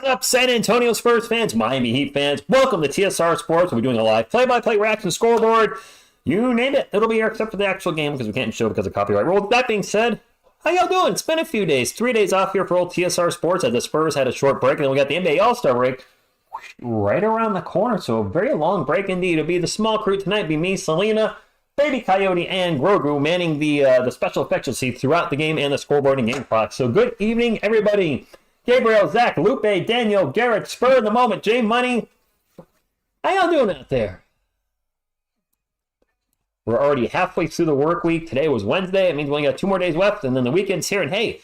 up, San Antonio Spurs fans, Miami Heat fans? Welcome to TSR Sports. We're doing a live play-by-play reaction scoreboard. You name it, it'll be here except for the actual game because we can't show because of copyright rules. That being said, how y'all doing? It's been a few days, 3 days off here for old TSR Sports as the Spurs had a short break, and then we got the NBA All-Star break right around the corner. So a very long break indeed. It'll be the small crew tonight. Be me, Selena, Baby Coyote, and Grogu manning the special effects seat throughout the game and the scoreboard and game clock. So good evening, everybody. Gabriel, Zach, Lupe, Daniel, Garrett, Spur in the moment, J Money. How y'all doing out there? We're already halfway through the work week. Today was Wednesday. It means we only got 2 more days left, and then the weekend's here. And hey,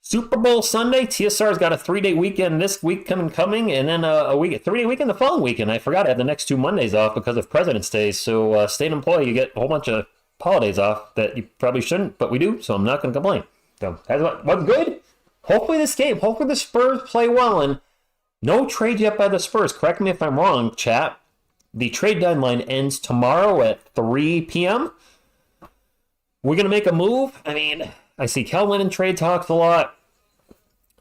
Super Bowl Sunday. TSR's got a 3-day weekend this week coming, and then a 3-day weekend the following weekend. I forgot I have the next 2 Mondays off because of President's Day. So state employee, you get a whole bunch of holidays off that you probably shouldn't, but we do. So I'm not going to complain. So that's what's good. Hopefully the Spurs play well, and no trade yet by the Spurs. Correct me if I'm wrong, chat. The trade deadline ends tomorrow at 3 p.m. We're going to make a move. I mean, I see Kelvin in trade talks a lot.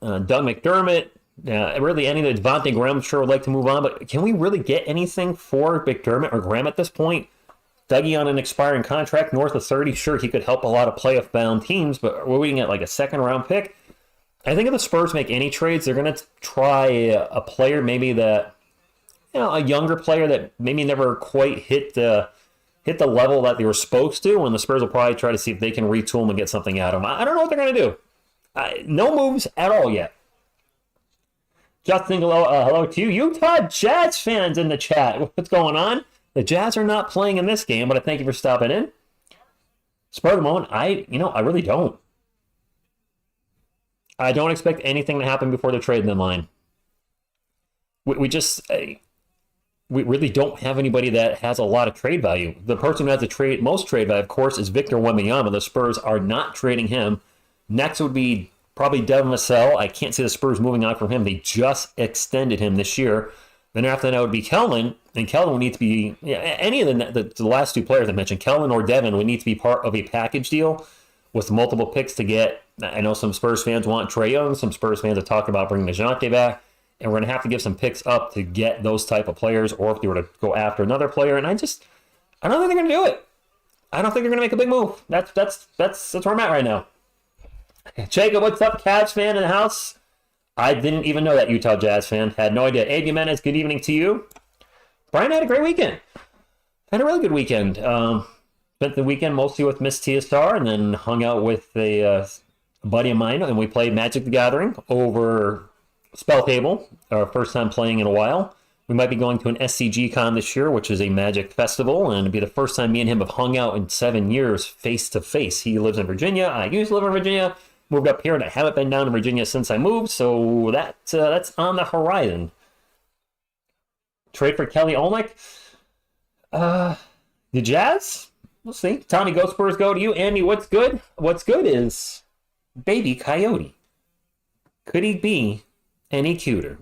Doug McDermott. Really any of the Devontae Graham, sure would like to move on, but can we really get anything for McDermott or Graham at this point? Dougie on an expiring contract north of 30. Sure, he could help a lot of playoff-bound teams, but we're waiting at like a second-round pick. I think if the Spurs make any trades, they're going to try a player maybe that, a younger player that maybe never quite hit the level that they were supposed to, and the Spurs will probably try to see if they can retool him and get something out of him. I don't know what they're going to do. No moves at all yet. Justin, hello to you. Utah Jazz fans in the chat. What's going on? The Jazz are not playing in this game, but I thank you for stopping in. Spur of the moment, I really don't. I don't expect anything to happen before the trade deadline. We really don't have anybody that has a lot of trade value. The person who has the most trade value, of course, is Victor Wembanyama. The Spurs are not trading him. Next would be probably Devin Vassell. I can't see the Spurs moving on from him. They just extended him this year. Then after that would be Kelvin, and Kelvin would need to be any of the last 2 players I mentioned, Kelvin or Devin, would need to be part of a package deal with multiple picks to get. I know some Spurs fans want Trae Young. Some Spurs fans are talking about bringing DeJounte back. And we're going to have to give some picks up to get those type of players, or if they were to go after another player. And I don't think they're going to do it. I don't think they're going to make a big move. That's where I'm at right now. Jacob, what's up, Cavs fan in the house? I didn't even know that Utah Jazz fan. Had no idea. Abe Jimenez, good evening to you. Brian had a great weekend. Had a really good weekend. Spent the weekend mostly with Miss TSR and then hung out with a buddy of mine, and we played Magic the Gathering over Spell Table, our first time playing in a while. We might be going to an SCG Con this year, which is a Magic festival, and it'll be the first time me and him have hung out in 7 years face to face. He lives in Virginia. I used to live in Virginia, moved up here, and I haven't been down to Virginia since I moved, so that's on the horizon. Trade for Kelly Olynyk? The Jazz? We'll see. Tommy, go Spurs, go to you. Andy, what's good? What's good is Baby Coyote. Could he be any cuter?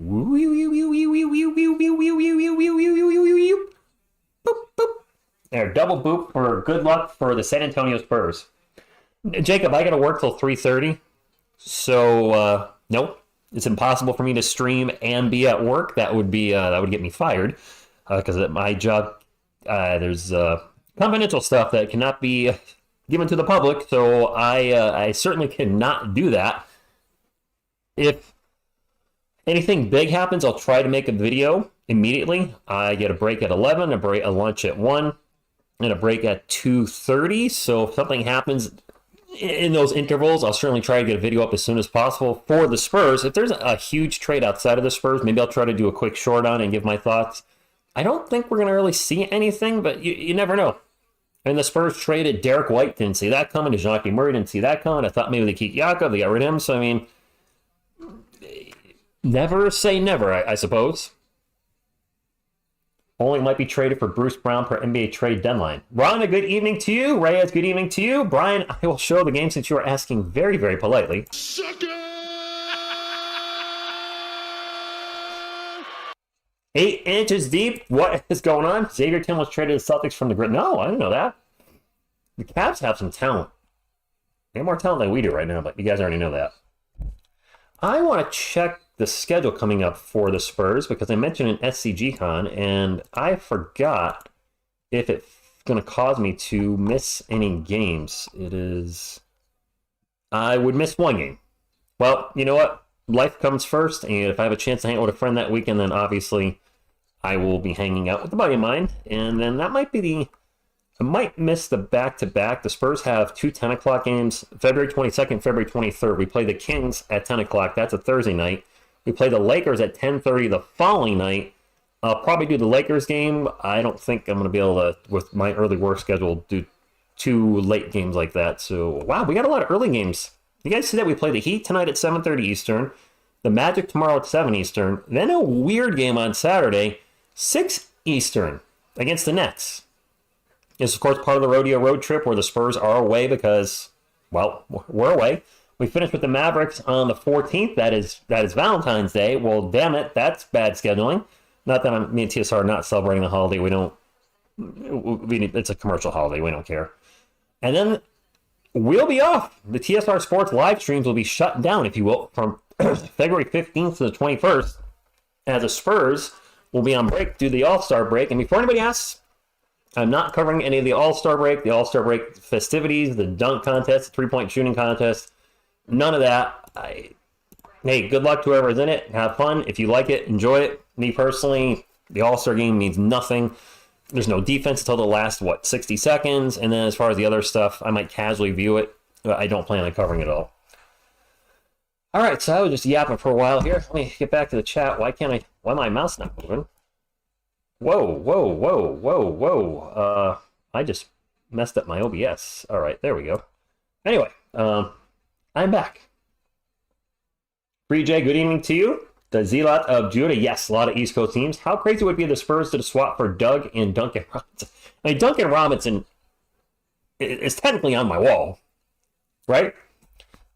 There, double boop for good luck for the San Antonio Spurs. Jacob, I got to work till 3:30, so nope, it's impossible for me to stream and be at work. That would get me fired because at my job there's confidential stuff that cannot be given to the public. So I certainly cannot do that. If anything big happens, I'll try to make a video immediately. I get a break at 11, a lunch at 1, and a break at 2:30. So if something happens in those intervals, I'll certainly try to get a video up as soon as possible for the Spurs. If there's a huge trade outside of the Spurs, maybe I'll try to do a quick short on it and give my thoughts. I don't think we're going to really see anything, but you never know. And the Spurs traded Derek White. Didn't see that coming. DeJounte Murray didn't see that coming. I thought maybe they keep Yakov. They got rid of him. So, I mean, never say never, I suppose. Only might be traded for Bruce Brown per NBA trade deadline. Ron, a good evening to you. Reyes, good evening to you. Brian, I will show the game since you are asking very, very politely. Sucker! 8 inches deep. What is going on? Xavier Tim was traded to the Celtics from the grid. No, I didn't know that. The Cavs have some talent. They have more talent than we do right now, but you guys already know that. I want to check the schedule coming up for the Spurs because I mentioned an SCG Con, and I forgot if it's going to cause me to miss any games. It is... I would miss one game. Well, you know what? Life comes first, and if I have a chance to hang out with a friend that weekend, then obviously I will be hanging out with a buddy of mine, and then that might be the... I might miss the back-to-back. The Spurs have 2 10 o'clock games, February 22nd, February 23rd. We play the Kings at 10 o'clock. That's a Thursday night. We play the Lakers at 10:30 the following night. I'll probably do the Lakers game. I don't think I'm going to be able to, with my early work schedule, do 2 late games like that. So, wow, we got a lot of early games. You guys see that? We play the Heat tonight at 7:30 Eastern, the Magic tomorrow at 7 Eastern, then a weird game on Saturday, 6 Eastern, against the Nets. It's, of course, part of the rodeo road trip where the Spurs are away because, well, we're away. We finished with the Mavericks on the 14th. That is Valentine's Day. Well, damn it, that's bad scheduling. Not that me and TSR are not celebrating the holiday. It's a commercial holiday. We don't care. And then we'll be off. The TSR Sports live streams will be shut down, if you will, from February 15th to the 21st, as the Spurs will be on break due to the All-Star break. And before anybody asks, I'm not covering any of the All-Star break festivities, the dunk contest, the three-point shooting contest. None of that. Hey, good luck to whoever's in it. Have fun. If you like it, enjoy it. Me personally, the All-Star game means nothing. There's no defense until the last, 60 seconds. And then as far as the other stuff, I might casually view it. But I don't plan on covering it all. All right, so I was just yapping for a while here. Let me get back to the chat. Why my mouse not moving? Whoa. I just messed up my OBS. All right, there we go. Anyway, I'm back. Free J, good evening to you. The Zealot of Judah. Yes, a lot of East Coast teams. How crazy would it be if the Spurs did a swap for Doug and Duncan Robinson? I mean, Duncan Robinson is technically on my wall, right?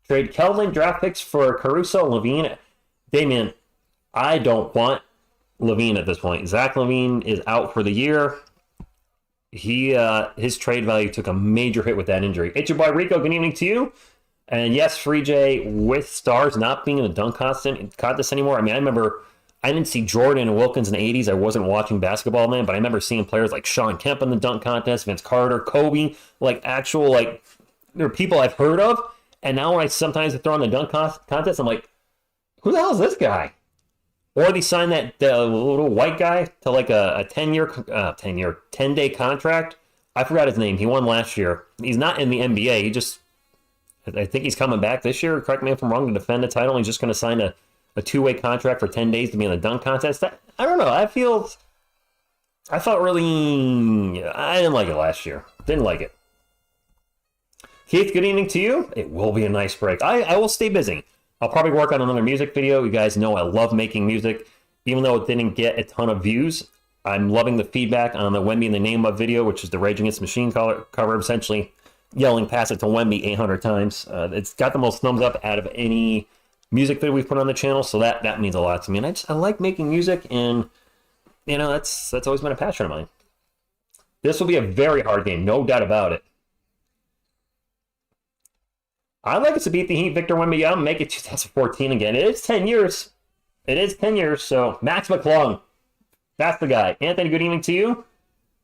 Trade Kelvin draft picks for Caruso, Levine. Damian, I don't want Levine at this point. Zach Levine is out for the year. His trade value took a major hit with that injury. It's your boy Rico. Good evening to you. And yes, Free J, with stars not being in the dunk contest anymore. I mean, I remember I didn't see Jordan and Wilkins in the 80s. I wasn't watching basketball, man, but I remember seeing players like Sean Kemp in the dunk contest, Vince Carter, Kobe, they're people I've heard of. And now when I sometimes throw on the dunk contest, I'm like, who the hell is this guy? Or they signed that little white guy to like a 10-day contract. I forgot his name. He won last year. He's not in the NBA. I think he's coming back this year. Correct me if I'm wrong, to defend the title. He's just going to sign a 2-way contract for 10 days to be in the dunk contest. I don't know. I felt really... I didn't like it last year. Didn't like it. Keith, good evening to you. It will be a nice break. I will stay busy. I'll probably work on another music video. You guys know I love making music. Even though it didn't get a ton of views, I'm loving the feedback on the Wemby in the Name of video, which is the Rage Against the Machine cover, essentially yelling pass it to Wemby 800 times. It's got the most thumbs up out of any music video we've put on the channel, so that means a lot to me. And I like making music, and that's always been a passion of mine. This will be a very hard game, no doubt about it. I'd like us to beat the Heat, Victor Wembanyama, make it 2014 again. It is 10 years. So Max McClung, that's the guy. Anthony, good evening to you.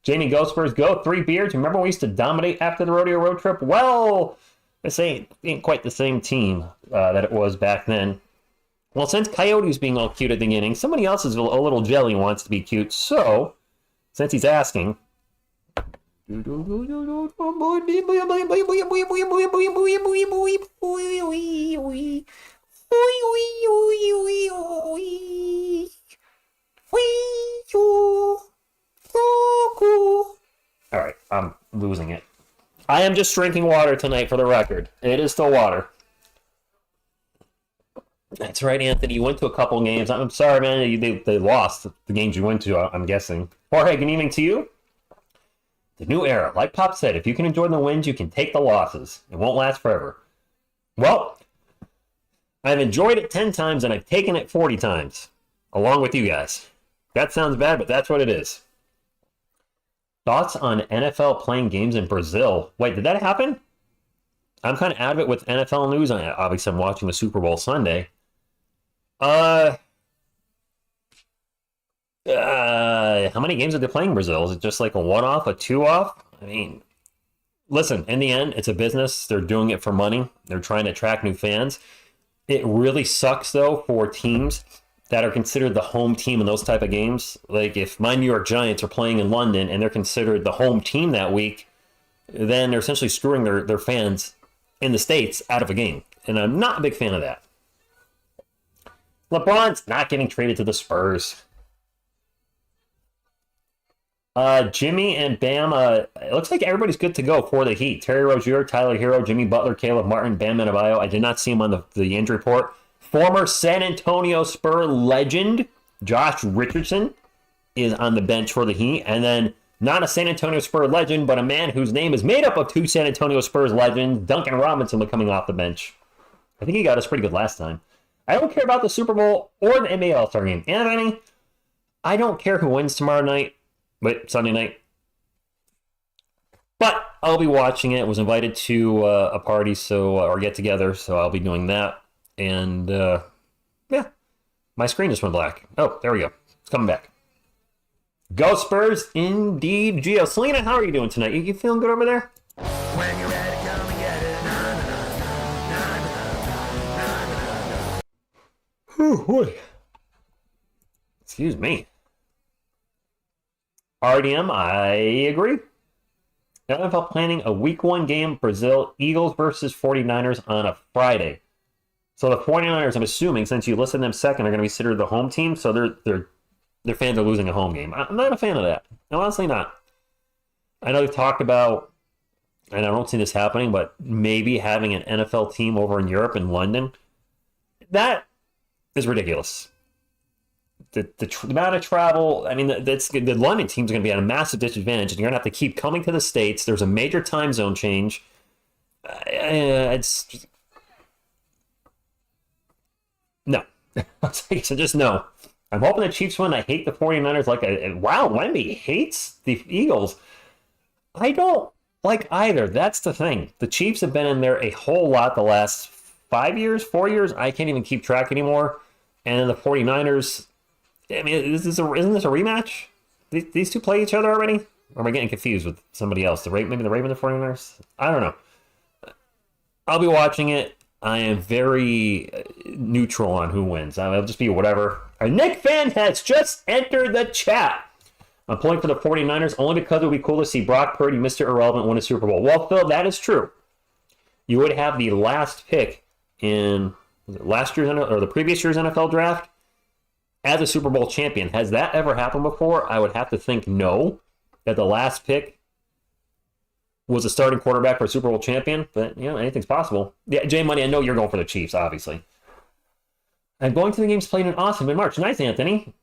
Jamie, go Spurs, go. 3 beards. Remember we used to dominate after the rodeo road trip? Well, this ain't quite the same team that it was back then. Well, since Coyote's being all cute at the beginning, somebody else is a little jelly wants to be cute. So, since he's asking... All right, I'm losing it. I am just drinking water tonight for the record. It is still water. That's right, Anthony. You went to a couple games. I'm sorry, man. They lost the games you went to, I'm guessing. Jorge, good evening to you. The new era. Like Pop said, if you can enjoy the wins, you can take the losses. It won't last forever. Well, I've enjoyed it 10 times and I've taken it 40 times. Along with you guys. That sounds bad, but that's what it is. Thoughts on NFL playing games in Brazil? Wait, did that happen? I'm kind of out of it with NFL news. Obviously, I'm watching the Super Bowl Sunday. Uh, how many games are they playing Brazil? Is it just like a one-off, a two-off? I mean, listen, in the end, it's a business. They're doing it for money. They're trying to attract new fans. It really sucks, though, for teams that are considered the home team in those type of games. Like if my New York Giants are playing in London and they're considered the home team that week, then they're essentially screwing their fans in the States out of a game. And I'm not a big fan of that. LeBron's not getting traded to the Spurs. Jimmy and Bam, it looks like everybody's good to go for the Heat. Terry Rozier, Tyler Hero, Jimmy Butler, Caleb Martin, Bam Adebayo. I did not see him on the injury report. Former San Antonio Spur legend Josh Richardson is on the bench for the Heat. And then not a San Antonio Spur legend, but a man whose name is made up of two San Antonio Spurs legends, Duncan Robinson, coming off the bench. I think he got us pretty good last time. I don't care about the Super Bowl or the NBA All-Star game. Anthony, I don't care who wins tomorrow night. Wait, Sunday night. But I'll be watching it. Was invited to a party or get together, so I'll be doing that. And yeah, my screen just went black. Oh, there we go. It's coming back. Go Spurs, indeed. Gio, Selena, how are you doing tonight? You feeling good over there? When you're ready, come and get it. Whew, boy. Excuse me. RDM, I agree. NFL planning a week 1 game, Brazil, Eagles versus 49ers on a Friday. So the 49ers, I'm assuming, since you listed them second, are going to be considered the home team, so their fans are losing a home game. I'm not a fan of that. I'm honestly not. I know they've talked about, and I don't see this happening, but maybe having an NFL team over in Europe in London. That is ridiculous. The amount of travel, I mean, the London team's going to be at a massive disadvantage, and you're going to have to keep coming to the States. There's a major time zone change. It's no. So just no. I'm hoping the Chiefs win. I hate the 49ers. Wow, Wemby hates the Eagles. I don't like either. That's the thing. The Chiefs have been in there a whole lot the last 5 years, 4 years. I can't even keep track anymore. And then the 49ers, I mean, isn't this a rematch? These two play each other already? Or am I getting confused with somebody else? Maybe the Ravens and the 49ers? I don't know. I'll be watching it. I am very neutral on who wins. I'll just be whatever. Our Nick fan has just entered the chat. I'm pulling for the 49ers only because it would be cool to see Brock Purdy, Mr. Irrelevant, win a Super Bowl. Well, Phil, that is true. You would have the last pick in the previous year's NFL draft as a Super Bowl champion. Has that ever happened before? I would have to think no, that the last pick was a starting quarterback for a Super Bowl champion, but anything's possible. Yeah, J Money, I know you're going for the Chiefs, obviously. I'm going to the games played in Austin in March. Nice, Anthony.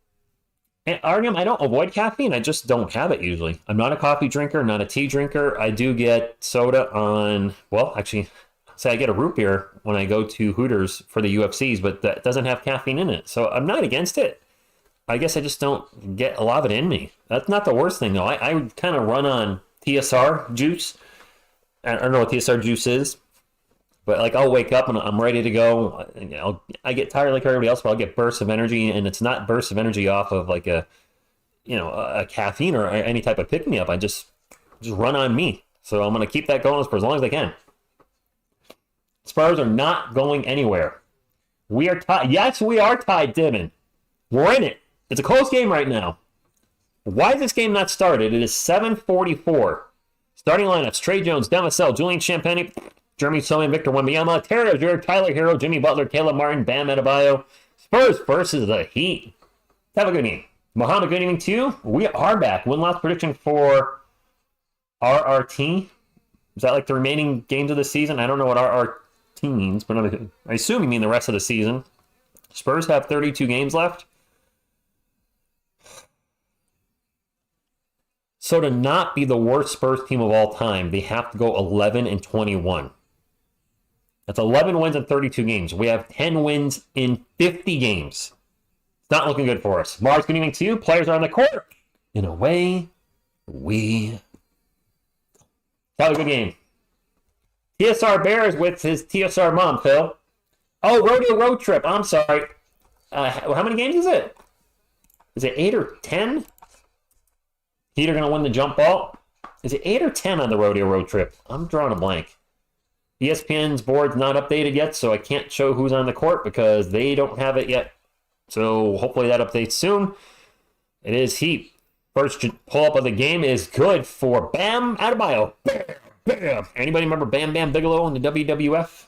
And Artem, I don't avoid caffeine. I just don't have it usually. I'm not a coffee drinker, not a tea drinker. I do get soda on, well, actually, say I get a root beer when I go to Hooters for the UFCs, but that doesn't have caffeine in it. So I'm not against it. I guess I just don't get a lot of it in me. That's not the worst thing, though. I kind of run on TSR juice. I don't know what TSR juice is, but I'll wake up and I'm ready to go. I get tired like everybody else, but I'll get bursts of energy, and it's not bursts of energy off of a caffeine or any type of pick me up. I just run on me. So I'm gonna keep that going for as long as I can. Spurs are not going anywhere. We are tied. Yes, we are tied, Divin. We're in it. It's a close game right now. Why is this game not started? It is 7:44. Starting lineups: Trey Jones, Demisel, Julian Champagny, Jeremy Sohan, Victor Wembanyama, Terry Rozier, Tyler Hero, Jimmy Butler, Caleb Martin, Bam Adebayo. Spurs versus the Heat. Have a good game. Mohammed, good evening to you. We are back. Win-loss prediction for RRT. Is that the remaining games of the season? I don't know what RRT means, but I assume you mean the rest of the season. Spurs have 32 games left. So to not be the worst Spurs team of all time, they have to go 11-21. That's 11 wins in 32 games. We have 10 wins in 50 games. It's not looking good for us. Mars, good evening to you. Players are on the court. In a way, we have a good game. TSR Bears with his TSR mom, Phil. Oh, Rodeo Road Trip. I'm sorry. How many games is it? Is it 8 or 10? Heat are going to win the jump ball. Is it 8 or 10 on the rodeo road trip? I'm drawing a blank. ESPN's board's not updated yet, so I can't show who's on the court because they don't have it yet. So hopefully that updates soon. It is Heat. First pull-up of the game is good for Bam Adebayo. Bam, bam. Anybody remember Bam Bam Bigelow in the WWF?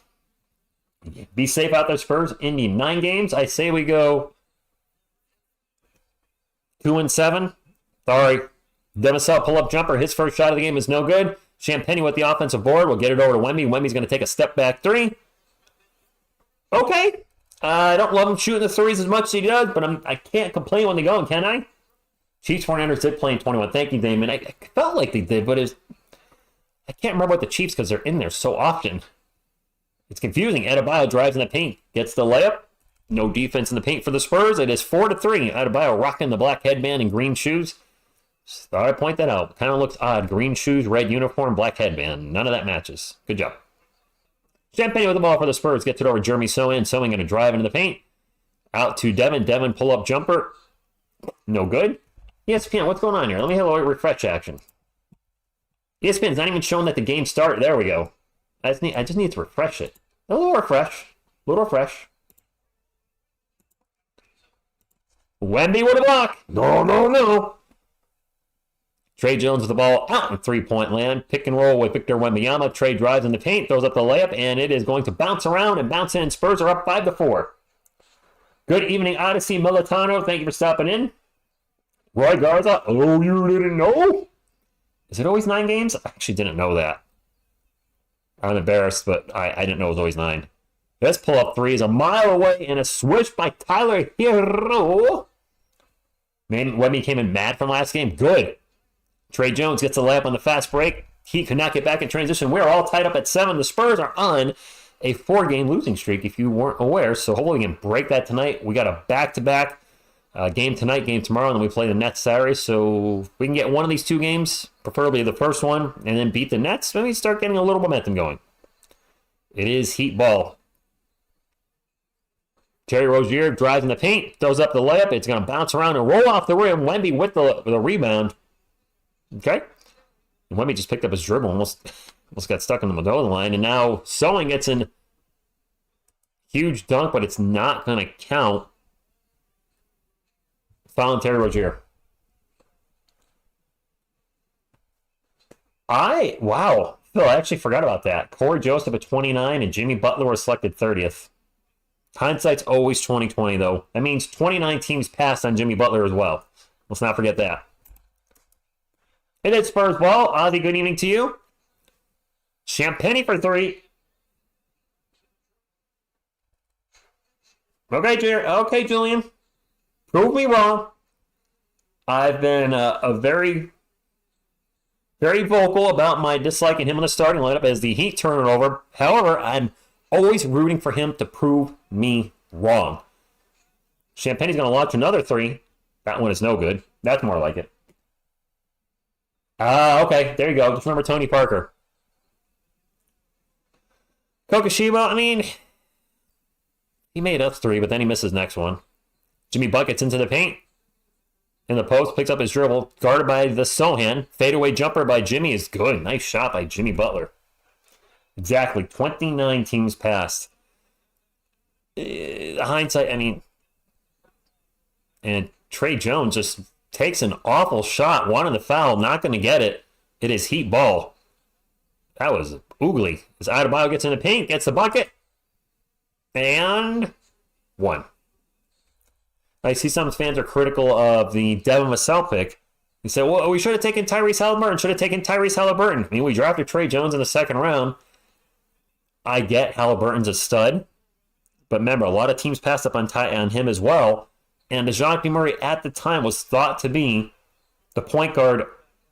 Be safe out there, Spurs. Indy 9 games. I say we go 2-7. Sorry. Demisel pull-up jumper. His first shot of the game is no good. Champagny with the offensive board. We'll get it over to Wemby. Wemby's going to take a step back three. Okay. I don't love him shooting the threes as much as he does, but I can't complain when they go, can I? Chiefs 49ers did play in 21. Thank you, Damon. I felt like they did, but I can't remember what the Chiefs because they're in there so often. It's confusing. Adebayo drives in the paint, gets the layup. No defense in the paint for the Spurs. It is 4-3. Adebayo rocking the black headband and green shoes. Just thought I'd point that out. Kind of looks odd. Green shoes, red uniform, black headband. None of that matches. Good job. Champagne with the ball for the Spurs. Gets it over Jeremy Sohan. Sohan going to drive into the paint. Out to Devin. Devin pull-up jumper. No good. ESPN, what's going on here? Let me have a little refresh action. ESPN's not even showing that the game started. There we go. I just need to refresh it. A little refresh. A little refresh. Wemby with a block. No. Trey Jones with the ball out in three-point land. Pick and roll with Victor Wembanyama. Trey drives in the paint, throws up the layup, and it is going to bounce around and bounce in. Spurs are up 5-4. Good evening, Odyssey Militano. Thank you for stopping in. Roy Garza. Oh, you didn't know? Is it always 9 games? I actually didn't know that. I'm embarrassed, but I didn't know it was always 9. This pull-up three is a mile away and a swish by Tyler Hero. Man, Wemby came in mad from last game. Good. Trey Jones gets a layup on the fast break. He could not get back in transition. We're all tied up at 7. The Spurs are on a 4-game losing streak, if you weren't aware. So hopefully we can break that tonight. We got a back-to-back game tonight, game tomorrow, and then we play the Nets Saturday. So if we can get one of these 2 games, preferably the first one, and then beat the Nets, maybe start getting a little momentum going. It is Heat ball. Terry Rozier drives in the paint, throws up the layup. It's going to bounce around and roll off the rim. Wemby with the rebound. Okay. And Wemby just picked up his dribble, almost got stuck in the middle of the line, and now Sohan gets in huge dunk, but it's not going to count. Fouling Terry Rozier. Wow. Phil, I actually forgot about that. Corey Joseph at 29 and Jimmy Butler was selected 30th. Hindsight's always 20/20, though. That means 29 teams passed on Jimmy Butler as well. Let's not forget that. It is Spurs ball. Ozzy, good evening to you. Champagny for 3. Okay, Julian. Prove me wrong. I've been a very, very vocal about my dislike in him in the starting lineup as the Heat turn it over. However, I'm always rooting for him to prove me wrong. Champagne's going to launch another 3. That one is no good. That's more like it. Okay. There you go. Just remember Tony Parker. Kokoshiba, I mean, he made us 3, but then he missed his next one. Jimmy buckets into the paint. In the post, picks up his dribble. Guarded by the Sohan. Fadeaway jumper by Jimmy is good. Nice shot by Jimmy Butler. Exactly. 29 teams passed. Hindsight, I mean, and Trey Jones just takes an awful shot. Wanted the foul. Not going to get it. It is Heat ball. That was oogly. As Adebayo gets in the paint, gets the bucket. And 1. I see some fans are critical of the Devin Vassell pick. They say, well, we should have taken Tyrese Halliburton. I mean, we drafted Trey Jones in the 2nd round. I get Halliburton's a stud. But remember, a lot of teams passed up on him as well. And DeJounte Murray at the time was thought to be the point guard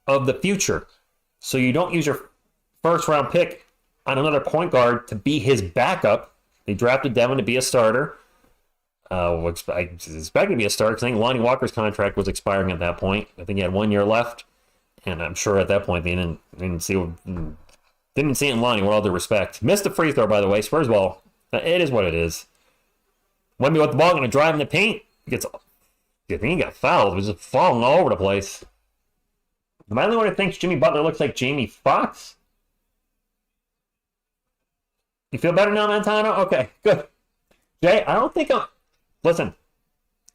of the future. So you don't use your first-round pick on another point guard to be his backup. They drafted Devin to be a starter. I expected to be a starter because I think Lonnie Walker's contract was expiring at that point. I think he had 1 year left. And I'm sure at that point they didn't see it in Lonnie, with all due respect. Missed the free throw, by the way. Spurs ball. It is what it is. Wemby with the ball, going to drive in the paint. I think he got fouled. It was just falling all over the place. Am I the only one who thinks Jimmy Butler looks like Jamie Foxx? You feel better now, Montano? Okay, good. Jay, I don't think I'm... Listen,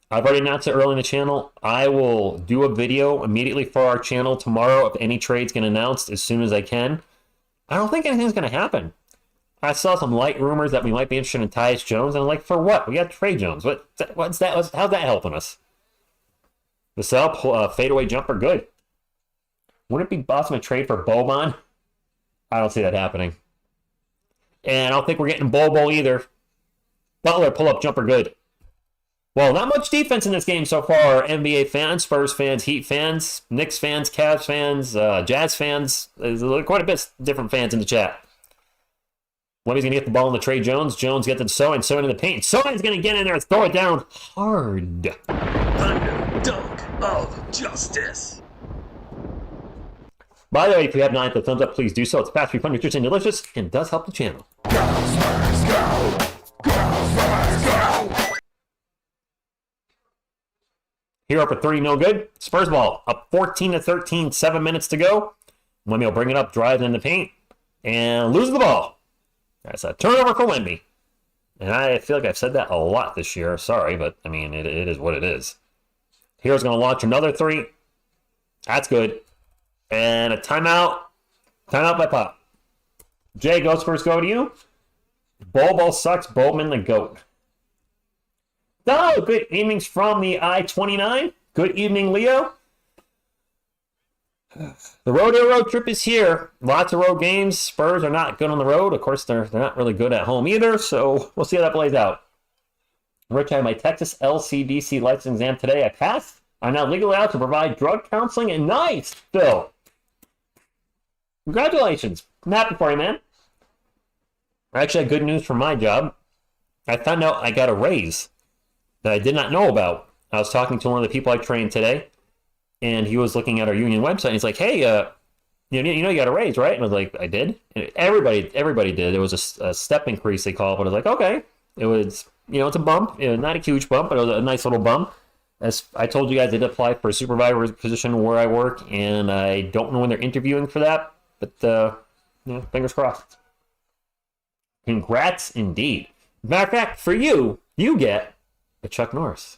I've already announced it early in the channel. I will do a video immediately for our channel tomorrow if any trades get announced as soon as I can. I don't think anything's going to happen. I saw some light rumors that we might be interested in Tyus Jones, and I'm like, for what? We got Trey Jones. What's that? How's that helping us? The fadeaway jumper, good. Wouldn't it be awesome to trade for Boban? I don't see that happening. And I don't think we're getting Bobo either. Butler, pull-up jumper, good. Well, not much defense in this game so far. NBA fans, Spurs fans, Heat fans, Knicks fans, Cavs fans, Jazz fans. There's quite a bit of different fans in the chat. Wemby's going to get the ball in the Trey Jones. Jones gets it Sohan. Sohan in the paint. Sohan's going to get in there and throw it down hard. Thunder dunk of justice. By the way, if you have not hit the thumbs up, please do so. It's fast, fun, nutritious, and delicious, and does help the channel. Go, Spurs, go! Go, Spurs, go! Here up at 30, no good. Spurs ball up 14-13, 7 minutes to go. Wemby will bring it up, drives in the paint, and loses the ball. That's a turnover for Wemby. And I feel like I've said that a lot this year. Sorry, but I mean, it is what it is. Hero's going to launch another three. That's good. And a timeout. Timeout by Pop. Jay, Ghost first go to you. Bobo sucks. Bowman the GOAT. Oh, good evenings from the I-29. Good evening, Leo. The road trip is here. Lots of road games. Spurs are not good on the road. Of course, they're not really good at home either, so we'll see how that plays out. Rich, I had my Texas LCDC license exam today. I passed. I'm now legally allowed to provide drug counseling, and nice, Phil. Congratulations. I'm happy for you, man. I actually had good news from my job. I found out I got a raise that I did not know about. I was talking to one of the people I trained today, and he was looking at our union website, and he's like, hey, you know you got a raise, right? And I was like, I did? And everybody did. It was a step increase, they call it, but I was like, okay. It was, it's a bump. Not a huge bump, but it was a nice little bump. As I told you guys, I did apply for a supervisor position where I work, and I don't know when they're interviewing for that, but fingers crossed. Congrats indeed. Matter of fact, for you get a Chuck Norris.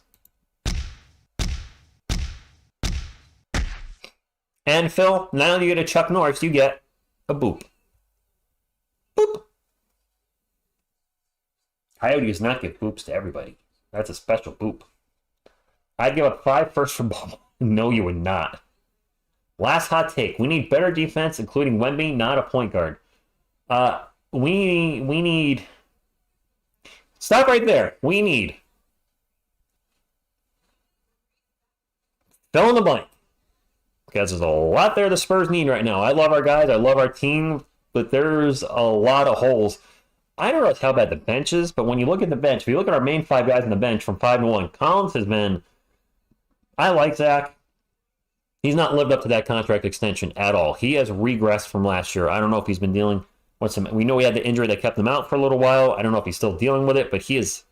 And Phil, not only do you get a Chuck Norris, you get a boop. Boop. Coyote does not give boops to everybody. That's a special boop. I'd give up 5 firsts for ball. No, you would not. Last hot take. We need better defense, including Wemby, not a point guard. We need... Stop right there. We need... Fill in the blank. Because there's a lot there the Spurs need right now. I love our guys. I love our team. But there's a lot of holes. I don't know how bad the bench is, but when you look at the bench, if you look at our main 5 guys on the bench from 5-1, Collins has been... I like Zach. He's not lived up to that contract extension at all. He has regressed from last year. I don't know if he's been dealing with some... We know he had the injury that kept him out for a little while. I don't know if he's still dealing with it, but he has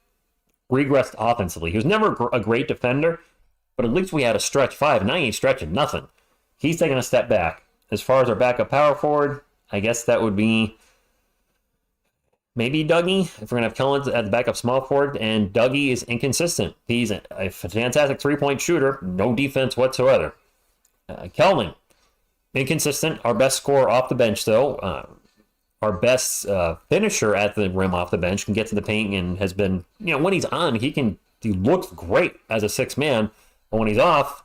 regressed offensively. He was never a great defender, but at least we had a stretch 5. Now he ain't stretching nothing. He's taking a step back. As far as our backup power forward, I guess that would be maybe Dougie, if we're going to have Collins at the backup small forward, and Dougie is inconsistent. He's a fantastic three-point shooter, no defense whatsoever. Kelvin, inconsistent, our best scorer off the bench, though. Our best finisher at the rim off the bench, can get to the paint and has been, when he's on, he looks great as a 6th man, but when he's off,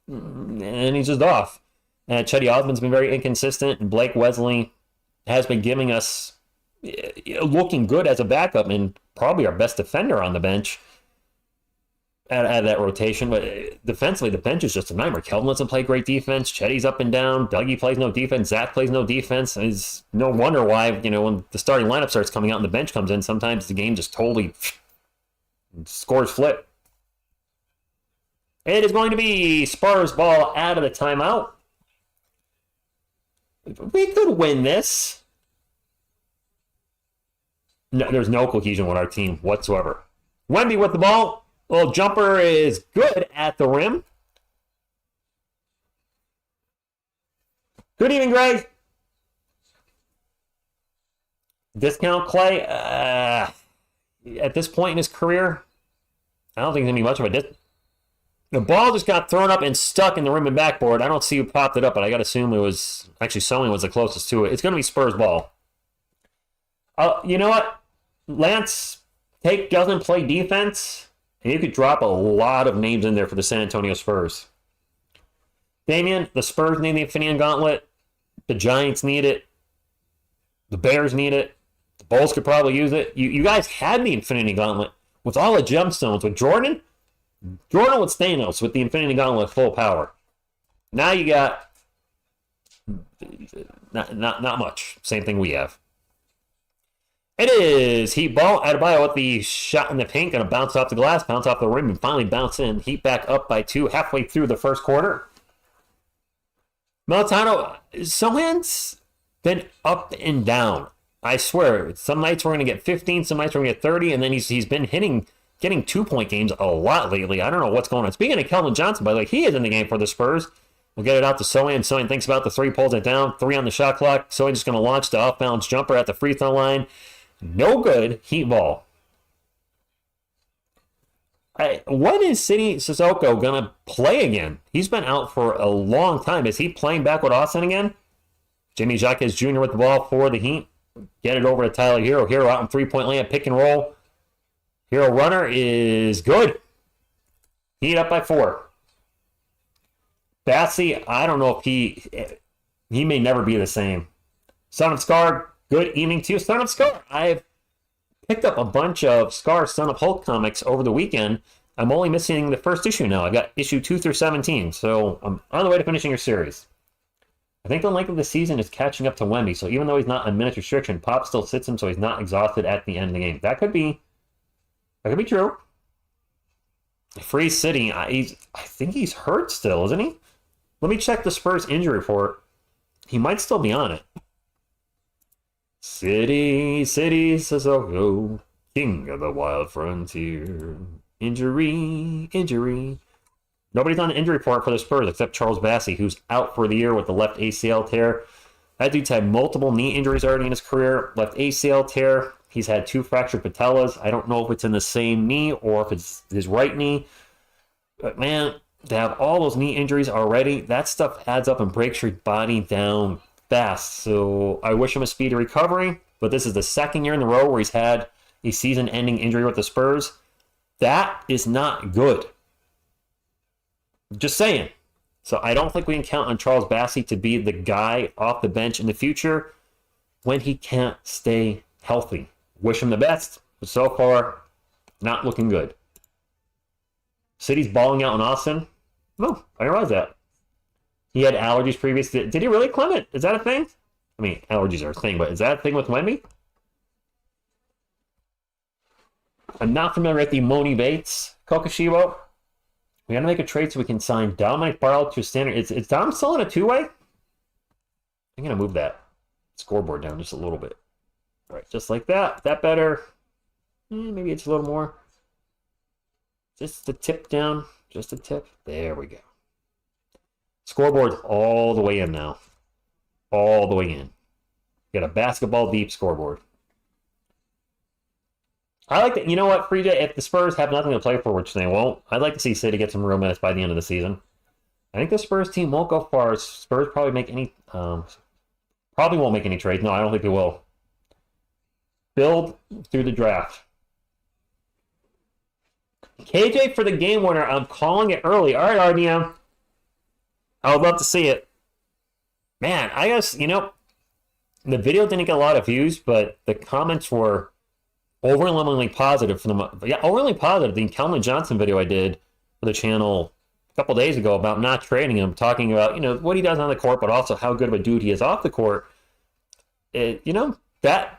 and he's just off. And Chetty Osman's been very inconsistent, and Blake Wesley has been giving us looking good as a backup and probably our best defender on the bench at that rotation. But defensively, the bench is just a nightmare. Kelvin doesn't play great defense. Chetty's up and down. Dougie plays no defense. Zach plays no defense. It's no wonder why, when the starting lineup starts coming out and the bench comes in, sometimes the game just totally scores flip. It is going to be Spurs ball out of the timeout. We could win this. No, there's no cohesion with our team whatsoever. Wemby with the ball. Little jumper is good at the rim. Good evening, Greg. Discount Clay. At this point in his career, I don't think there's going to be much of a discount. The ball just got thrown up and stuck in the rim and backboard. I don't see who popped it up, but I got to assume it was actually Sony was the closest to it. It's going to be Spurs ball. You know what? Lance Tate doesn't play defense, and you could drop a lot of names in there for the San Antonio Spurs. Damian, the Spurs need the Infinity Gauntlet. The Giants need it. The Bears need it. The Bulls could probably use it. You guys had the Infinity Gauntlet with all the gemstones. With Jordan with Thanos with the Infinity Gauntlet full power. Now you got not much. Same thing we have. It is Heat ball. Adebayo with the shot in the paint. Going to bounce off the glass, bounce off the rim, and finally bounce in. Heat back up by 2 halfway through the first quarter. Militano, Sohan's been up and down. I swear, some nights we're going to get 15, some nights we're going to get 30, and then he's been getting 2-point games a lot lately. I don't know what's going on. Speaking of Keldon Johnson, by the way, he is in the game for the Spurs. We'll get it out to Sohan. Sohan thinks about the 3, pulls it down. 3 on the shot clock. Sohan's just going to launch the off-balance jumper at the free throw line. No good. Heat ball. When is City Sissoko going to play again? He's been out for a long time. Is he playing back with Austin again? Jimmy Jacques Jr. with the ball for the Heat. Get it over to Tyler Hero. Hero out in three-point land, pick and roll. Hero runner is good. Heat up by 4. Bassey, I don't know if he may never be the same. Son of Scar, good evening to you. Son of Scar, I've picked up a bunch of Scar Son of Hulk comics over the weekend. I'm only missing the first issue now. I've got issue 2 through 17, so I'm on the way to finishing your series. I think the length of the season is catching up to Wemby, so even though he's not on minute restriction, Pop still sits him so he's not exhausted at the end of the game. That could be true. Free City, I think he's hurt still, isn't he? Let me check the Spurs injury report. He might still be on it. City, Sissoko, king of the wild frontier. Injury. Nobody's on the injury report for the Spurs except Charles Bassey, who's out for the year with the left ACL tear. That dude's had multiple knee injuries already in his career. Left ACL tear. He's had 2 fractured patellas. I don't know if it's in the same knee or if it's his right knee. But man, to have all those knee injuries already, that stuff adds up and breaks your body down fast. So I wish him a speedy recovery. But this is the second year in a row where he's had a season-ending injury with the Spurs. That is not good. Just saying. So I don't think we can count on Charles Bassey to be the guy off the bench in the future when he can't stay healthy. Wish him the best, but so far, not looking good. City's balling out in Austin. No, I didn't realize that. He had allergies previously. Did he really, Clement? Is that a thing? I mean, allergies are a thing, but is that a thing with Wemby? I'm not familiar with the Moni Bates, Kokoshibo. We got to make a trade so we can sign Dominic Barlow to standard. Is Dom still in a 2-way? I'm going to move that scoreboard down just a little bit. All right, just like that. That better. Maybe it's a little more. Just the tip down. Just a tip. There we go. Scoreboard's all the way in now. All the way in. Got a basketball deep scoreboard. I like that. You know what, Free J? If the Spurs have nothing to play for, which they won't, I'd like to see City get some real minutes by the end of the season. I think the Spurs team won't go far. Spurs probably make any. Probably won't make any trades. No, I don't think they will. Build through the draft. KJ for the game winner. I'm calling it early. All right, RDM. I would love to see it. Man, I guess, the video didn't get a lot of views, but the comments were overwhelmingly positive for them. Yeah, overwhelmingly positive. The Keldon Johnson video I did for the channel a couple days ago about not trading him, talking about, what he does on the court, but also how good of a dude he is off the court. That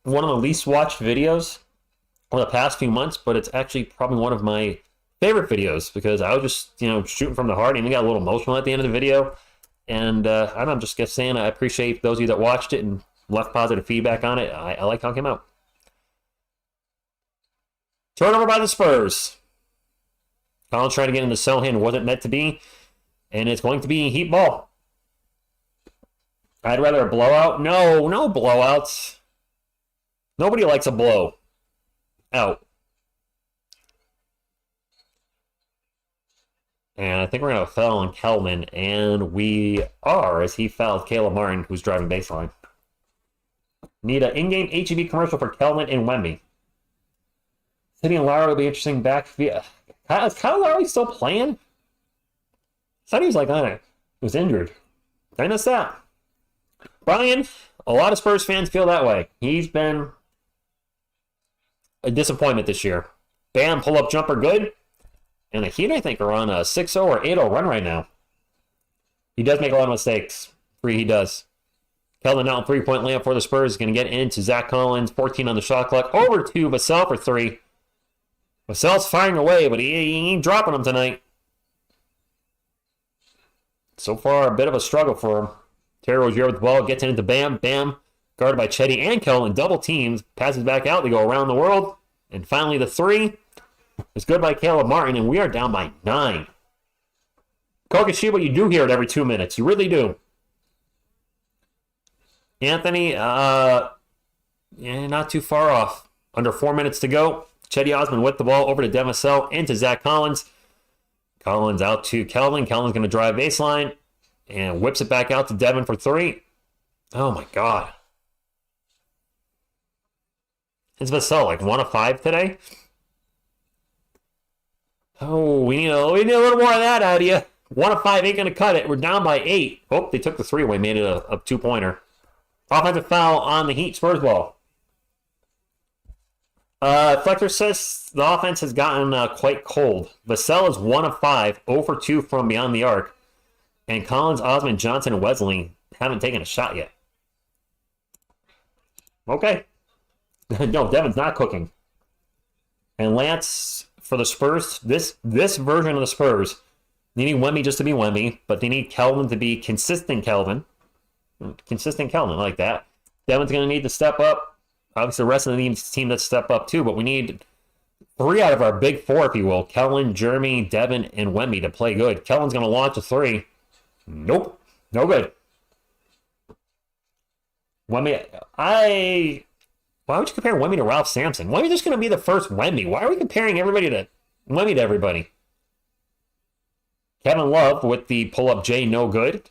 one of the least watched videos over the past few months, but it's actually probably one of my favorite videos because I was just, shooting from the heart and even got a little emotional at the end of the video. And I'm just saying I appreciate those of you that watched it and left positive feedback on it. I like how it came out. Turnover by the Spurs. Collins trying to get in the Sohan, wasn't meant to be. And it's going to be heat ball. I'd rather a blowout. No blowouts. Nobody likes a blow. Out. And I think we're going to foul on Kelvin. And we are, as he fouled Caleb Martin, who's driving baseline. Need an in-game HEB commercial for Kelvin and Wemby. City and Lowry will be interesting back. Is Kyle Lowry still playing? I thought he was like on it. He was injured. I missed that. Brian, a lot of Spurs fans feel that way. He's been a disappointment this year. Bam, pull-up jumper, good. And the Heat, I think, are on a 6-0 or 8-0 run right now. He does make a lot of mistakes. He does. Kelvin out three-point layup for the Spurs is going to get into Zach Collins. 14 on the shot clock. Over to Vassell for 3. Vassell's firing away, but he ain't dropping them tonight. So far, a bit of a struggle for him. Terry Rozier with the ball, gets into Bam. Bam, guarded by Chetty and Kelvin. Double teams, passes back out. They go around the world. And finally, the 3 is good by Caleb Martin, and we are down by 9. Kokoshiba, you do hear it every 2 minutes. You really do. Anthony, not too far off. Under 4 minutes to go. Chetty Osman with the ball over to Demisel, into Zach Collins. Collins out to Kelvin. Kelvin's going to drive baseline and whips it back out to Devin for 3. Oh, my God. It's Vassell, like 1 of 5 today? Oh, we need a little more of that out of you. 1 of 5 ain't going to cut it. We're down by 8. Oh, they took the 3 away, made it a 2-pointer. Offensive foul on the Heat, Spurs ball. Fletcher says the offense has gotten quite cold. Vassell is 1 of 5, 0 for 2 from beyond the arc. And Collins, Osman, Johnson, and Wesley haven't taken a shot yet. Okay. No, Devin's not cooking. And Lance, for the Spurs, this version of the Spurs, they need Wemby just to be Wemby, but they need Kelvin to be consistent Kelvin. Consistent Kelvin, I like that. Devin's going to need to step up. Obviously, the rest of the team to step up too, but we need 3 out of our big 4, if you will. Kelvin, Jeremy, Devin, and Wemby to play good. Kelvin's going to launch a 3. Nope. No good. Wemby, why would you compare Wemby to Ralph Sampson? Wemby's just going to be the first Wemby. Why are we comparing everybody to Wemby to everybody? Kevin Love with the pull-up J, no good.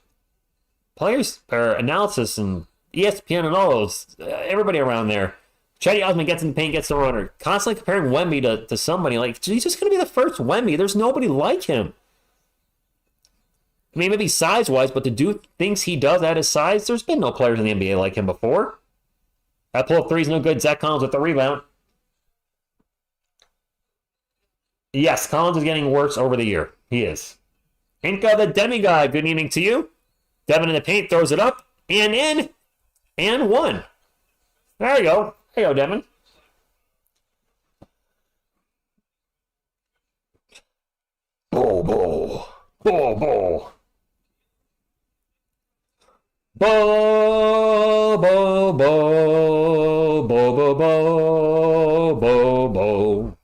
Players, or analysis, and ESPN and all those, everybody around there. Chetty Osman gets in the paint, gets the runner. Constantly comparing Wemby to somebody. Like, he's just going to be the first Wemby. There's nobody like him. I mean, maybe size-wise, but to do things he does at his size, there's been no players in the NBA like him before. That pull-up 3 is no good. Zach Collins with the rebound. Yes, Collins is getting worse over the year. He is. Inca the Demigod, good evening to you. Devin in the paint, throws it up, and in, and 1. There you go. There you go, Devin. Bo, bo. Bo, bo. Bo, bo, bo, bo, bo, bo, bo, bo, bo.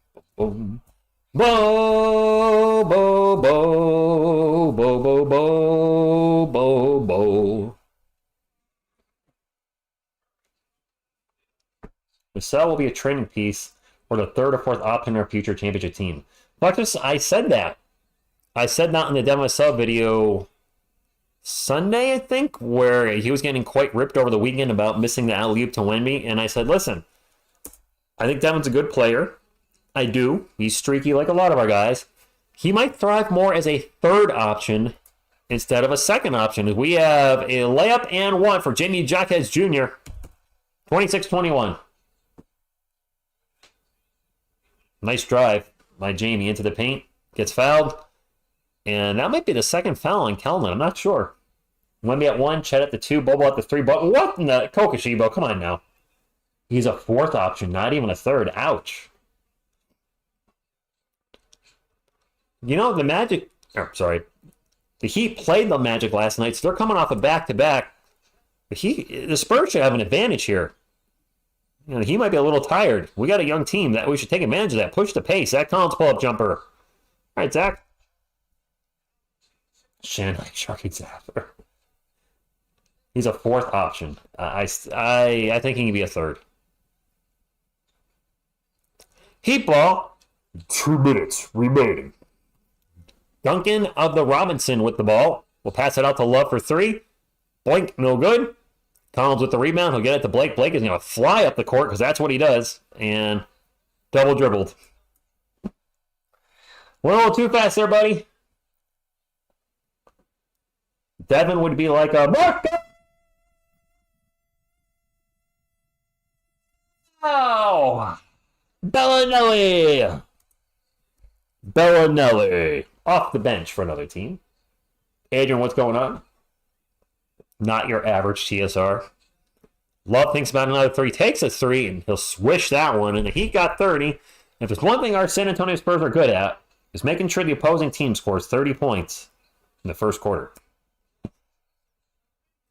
Bo, bo, bo, bo, bo, bo, bo, bo. Vassell will be a training piece for the 3rd or 4th option in our future championship team. But I said that. I said that in the Devin Vassell video Sunday, I think, where he was getting quite ripped over the weekend about missing the alley-oop to Wemby. And I said, listen, I think Devin's a good player. I do. He's streaky like a lot of our guys. He might thrive more as a 3rd option instead of a 2nd option. We have a layup and 1 for Jamie Jaquez Jr. 26-21. Nice drive by Jamie into the paint. Gets fouled. And that might be the 2nd foul on Kelvin. I'm not sure. Wemby at 1, Chet at the 2, Bobo at the 3. But what in the Kokoshibo? Come on now. He's a 4th option, not even a 3rd. Ouch. You know, the Magic... the Heat played the Magic last night, so they're coming off a back-to-back. The Spurs should have an advantage here. he might be a little tired. We got a young team that we should take advantage of that. Push the pace. Zach Collins pull-up jumper. All right, Zach. Shannon Sharky Zapper. He's a fourth option. I think he can be a third. Heat ball. 2 minutes remaining. Duncan of the Robinson with the ball. We'll pass it out to Love for 3. Boink, no good. Collins with the rebound. He'll get it to Blake. Blake is going to fly up the court because that's what he does. And double dribbled. We're a little too fast there, buddy. Devin would be like a... Oh! Bellinelli! Bellinelli. Off the bench for another team. Adrian, what's going on? Not your average TSR. Love thinks about another 3. Takes a 3, and he'll swish that one. And the Heat got 30. And if there's one thing our San Antonio Spurs are good at, is making sure the opposing team scores 30 points in the first quarter.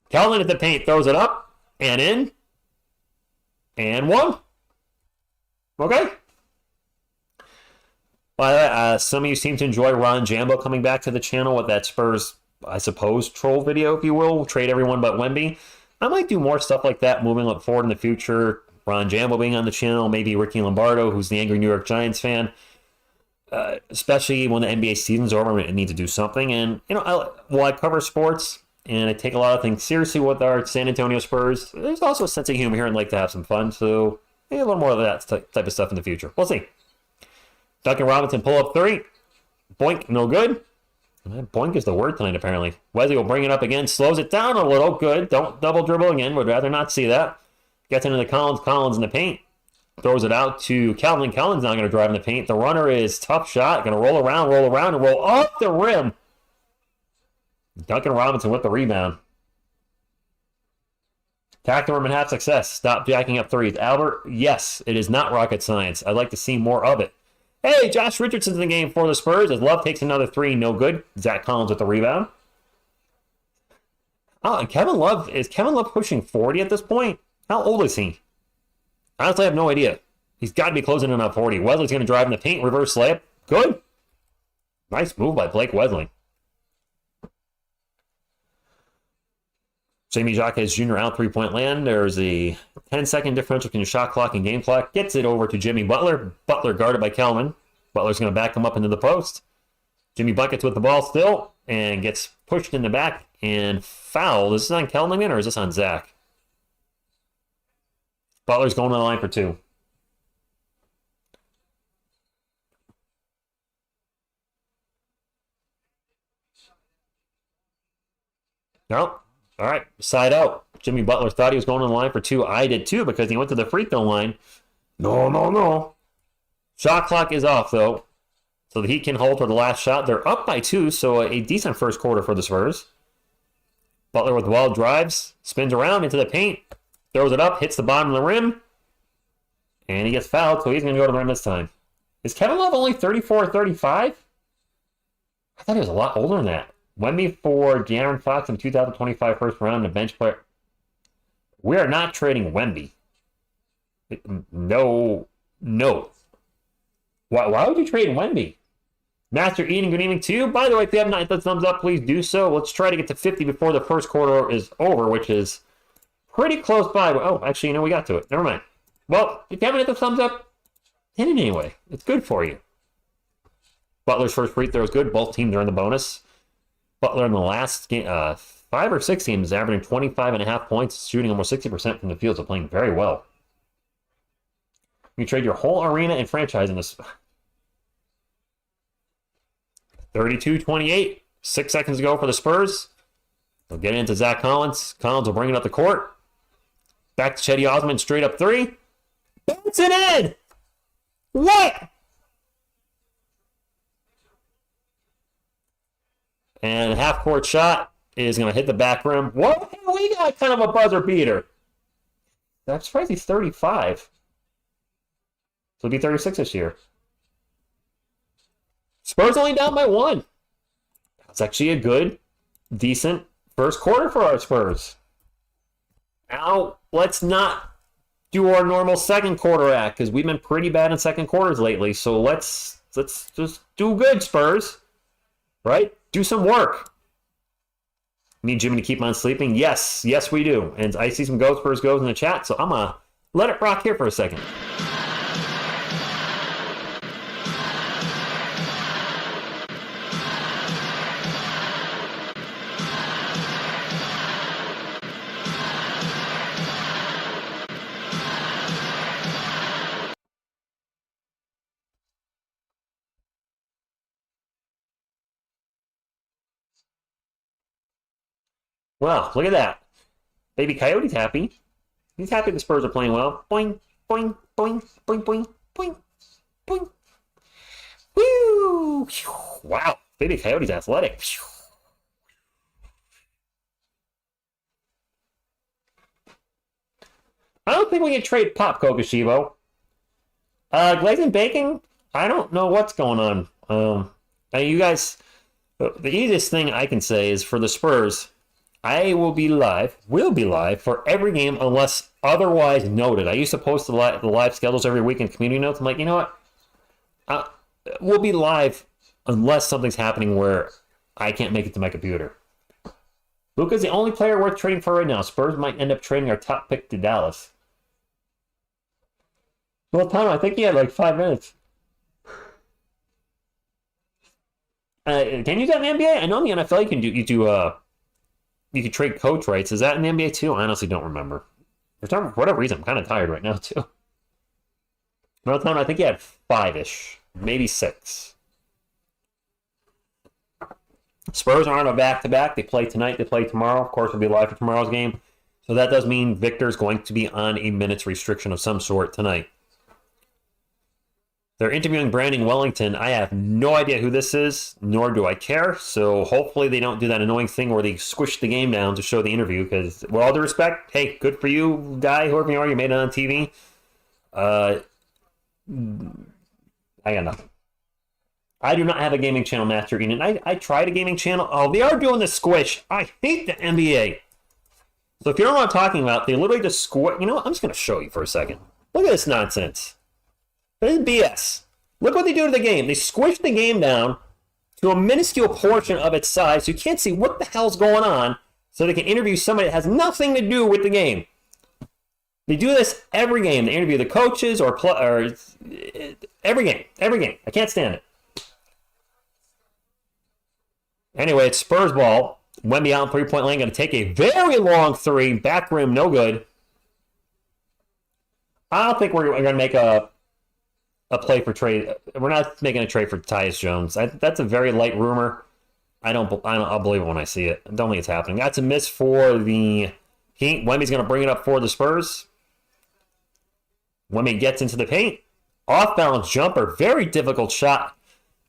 Kelvin at the paint throws it up and in. And 1. Okay. Well, some of you seem to enjoy Ron Jambo coming back to the channel with that Spurs, I suppose, troll video, if you will. Trade everyone but Wemby. I might do more stuff like that moving forward in the future. Ron Jambo being on the channel, maybe Ricky Lombardo, who's the angry New York Giants fan. Especially when the NBA season's over and need to do something. And, I cover sports and I take a lot of things seriously with our San Antonio Spurs. There's also a sense of humor here and like to have some fun. So maybe a little more of that type of stuff in the future. We'll see. Duncan Robinson pull up 3. Boink, no good. Boink is the word tonight, apparently. Wesley will bring it up again, slows it down a little. Good. Don't double dribble again. Would rather not see that. Gets into the Collins. Collins in the paint. Throws it out to Calvin. Calvin's not going to drive in the paint. The runner is tough shot. Going to roll around, and roll off the rim. Duncan Robinson with the rebound. Attack the rim and have success. Stop jacking up 3s. Albert, yes, it is not rocket science. I'd like to see more of it. Hey, Josh Richardson's in the game for the Spurs as Love takes another 3, no good. Zach Collins with the rebound. Oh, and Kevin Love pushing 40 at this point? How old is he? Honestly, I have no idea. He's got to be closing in on 40. Wesley's going to drive in the paint, reverse layup. Good. Nice move by Blake Wesley. Jamie Jacques Jr. out 3-point land. There's a 10-second differential between your shot clock and game clock. Gets it over to Jimmy Butler. Butler guarded by Kelman. Butler's going to back him up into the post. Jimmy Buckets with the ball still and gets pushed in the back and fouled. Is this on Kelman again or is this on Zach? Butler's going to the line for 2. No. All right, side out. Jimmy Butler thought he was going on the line for 2. I did too because he went to the free throw line. No. Shot clock is off, though. So the Heat can hold for the last shot. They're up by 2, so a decent first quarter for the Spurs. Butler with the ball drives, spins around into the paint, throws it up, hits the bottom of the rim, and he gets fouled, so he's going to go to the rim this time. Is Kevin Love only 34 or 35? I thought he was a lot older than that. Wemby for De'Aaron Fox in the 2025 first round, the bench player. We are not trading Wemby. No. Why would you trade Wemby? Master Eating, good evening to you. By the way, if you have not hit the thumbs up, please do so. Let's try to get to 50 before the first quarter is over, which is pretty close by. Oh, actually, we got to it. Never mind. Well, if you haven't hit the thumbs up, hit it anyway. It's good for you. Butler's first free throw is good. Both teams are in the bonus. Butler in the last game, 5 or 6 games, averaging 25.5 points, shooting almost 60% from the field, so playing very well. You trade your whole arena and franchise in this. 32-28. 6 seconds to go for the Spurs. They'll get into Zach Collins. Collins will bring it up the court. Back to Chetty Osman, straight up 3. That's it in! What? And half-court shot is going to hit the back rim. What? We got kind of a buzzer beater. I'm surprised he's 35. So he'll be 36 this year. Spurs only down by 1. That's actually a good, decent first quarter for our Spurs. Now, let's not do our normal second quarter act because we've been pretty bad in second quarters lately. So let's just do good, Spurs. Right? Do some work. Need Jimmy to keep on sleeping? Yes, we do. And I see some Go Spurs goes in the chat, so I'm gonna let it rock here for a second. Well, look at that. Baby Coyote's happy. He's happy the Spurs are playing well. Boing, boing, boing, boing, boing, boing, boing. Woo! Wow. Baby Coyote's athletic. I don't think we can trade Pop Kokoshibo. Glazing Bacon, I don't know what's going on. You guys, the easiest thing I can say is for the Spurs, I will be live for every game unless otherwise noted. I used to post the live schedules every week in community notes. I'm like, you know what? We'll be live unless something's happening where I can't make it to my computer. Luka's the only player worth trading for right now. Spurs might end up trading our top pick to Dallas. Well, Tom, I think he had like 5 minutes. Can you do that in the NBA? I know in the NFL you can trade coach rights. Is that in the NBA too? I honestly don't remember. For whatever reason, I'm kind of tired right now too. Well, Tom, I think he had 5-ish, maybe 6. Spurs aren't a back-to-back. They play tonight. They play tomorrow. Of course, we'll be live for tomorrow's game. So that does mean Victor's going to be on a minutes restriction of some sort tonight. They're interviewing Brandon Wellington. I have no idea who this is, nor do I care. So hopefully they don't do that annoying thing where they squish the game down to show the interview. Because, with all due respect, hey, good for you, guy, whoever you are, you made it on TV. I got nothing. I do not have a gaming channel, Master Eden. I tried a gaming channel. Oh, they are doing the squish. I hate the NBA. So if you don't know what I'm talking about, they literally just squish. You know what? I'm just going to show you for a second. Look at this nonsense. This is BS. Look what they do to the game. They squish the game down to a minuscule portion of its size so you can't see what the hell's going on so they can interview somebody that has nothing to do with the game. They do this every game. They interview the coaches or every game. Every game. I can't stand it. Anyway, it's Spurs ball. Wemby out in three-point lane. Going to take a very long three. Back rim, no good. I don't think we're going to make a play for trade. We're not making a trade for Tyus Jones. That's a very light rumor. I'll believe it when I see it. I don't think it's happening. That's a miss for the Heat. Wemby's going to bring it up for the Spurs. Wemby gets into the paint. Off-balance jumper. Very difficult shot.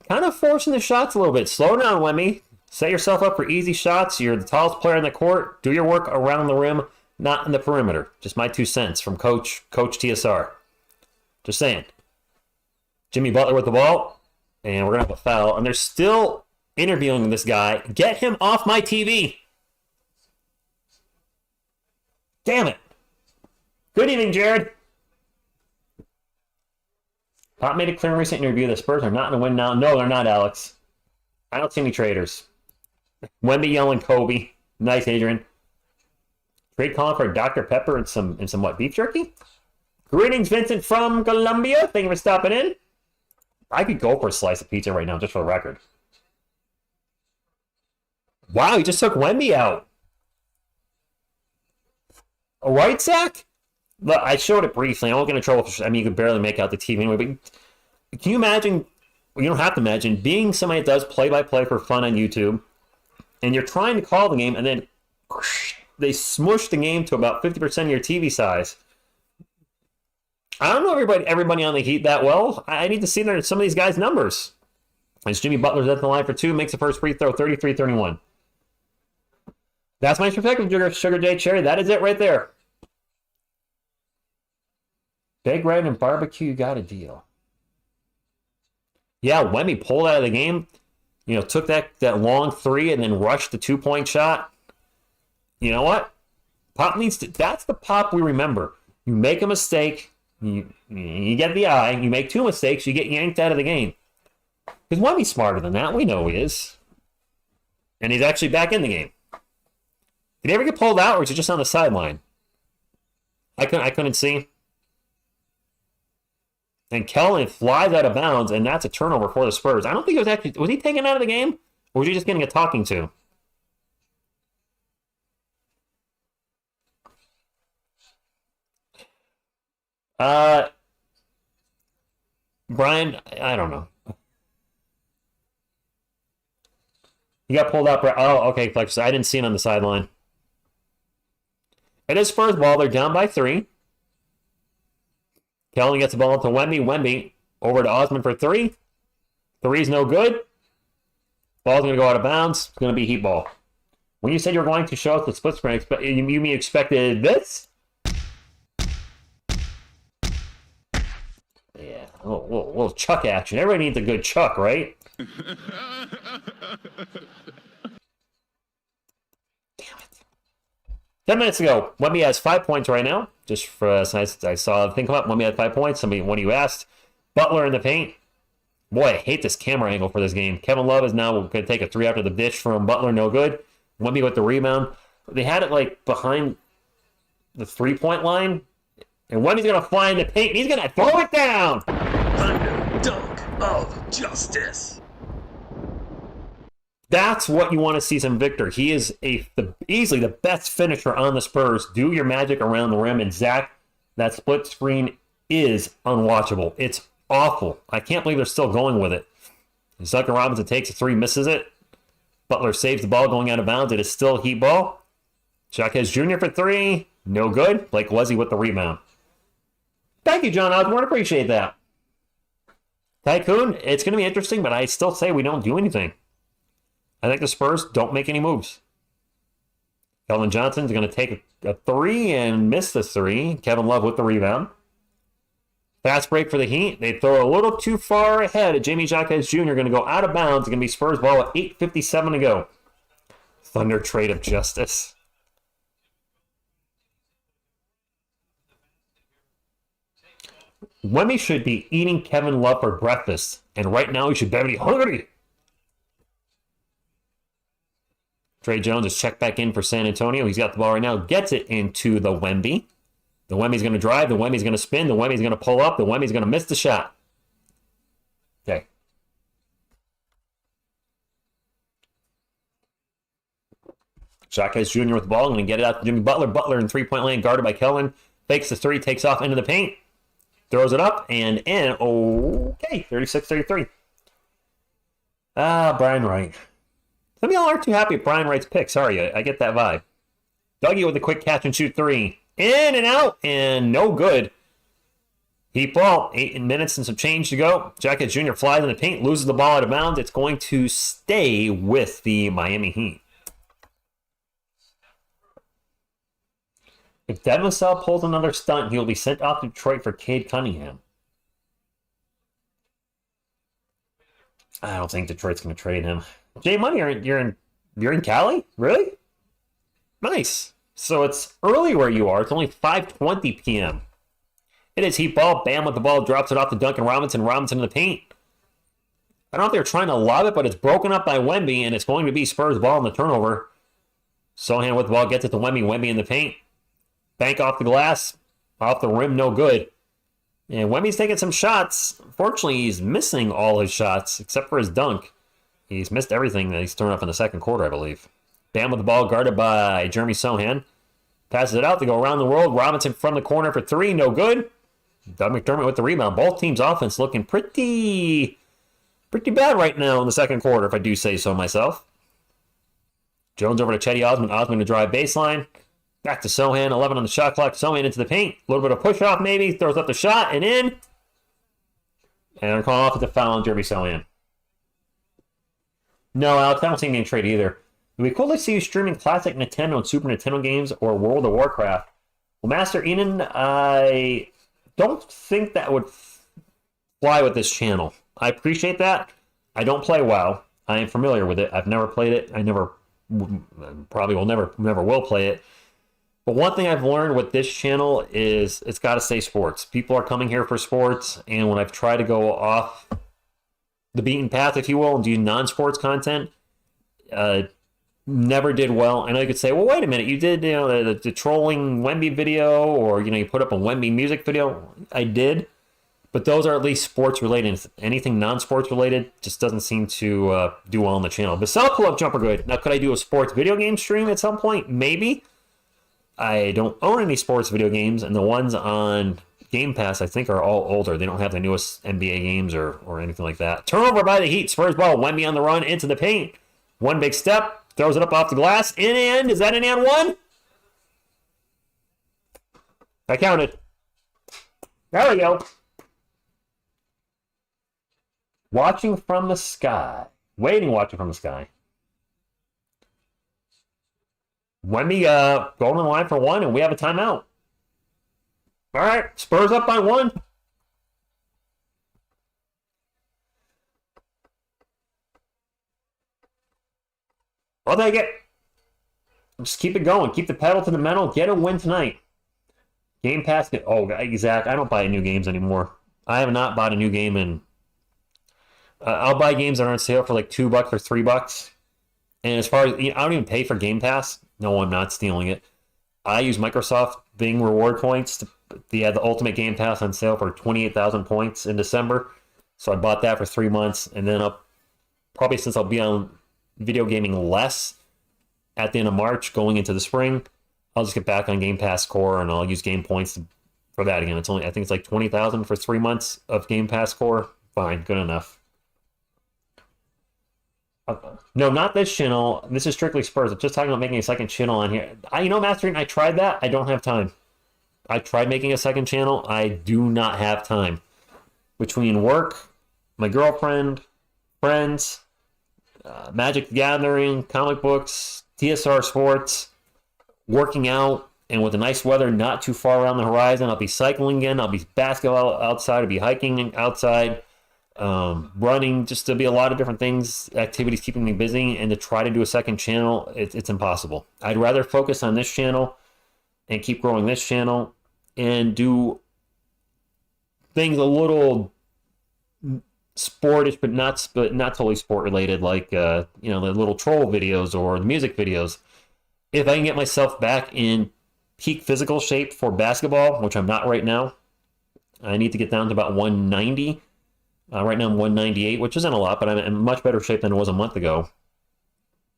Kind of forcing the shots a little bit. Slow down, Wemby. Set yourself up for easy shots. You're the tallest player in the court. Do your work around the rim, not in the perimeter. Just my 2 cents from Coach TSR. Just saying. Jimmy Butler with the ball. And we're going to have a foul. And they're still interviewing this guy. Get him off my TV. Damn it. Good evening, Jared. Pop made it clear in a recent interview the Spurs are not going to win now. No, they're not, Alex. I don't see any traders. Wemby yelling Kobe. Nice, Adrian. Trade calling for Dr. Pepper and some what, beef jerky? Greetings, Vincent from Colombia. Thank you for stopping in. I could go for a slice of pizza right now, just for the record. Wow, he just took Wemby out. A right, Zach? Look, I showed it briefly. I won't get in trouble. I mean, you could barely make out the TV anyway. But can you imagine? Well, you don't have to imagine being somebody that does play-by-play for fun on YouTube, and you're trying to call the game, and then they smush the game to about 50% of your TV size. I don't know everybody on the Heat that well. I need to see some of these guys' numbers. As Jimmy Butler's at the line for 2, makes the first free throw, 33-31. That's my perspective, Sugar J Cherry. That is it right there. Big Red and Barbecue got a deal. Yeah, Wemby pulled out of the game. You know, took that long 3 and then rushed the 2-point shot. You know what? Pop needs to. That's the Pop we remember. You make a mistake, you get the eye. You make 2 mistakes, you get yanked out of the game. Because Wemby's smarter than that. We know he is. And he's actually back in the game. Did he ever get pulled out, or is he just on the sideline? I couldn't see. And Kellen flies out of bounds, and that's a turnover for the Spurs. I don't think it was actually... Was he taken out of the game? Or was he just getting a talking to? Brian, I don't know. He got pulled up. Oh, okay, Flex. I didn't see him on the sideline. It is Spurs ball. They're down by 3. Kellen gets the ball to Wemby. Wemby over to Osman for 3. 3's no good. Ball's going to go out of bounds. It's going to be Heat ball. When you said you were going to show us the split screen, you mean expected this? Yeah, a little chuck action. Everybody needs a good chuck, right? Damn it. 10 minutes ago, Wemby has 5 points right now. Just for I saw the thing come up. Wemby had 5 points. One of you asked. Butler in the paint. Boy, I hate this camera angle for this game. Kevin Love is now going to take a 3 after the dish from Butler. No good. Wemby with the rebound. They had it like behind the 3-point line. And Wemby's going to fly in the paint. And he's going to throw it down. Thunder dunk of justice. That's what you want to see from Victor. He is easily the best finisher on the Spurs. Do your magic around the rim. And Zach, that split screen is unwatchable. It's awful. I can't believe they're still going with it. Duncan Robinson takes a 3, misses it. Butler saves the ball going out of bounds. It is still Heat ball. Jaquez Jr. for 3. No good. Blake Leslie with the rebound. Thank you, John Osborne. Appreciate that. Tycoon, it's going to be interesting, but I still say we don't do anything. I think the Spurs don't make any moves. Keldon Johnson's going to take a 3 and miss the 3. Kevin Love with the rebound. Fast break for the Heat. They throw a little too far ahead at Jamie Jaquez Jr. Going to go out of bounds. It's going to be Spurs ball at 8:57 to go. Thunder trade of justice. Wemby should be eating Kevin Love for breakfast. And right now he should be hungry. Trey Jones is checked back in for San Antonio. He's got the ball right now. Gets it into the Wemby. The Wemby's going to drive. The Wemby's going to spin. The Wemby's going to pull up. The Wemby's going to miss the shot. Okay. Jaquez Jr. with the ball. Going to get it out to Jimmy Butler. Butler in 3-point lane, guarded by Kellen. Fakes the 3, takes off into the paint. Throws it up and in. Okay, 36-33. Brian Wright. Some of y'all aren't too happy with Brian Wright's pick. Sorry, I get that vibe. Dougie with a quick catch and shoot 3. In and out, and no good. Heat ball, 8 minutes and some change to go. Jaquez Jr. flies in the paint, loses the ball out of bounds. It's going to stay with the Miami Heat. If Devin Vassell pulls another stunt, he'll be sent off to Detroit for Cade Cunningham. I don't think Detroit's going to trade him. Jay Money, you're in Cali? Really? Nice. So it's early where you are. It's only 5:20 p.m. It is Heat ball. Bam with the ball. Drops it off to Duncan Robinson. Robinson in the paint. I don't know if they're trying to lob it, but it's broken up by Wemby, and it's going to be Spurs ball in the turnover. Sohan with the ball. Gets it to Wemby. Wemby in the paint. Bank off the glass. Off the rim. No good. And Wemby's taking some shots. Fortunately, he's missing all his shots, except for his dunk. He's missed everything that he's thrown up in the second quarter, I believe. Bam with the ball, guarded by Jeremy Sohan. Passes it out to go around the world. Robinson from the corner for 3, no good. Doug McDermott with the rebound. Both teams' offense looking pretty bad right now in the second quarter, if I do say so myself. Jones over to Chetty Osman. Osman to drive baseline. Back to Sohan. 11 on the shot clock. Sohan into the paint. A little bit of push off maybe. Throws up the shot and in. And they're calling off at the foul on Jeremy Sohan. No, Alex, I don't see him getting traded either. It would be cool to see you streaming classic Nintendo and Super Nintendo games or World of Warcraft. Well, Master Enan, I don't think that would fly with this channel. I appreciate that. I don't play WoW. I am familiar with it. I've never played it. I never, probably will never will play it. But one thing I've learned with this channel is it's got to say sports. People are coming here for sports, and when I've tried to go off the beaten path, if you will, and do non-sports content, never did well. I know you could say, well, wait a minute, you did the trolling Wemby video, or you put up a Wemby music video. I did, but those are at least sports related. Anything non-sports related just doesn't seem to do well on the channel. But sell pull-up jumper good. Now, could I do a sports video game stream at some point? Maybe. I don't own any sports video games, and the ones on Game Pass, I think, are all older. They don't have the newest NBA games or anything like that. Turnover by the Heat. Spurs ball. Wemby on the run into the paint. One big step. Throws it up off the glass. In and. Is that an and one? I counted. There we go. Watching from the sky. Watching from the sky. Wemby going in line for one, and we have a timeout. All right, Spurs up by one. I'll take it. Just keep it going. Keep the pedal to the metal. Get a win tonight. Game Pass. Oh, Zach, I don't buy new games anymore. I have not bought a new game in. I'll buy games that are on sale for like $2 or $3. And as far as I don't even pay for Game Pass. No, I'm not stealing it. I use Microsoft Bing reward points. They had the Ultimate Game Pass on sale for 28,000 points in December. So I bought that for 3 months. And then probably since I'll be on video gaming less at the end of March going into the spring, I'll just get back on Game Pass Core and I'll use game points for that again. I think it's like 20,000 for 3 months of Game Pass Core. Fine, good enough. No, not this channel. This is strictly Spurs. I'm just talking about making a second channel on here. Mastering, I tried that. I don't have time. I tried making a second channel. I do not have time. Between work, my girlfriend, friends, Magic the Gathering, comic books, TSR Sports, working out, and with the nice weather not too far around the horizon, I'll be cycling again. I'll be basketball outside. I'll be hiking outside. Running, just to be a lot of different things, activities keeping me busy, and to try to do a second channel, it's impossible. I'd rather focus on this channel and keep growing this channel and do things a little sportish, but not totally sport related, like the little troll videos or the music videos. If I can get myself back in peak physical shape for basketball, which I'm not right now, I need to get down to about 190. Right now I'm 198, which isn't a lot, but I'm in much better shape than I was a month ago.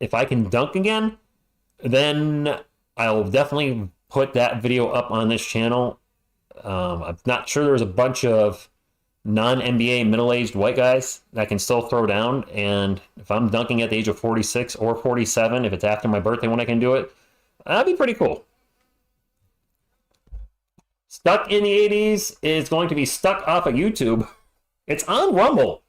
If I can dunk again, then I'll definitely put that video up on this channel. I'm not sure there's a bunch of non-NBA middle-aged white guys that can still throw down, and if I'm dunking at the age of 46 or 47, if it's after my birthday when I can do it, that'd be pretty cool. Stuck in the 80s is going to be stuck off of YouTube. It's on Rumble.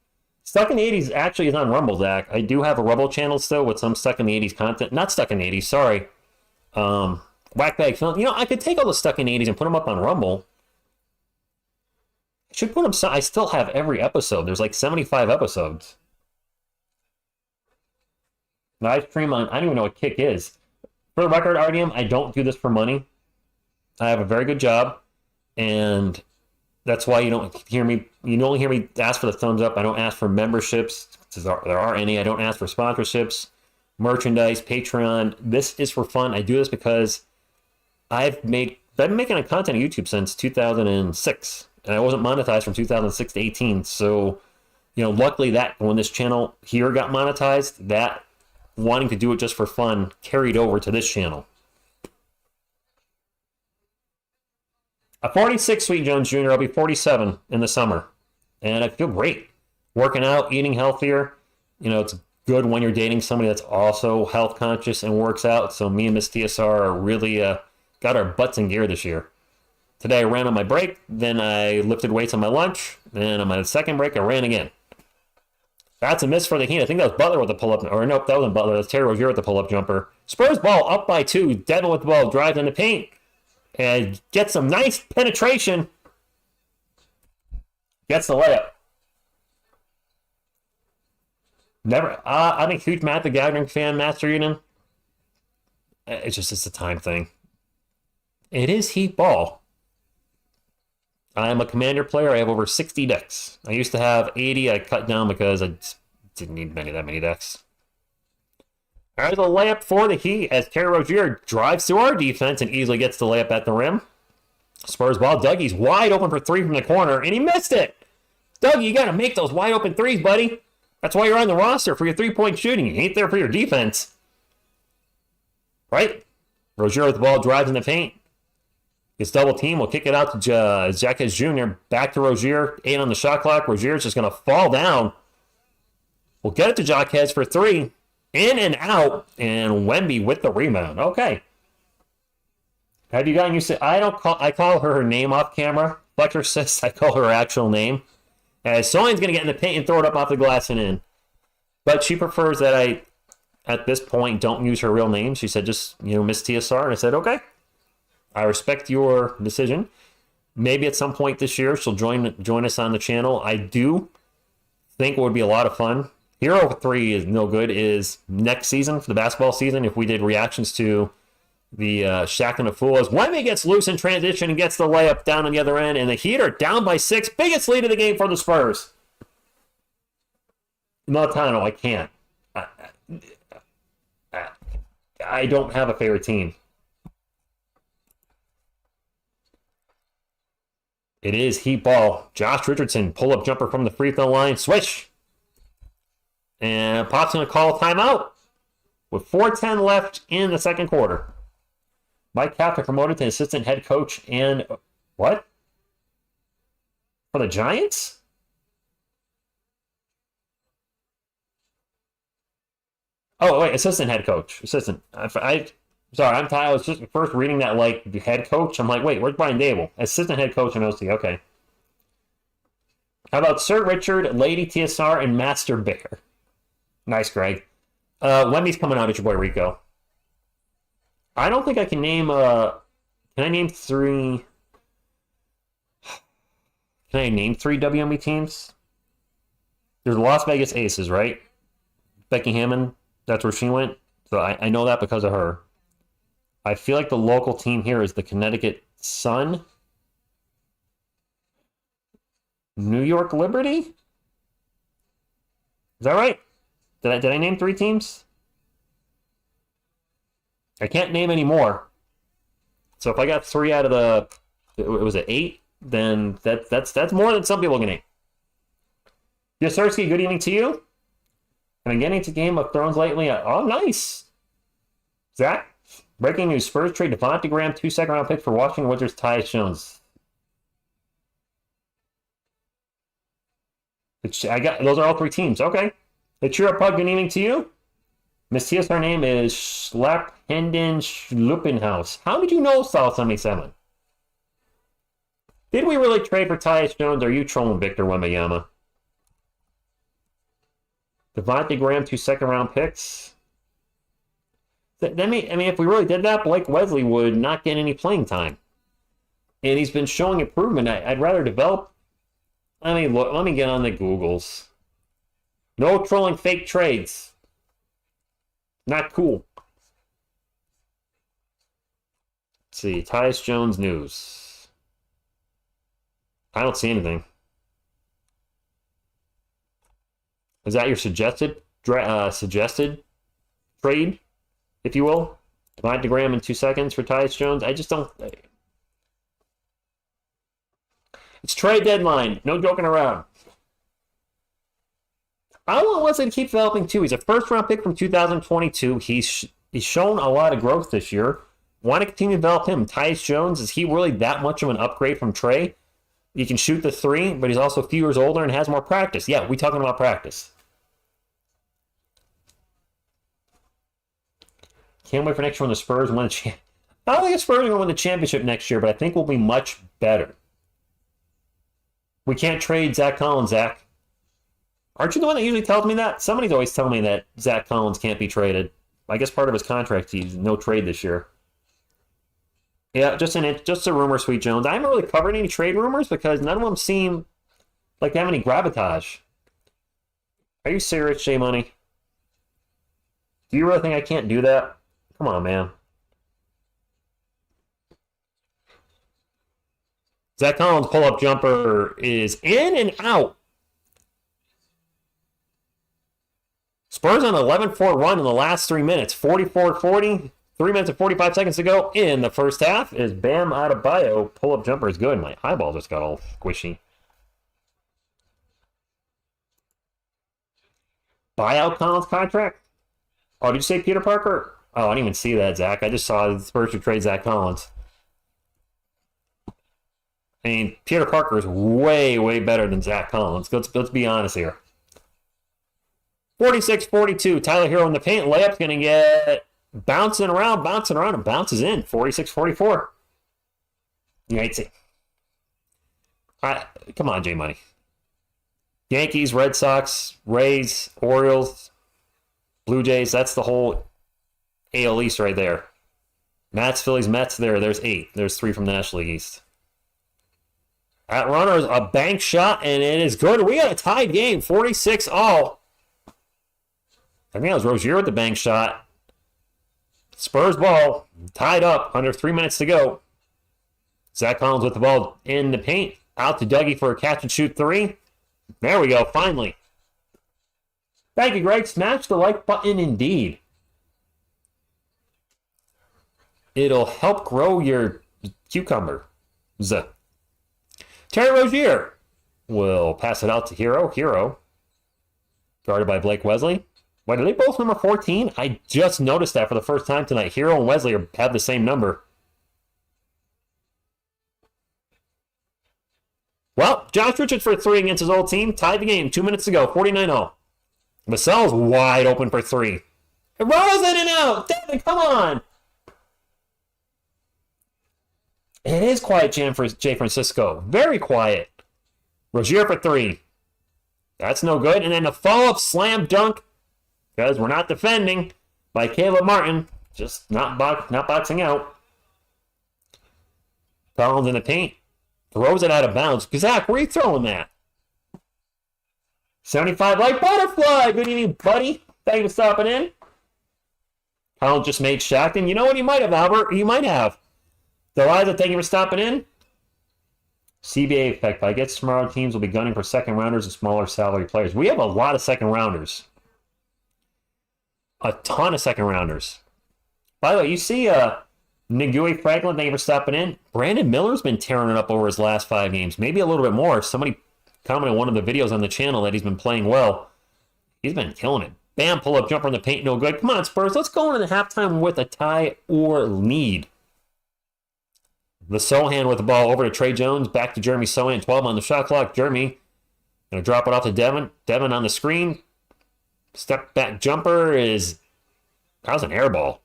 Stuck in the 80s actually is on Rumble, Zach. I do have a Rumble channel still with some Stuck in the 80s content. Not Stuck in the 80s, sorry. Whackbag Film. I could take all the Stuck in the 80s and put them up on Rumble. I should put them... I still have every episode. There's like 75 episodes. Live stream on... I don't even know what Kick is. For the record, RDM, I don't do this for money. I have a very good job. And... that's why you don't hear me. You only hear me ask for the thumbs up. I don't ask for memberships. There are any. I don't ask for sponsorships, merchandise, Patreon. This is for fun. I do this because I've been making a content on YouTube since 2006, and I wasn't monetized from 2006 to 18. So, luckily that when this channel here got monetized, that wanting to do it just for fun carried over to this channel. I'm 46, Sweet Jones Jr. I'll be 47 in the summer. And I feel great. Working out, eating healthier. It's good when you're dating somebody that's also health conscious and works out. So me and Miss TSR are really got our butts in gear this year. Today I ran on my break. Then I lifted weights on my lunch. Then on my second break, I ran again. That's a miss for the Heat. I think that was Butler with the pull-up. Or nope, that wasn't Butler. That's Terry Rozier with the pull-up jumper. Spurs ball up by 2. Devin with the ball. Drives in the paint. And gets some nice penetration. Gets the layup. I'm a huge Matt the Gathering fan, Master Eden. It's a time thing. It is Heat Ball. I'm a Commander player. I have over 60 decks. I used to have 80. I cut down because I just didn't need that many decks. There's a layup for the Heat as Terry Rozier drives through our defense and easily gets the layup at the rim. Spurs ball. Dougie's wide open for three from the corner, and he missed it. Dougie, you got to make those wide open threes, buddy. That's why you're on the roster, for your three-point shooting. You ain't there for your defense. Right? Rozier with the ball, drives in the paint. Gets double team. We'll kick it out to Jacques Jr. Back to Rozier. 8 on the shot clock. Rozier's just going to fall down. We'll get it to Jacques for 3. In and out. And Wemby with the rebound. Okay. Have you gotten used to... I call her name off camera. Fletcher says I call her actual name. As Soine's going to get in the paint and throw it up off the glass and in. But she prefers that I, at this point, don't use her real name. She said just, Miss TSR. And I said, okay. I respect your decision. Maybe at some point this year she'll join us on the channel. I do think it would be a lot of fun. Hero 3 is no good. Is next season, for the basketball season, if we did reactions to the Shaq and the Fool, as Wemby gets loose in transition and gets the layup down on the other end, and the Heat are down by 6. Biggest lead of the game for the Spurs. Militano, I can't. I don't have a favorite team. It is Heat Ball. Josh Richardson, pull-up jumper from the free throw line. Swish. And Pop's going to call a timeout with 4:10 left in the second quarter. Mike Kapler promoted to assistant head coach and... What? For the Giants? Oh, wait, assistant head coach. Assistant. Sorry, I was just first reading that like the head coach. I'm like, wait, where's Brian Dable? Assistant head coach in OC. Okay. How about Sir Richard, Lady TSR, and Master Bear? Nice, Greg. Wemby's coming out at your boy Rico. I don't think I can name. Can I name 3? Can I name 3 WNBA teams? There's the Las Vegas Aces, right? Becky Hammond. That's where she went. So I know that because of her. I feel like the local team here is the Connecticut Sun. New York Liberty? Is that right? Did I name 3 teams? I can't name any more. So if I got 3 out of the... Was it 8? Then that's more than some people can name. Yasarski, good evening to you. Am I getting to Game of Thrones lately? Oh, nice. Zach? Breaking news, Spurs trade Devontae Graham, 2 second-round picks for Washington Wizards, Tyus Jones. Those are all 3 teams. Okay. The Cheer Up Pug, good evening to you. Miss TSR name is Schlapenden Schluppenhaus. How did you know South 77? Did we really trade for Tyus Jones? Or are you trolling Victor Wembanyama? Devontae Graham, 2 second-round picks. If we really did that, Blake Wesley would not get any playing time. And he's been showing improvement. I'd rather develop. Let me get on the Googles. No trolling fake trades. Not cool. Let's see. Tyus Jones news. I don't see anything. Is that your suggested trade, if you will? Devontae Graham in 2 seconds for Tyus Jones? I just don't... It's trade deadline. No joking around. I want Wesley to keep developing, too. He's a first-round pick from 2022. He's shown a lot of growth this year. Want to continue to develop him. Tyus Jones, is he really that much of an upgrade from Trey? He can shoot the 3, but he's also a few years older and has more practice. Yeah, we're talking about practice. Can't wait for next year when the Spurs win the championship. I don't think the Spurs are going to win the championship next year, but I think we'll be much better. We can't trade Zach Collins, Zach. Aren't you the one that usually tells me that? Somebody's always telling me that Zach Collins can't be traded. I guess part of his contract, he's no trade this year. Yeah, just a rumor, Sweet Jones. I haven't really covered any trade rumors because none of them seem like they have any gravitage. Are you serious, J Money? Do you really think I can't do that? Come on, man. Zach Collins' pull-up jumper is in and out. Spurs on an 11-4 run in the last 3 minutes. 44-40. 3 minutes and 45 seconds to go in the first half. Is Bam Adebayo. Pull-up jumper is good. My eyeball just got all squishy. Buyout Collins contract? Oh, did you say Peter Parker? Oh, I didn't even see that, Zach. I just saw the Spurs should trade Zach Collins. I mean, Peter Parker is way, way better than Zach Collins. Let's be honest here. 46-42. Tyler Hero in the paint. Layup's going to get bouncing around, and bounces in. 46-44. Right. Come on, J Money. Yankees, Red Sox, Rays, Orioles, Blue Jays. That's the whole AL East right there. Mets, Phillies, Mets. There's 8. There's 3 from the National League East. At runners, a bank shot, and it is good. We got a tied game, 46-all. I think that was Rozier with the bank shot. Spurs ball, tied up, under 3 minutes to go. Zach Collins with the ball in the paint. Out to Dougie for a catch-and-shoot 3. There we go, finally. Thank you, Greg. Smash the like button indeed. It'll help grow your cucumber. Terry Rozier will pass it out to Hero. Hero, guarded by Blake Wesley. Wait, are they both number 14? I just noticed that for the first time tonight. Hero and Wesley have the same number. Well, Josh Richards for 3 against his old team. Tied the game. 2 minutes to go. 49-0. Vassell's wide open for 3. It rolls in and out. Devin, come on. It is quiet jam for Jay Francisco. Very quiet. Rozier for 3. That's no good. And then the follow-up slam dunk, because we're not defending, by Caleb Martin. Just not boxing out. Collins in the paint. Throws it out of bounds. Zach, where are you throwing that? 75 like butterfly. Good evening, buddy. Thank you for stopping in. Collins just made Shackton. You know what? You might have, Albert. You might have. Deliza, thank you for stopping in. CBA effect. By Get Tomorrow, teams will be gunning for second rounders and smaller salary players. We have a lot of second rounders. A ton of second rounders. By the way, you see Ngui Franklin, thank you for stopping in. Brandon Miller's been tearing it up over his last 5 games. Maybe a little bit more. Somebody commented on one of the videos on the channel that he's been playing well. He's been killing it. Bam, pull-up jumper in the paint, no good. Come on, Spurs. Let's go into the halftime with a tie or lead. The Sohan with the ball over to Trey Jones. Back to Jeremy Sohan. 12 on the shot clock. Jeremy going to drop it off to Devin. Devin on the screen. Step back jumper is... That was an air ball.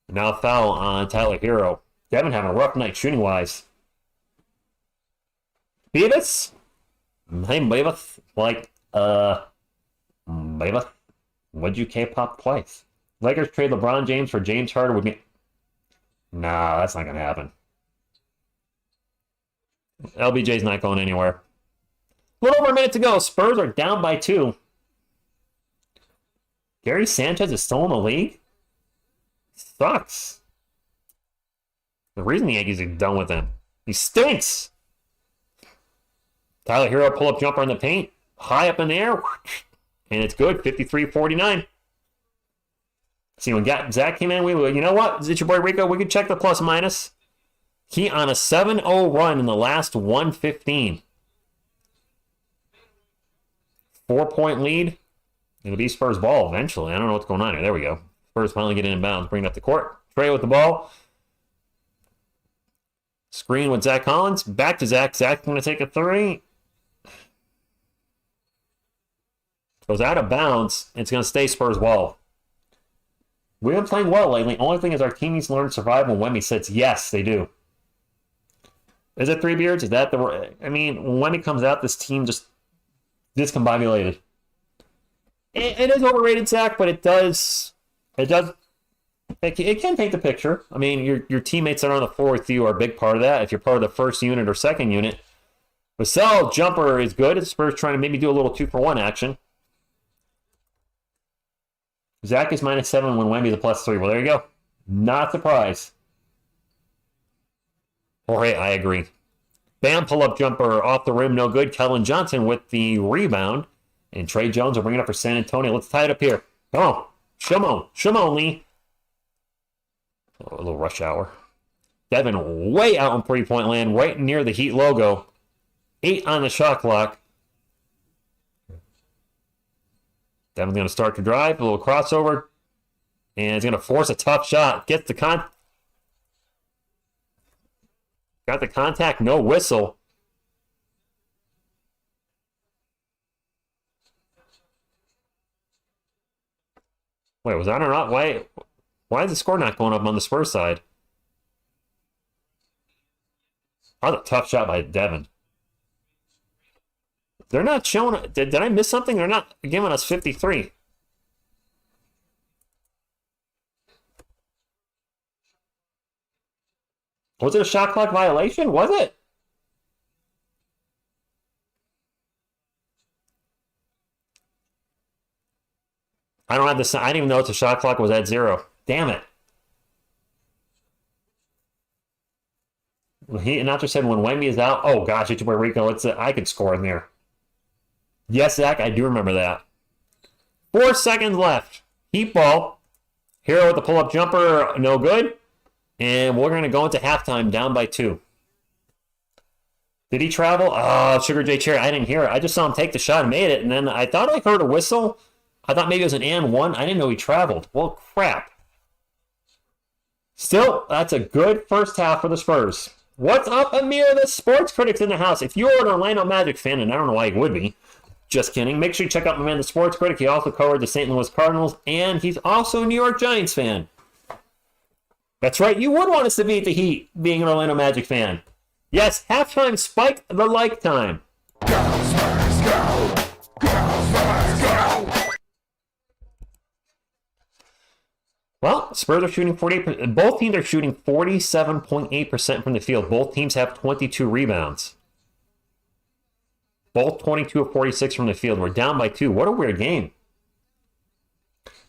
Now foul on Tyler Hero. Devin having a rough night shooting-wise. Beavis? Hey, Beavis. Beavis? What'd you K-pop twice? Lakers trade LeBron James for James Harden with me. Nah, that's not going to happen. LBJ's not going anywhere. A little over a minute to go. Spurs are down by 2. Gary Sanchez is still in the league? Sucks. The reason the Yankees are done with him. He stinks. Tyler Hero pull-up jumper in the paint. High up in the air. And it's good. 53-49. See, when Zach came in, you know what? Is it your boy Rico? We could check the plus minus. He on a 7-0 run in the last 115. 4-point lead. It'll be Spurs ball eventually. I don't know what's going on here. There we go. Spurs finally get in bounds. Bring it up the court. Trey with the ball. Screen with Zach Collins. Back to Zach. Zach's going to take a 3. Goes out of bounds. It's going to stay Spurs ball. We've been playing well lately. Only thing is our team needs to learn to survive when Wemby sits. Yes, they do. Is it 3 beards? Is that the... I mean, when Wemby comes out, this team just discombobulated. It is overrated, Zach, but it can paint the picture. I mean, your teammates that are on the floor with you are a big part of that. If you're part of the first unit or second unit. Vassell jumper is good. Spurs trying to maybe do a little 2-for-1 action. Zach is -7 when Wemby's a +3. Well, there you go. Not surprised. Jorge, I agree. Bam, pull-up jumper off the rim, no good. Kellen Johnson with the rebound. And Trey Jones will bring it up for San Antonio. Let's tie it up here. Come on. Shimon Lee. Oh, a little rush hour. Devin way out in three-point land, right near the Heat logo. 8 on the shot clock. Devin's going to start to drive. A little crossover. And he's going to force a tough shot. Gets the got the contact, no whistle. Wait, was that or not? Why is the score not going up on the Spurs side? That was a tough shot by Devin. They're not showing... Did I miss something? They're not giving us 53. Was it a shot clock violation? Was it? I don't have this. I didn't even know if the shot clock was at 0. Damn it. He not just said when Wemby is out. Oh gosh, it's Puerto Rico. I could score in there. Yes, Zach, I do remember that. 4 seconds left. Heat ball. Hero with the pull-up jumper, no good. And we're going to go into halftime down by 2. Did he travel? Oh, Sugar J Cherry, I didn't hear it. I just saw him take the shot and made it. And then I thought I heard a whistle. I thought maybe it was an and one. I didn't know he traveled. Well, crap. Still, that's a good first half for the Spurs. What's up, Amir, the sports critics in the house? If you're an Orlando Magic fan, and I don't know why you would be, just kidding, make sure you check out my man, the sports critic. He also covered the St. Louis Cardinals, and he's also a New York Giants fan. That's right, you would want us to beat the Heat, being an Orlando Magic fan. Yes, halftime spike the like time. Go, Spurs, go! Go, Spurs, go! Well, Spurs are shooting 48%. Both teams are shooting 47.8% from the field. Both teams have 22 rebounds. Both 22 of 46 from the field. We're down by 2. What a weird game.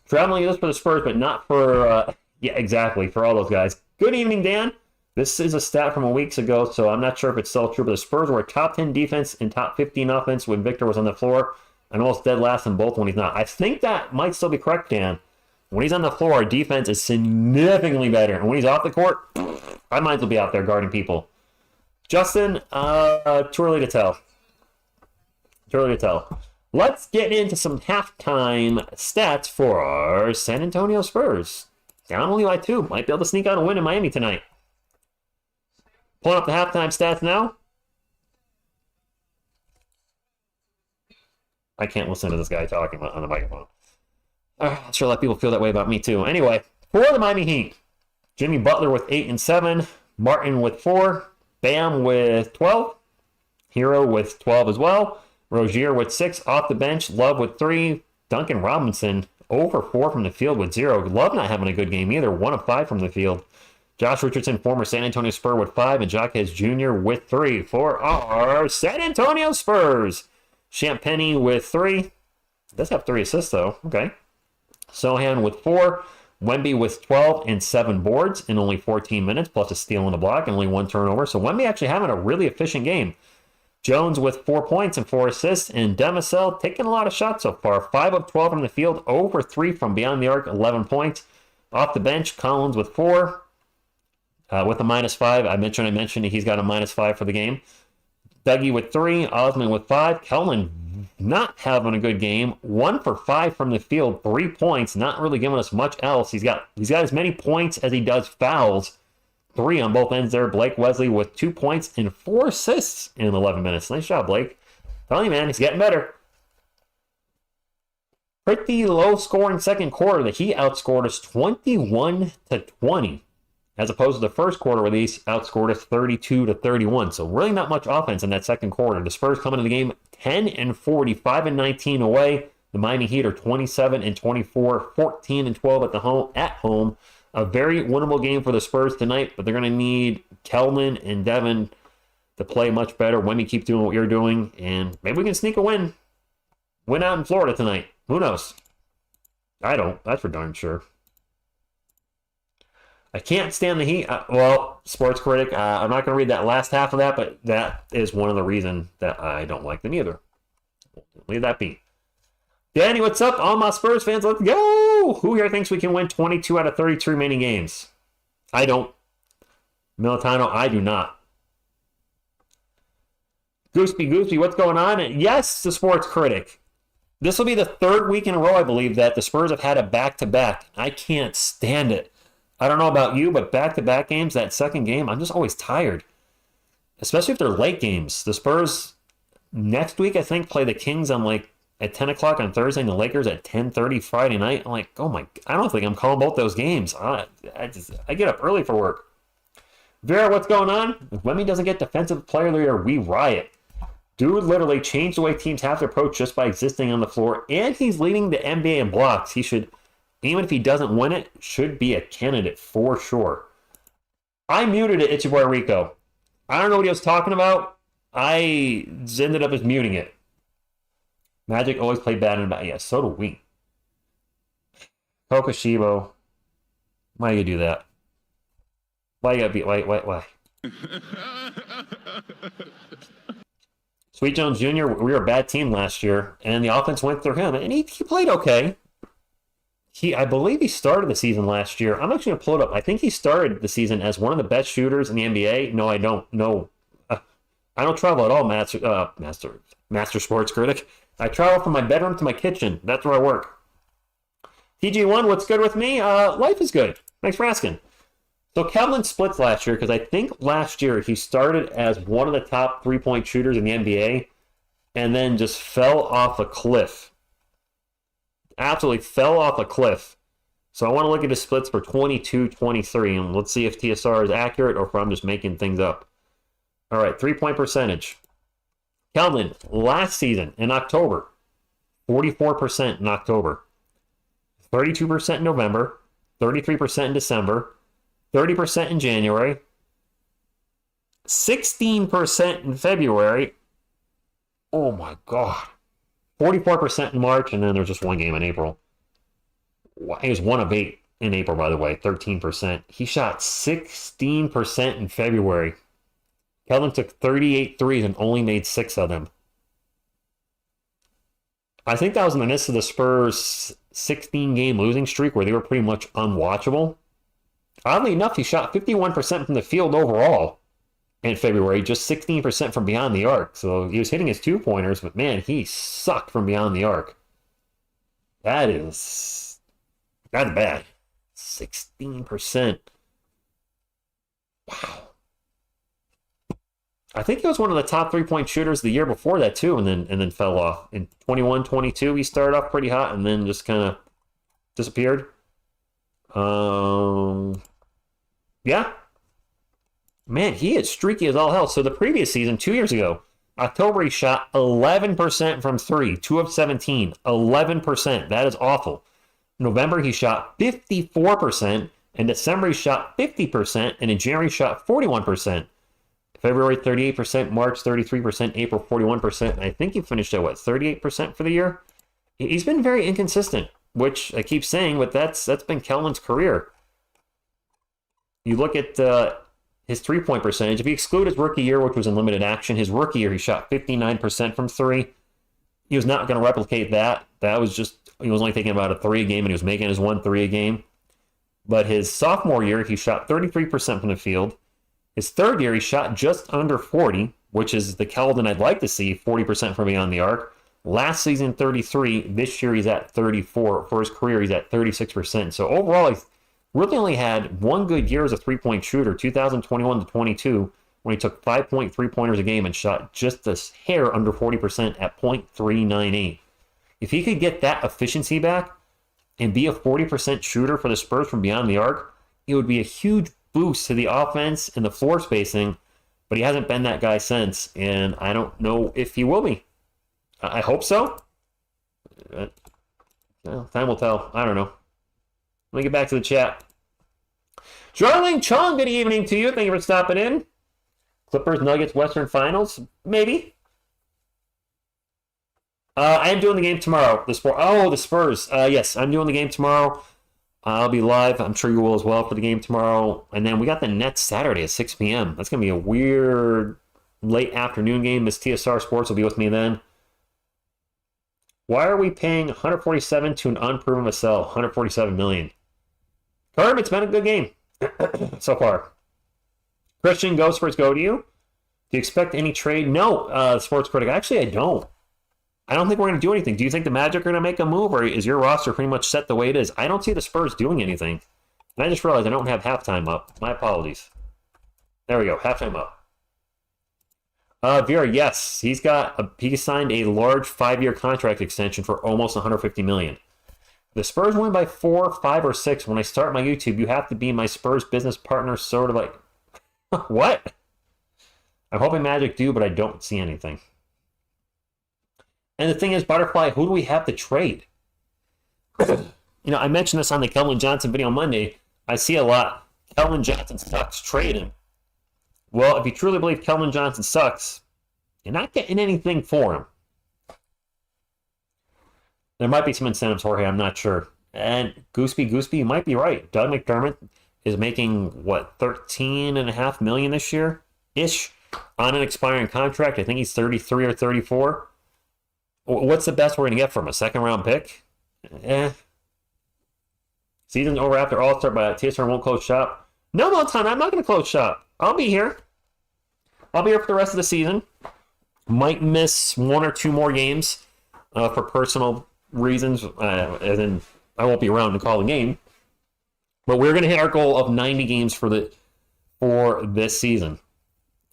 Traveling is for the Spurs, but not for... yeah, exactly, for all those guys. Good evening, Dan. This is a stat from a week ago, so I'm not sure if it's still true, but the Spurs were top 10 defense and top 15 offense when Victor was on the floor, and almost dead last in both when he's not. I think that might still be correct, Dan. When he's on the floor, our defense is significantly better. And when he's off the court, I might as well be out there guarding people. Justin, too early to tell. Too early to tell. Let's get into some halftime stats for our San Antonio Spurs. Down only by 2. Might be able to sneak out a win in Miami tonight. Pulling up the halftime stats now. I can't listen to this guy talking on the microphone. I'm sure a lot of people feel that way about me too. Anyway, for the Miami Heat, Jimmy Butler with 8 and 7, Martin with 4, Bam with 12, Hero with 12 as well, Rozier with 6 off the bench, Love with 3, Duncan Robinson over 4 from the field with 0. Love not having a good game either, 1 of 5 from the field. Josh Richardson, former San Antonio Spur, with 5, and Jaquez Jr. with 3 for our San Antonio Spurs. Champagny with 3. Does have 3 assists though. Okay. Sohan with 4, Wemby with 12 and 7 boards in only 14 minutes, plus a steal and a block and only 1 turnover. So Wemby actually having a really efficient game. Jones with 4 points and 4 assists, and Demisel taking a lot of shots so far. 5 of 12 from the field, over 3 from beyond the arc, 11 points. Off the bench, Collins with 4, with a -5. I mentioned he's got a -5 for the game. Dougie with 3, Osman with 5, Kellen not having a good game. 1 for 5 from the field, 3 points, not really giving us much else. He's got as many points as he does fouls. 3 on both ends there. Blake Wesley with 2 points and 4 assists in 11 minutes. Nice job, Blake. Telling you, man, he's getting better. Pretty low scoring second quarter. The Heat outscored us 21-20. As opposed to the first quarter where these outscored us 32-31. So really not much offense in that second quarter. The Spurs coming into the game 10-40, 5-19 away. The Miami Heat are 27-24, 14-12 at home. A very winnable game for the Spurs tonight, but they're going to need Keldon and Devin to play much better. Wemby, keep doing what you're doing, and maybe we can sneak a win out in Florida tonight. Who knows? I don't. That's for darn sure. I can't stand the Heat. Well, sports critic, I'm not going to read that last half of that, but that is one of the reasons that I don't like them either. Leave that be. Danny, what's up? All my Spurs fans, let's go! Who here thinks we can win 22 out of 32 remaining games? I don't. Militano, I do not. Goosey, what's going on? Yes, the sports critic. This will be the third week in a row, I believe, that the Spurs have had a back-to-back. I can't stand it. I don't know about you, but back-to-back games, that second game, I'm just always tired. Especially if they're late games. The Spurs, next week, I think, play the Kings on at 10 o'clock on Thursday and the Lakers at 10:30 Friday night. I'm like, oh my, I don't think I'm calling both those games. I get up early for work. Vera, what's going on? If Wemby doesn't get defensive player of the year, we riot. Dude literally changed the way teams have to approach just by existing on the floor, and he's leading the NBA in blocks. He should, even if he doesn't win it, should be a candidate for sure. I muted it, it's your boy Rico. I don't know what he was talking about. I ended up just muting it. Magic always play bad in the back. Yeah, so do we. Kokoshibo. Why do you do that? Why you gotta be... Why? Sweet Jones Jr., we were a bad team last year, and the offense went through him, and he played okay. I believe he started the season last year. I'm actually going to pull it up. I think he started the season as one of the best shooters in the NBA. No, I don't. No. I don't travel at all, Master Sports Critic. I travel from my bedroom to my kitchen. That's where I work. TG1, what's good with me? Life is good. Thanks for asking. So Kevlin splits last year because I think last year he started as one of the top three-point shooters in the NBA and then just fell off a cliff. Absolutely fell off a cliff. So I want to look at his splits for 22-23, and let's see if TSR is accurate or if I'm just making things up. All right, three-point percentage. Kelvin, last season in October, 44% in October, 32% in November, 33% in December, 30% in January, 16% in February. Oh my God. 44% in March, and then there's just one game in April. He was 1 of 8 in April, by the way, 13%. He shot 16% in February. Kelvin took 38 threes and only made 6 of them. I think that was in the midst of the Spurs' 16-game losing streak where they were pretty much unwatchable. Oddly enough, he shot 51% from the field overall in February, just 16% from beyond the arc. So he was hitting his two-pointers, but man, he sucked from beyond the arc. That's bad. 16%. Wow. I think he was one of the top three-point shooters the year before that too, and then fell off. In 21-22, he started off pretty hot and then just kind of disappeared. Yeah. Man, he is streaky as all hell. So the previous season, 2 years ago, October, he shot 11% from 3, 2 of 17, 11%. That is awful. November, he shot 54%. In December, he shot 50%. And in January, he shot 41%. February, 38%. March, 33%. April, 41%. I think he finished at, 38% for the year? He's been very inconsistent, which I keep saying, but that's been Kelvin's career. You look at his three-point percentage. If you exclude his rookie year, which was in limited action, his rookie year, he shot 59% from 3. He was not going to replicate that. That was just, he was only taking about a 3 a game, and he was making his 1 3 a game. But his sophomore year, he shot 33% from the field. His third year, he shot just under 40, which is the Kelvin I'd like to see, 40% from beyond the arc. Last season, 33. This year, he's at 34. For his career, he's at 36%. So overall, he's really only had one good year as a three-point shooter, 2021-22, when he took 5.3 pointers a game and shot just a hair under 40% at .398. If he could get that efficiency back and be a 40% shooter for the Spurs from beyond the arc, it would be a huge boost to the offense and the floor spacing, but he hasn't been that guy since, and I don't know if he will be. I hope so. Well, time will tell. I don't know. Let me get back to the chat. Jarling Chong, good evening to you. Thank you for stopping in. Clippers, Nuggets, Western Finals? Maybe. I am doing the game tomorrow. The Spurs. Yes, I'm doing the game tomorrow. I'll be live. I'm sure you will as well for the game tomorrow. And then we got the Nets Saturday at 6 p.m. That's going to be a weird late afternoon game. Miss TSR Sports will be with me then. Why are we paying 147 to an unproven Vassell? 147 million. Herb, it's been a good game so far. Christian, go Spurs, go to you. Do you expect any trade? No, sports critic. Actually, I don't. I don't think we're going to do anything. Do you think the Magic are going to make a move, or is your roster pretty much set the way it is? I don't see the Spurs doing anything. And I just realized I don't have halftime up. My apologies. There we go. Halftime up. Vera, yes. He signed a large 5-year contract extension for almost $150 million. The Spurs win by 4, 5, or 6. When I start my YouTube, you have to be my Spurs business partner, sort of like... What? I'm hoping Magic do, but I don't see anything. And the thing is, Butterfly, who do we have to trade? I mentioned this on the Kelvin Johnson video on Monday. I see a lot. Kelvin Johnson sucks. Trade him. Well, if you truly believe Kelvin Johnson sucks, you're not getting anything for him. There might be some incentives, Jorge. I'm not sure. And Gooseby, you might be right. Doug McDermott is making, $13.5 million this year-ish on an expiring contract. I think he's 33 or 34. What's the best we're going to get from a second-round pick? Season's over after All-Star, but TSR won't close shop. No, time. I'm not going to close shop. I'll be here. I'll be here for the rest of the season. Might miss 1 or 2 more games for personal reasons, as in I won't be around to call the game. But we're going to hit our goal of 90 games for this season.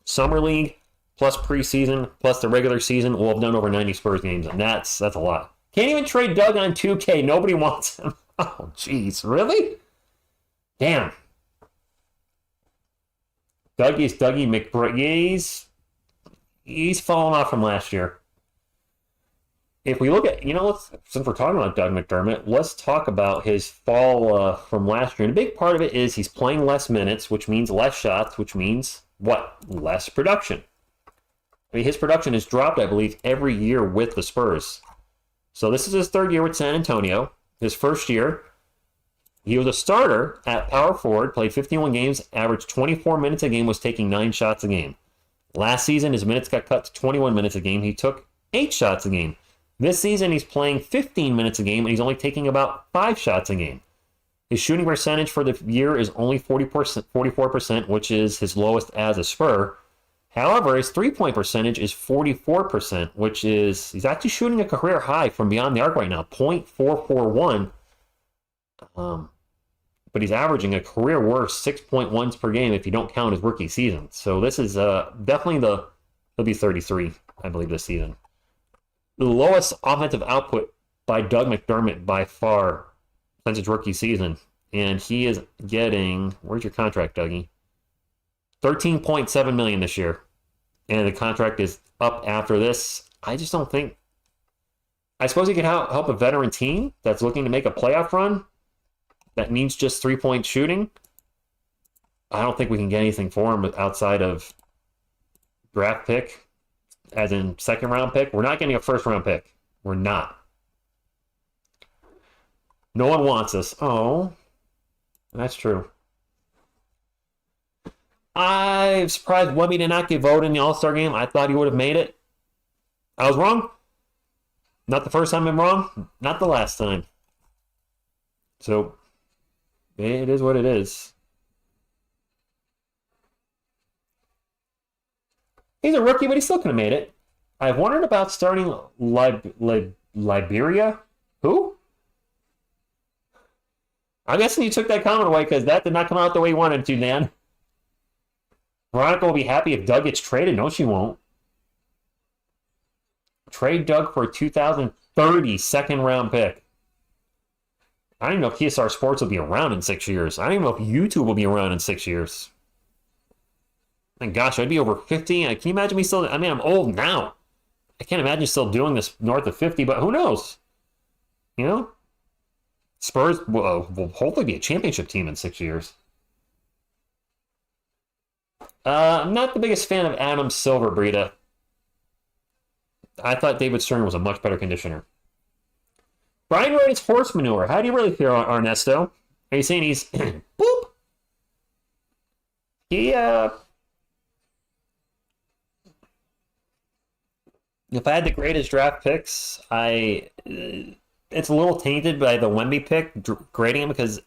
Summer League, plus preseason, plus the regular season, we'll have done over 90 Spurs games, and that's a lot. Can't even trade Doug on 2K. Nobody wants him. Oh, jeez. Really? Damn. Dougie McBride. He's fallen off from last year. If we look at, since we're talking about Doug McDermott, let's talk about his fall from last year. And a big part of it is he's playing less minutes, which means less shots, which means what? Less production. His production has dropped, I believe, every year with the Spurs. So this is his 3rd year with San Antonio. His first year, he was a starter at power forward, played 51 games, averaged 24 minutes a game, was taking 9 shots a game. Last season, his minutes got cut to 21 minutes a game. He took 8 shots a game. This season, he's playing 15 minutes a game, and he's only taking about 5 shots a game. His shooting percentage for the year is only 44%, which is his lowest as a Spur. However, his three-point percentage is 44%, which is, he's actually shooting a career high from beyond the arc right now, .441. But he's averaging a career worst 6.1s per game if you don't count his rookie season. So this is definitely he'll be 33, I believe, this season. The lowest offensive output by Doug McDermott by far since his rookie season. And he is getting, where's your contract, Dougie? $13.7 million this year. And the contract is up after this. I just don't think, I suppose he could help a veteran team that's looking to make a playoff run that needs just 3-point shooting. I don't think we can get anything for him outside of draft pick, as in 2nd round pick. We're not getting a 1st round pick. We're not. No one wants us. Oh, that's true. I'm surprised Webby did not get voted in the All-Star game. I thought he would have made it. I was wrong. Not the first time I'm wrong. Not the last time. So, it is what it is. He's a rookie, but he still could have made it. I've wondered about starting Liberia. Who? I'm guessing you took that comment away because that did not come out the way you wanted it to, Dan. Veronica will be happy if Doug gets traded. No, she won't. Trade Doug for a 2030 2nd round pick. I don't even know if TSR Sports will be around in 6 years. I don't even know if YouTube will be around in 6 years. And gosh, I'd be over 50. Can you imagine me still? I mean, I'm old now. I can't imagine still doing this north of 50, but who knows? Spurs will hopefully be a championship team in 6 years. I'm not the biggest fan of Adam Silver, Brita. I thought David Stern was a much better conditioner. Brian Wright is horse manure. How do you really feel, Ernesto? Are you saying he's boop? He if I had to grade his draft picks, it's a little tainted by the Wemby pick grading him because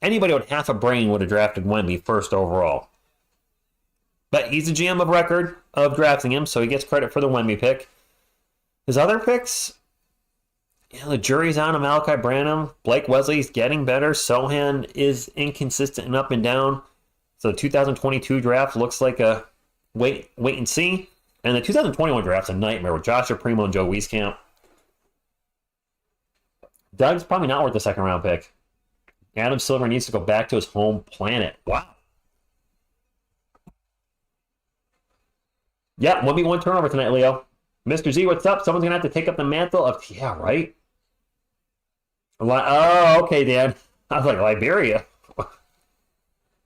anybody with half a brain would have drafted Wemby first overall. But he's a GM of record of drafting him, so he gets credit for the Wemby pick. His other picks, the jury's on him. Malachi Branham, Blake Wesley's getting better. Sohan is inconsistent and up and down. So the 2022 draft looks like a wait and see. And the 2021 draft's a nightmare with Joshua Primo and Joe Wieskamp. Doug's probably not worth the second round pick. Adam Silver needs to go back to his home planet. Wow. Yeah, 1v1 turnover tonight, Leo. Mr. Z, what's up? Someone's going to have to take up the mantle of... Yeah, right? Oh, okay, Dan. I was like, Liberia.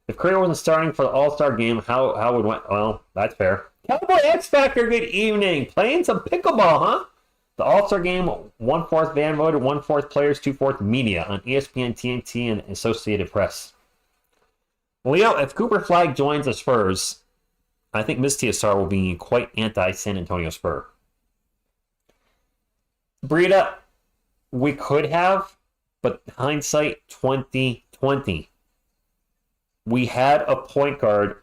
If Curry wasn't starting for the All-Star game, how would... Well, that's fair. Cowboy X Factor, good evening. Playing some pickleball, huh? The All-Star game, 1/4 fan voted, 1/4 players, 2/4 media on ESPN, TNT, and Associated Press. Leo, if Cooper Flag joins the Spurs, I think Ms. TSR will be quite anti-San Antonio Spur. Breida, we could have, but hindsight 2020. We had a point guard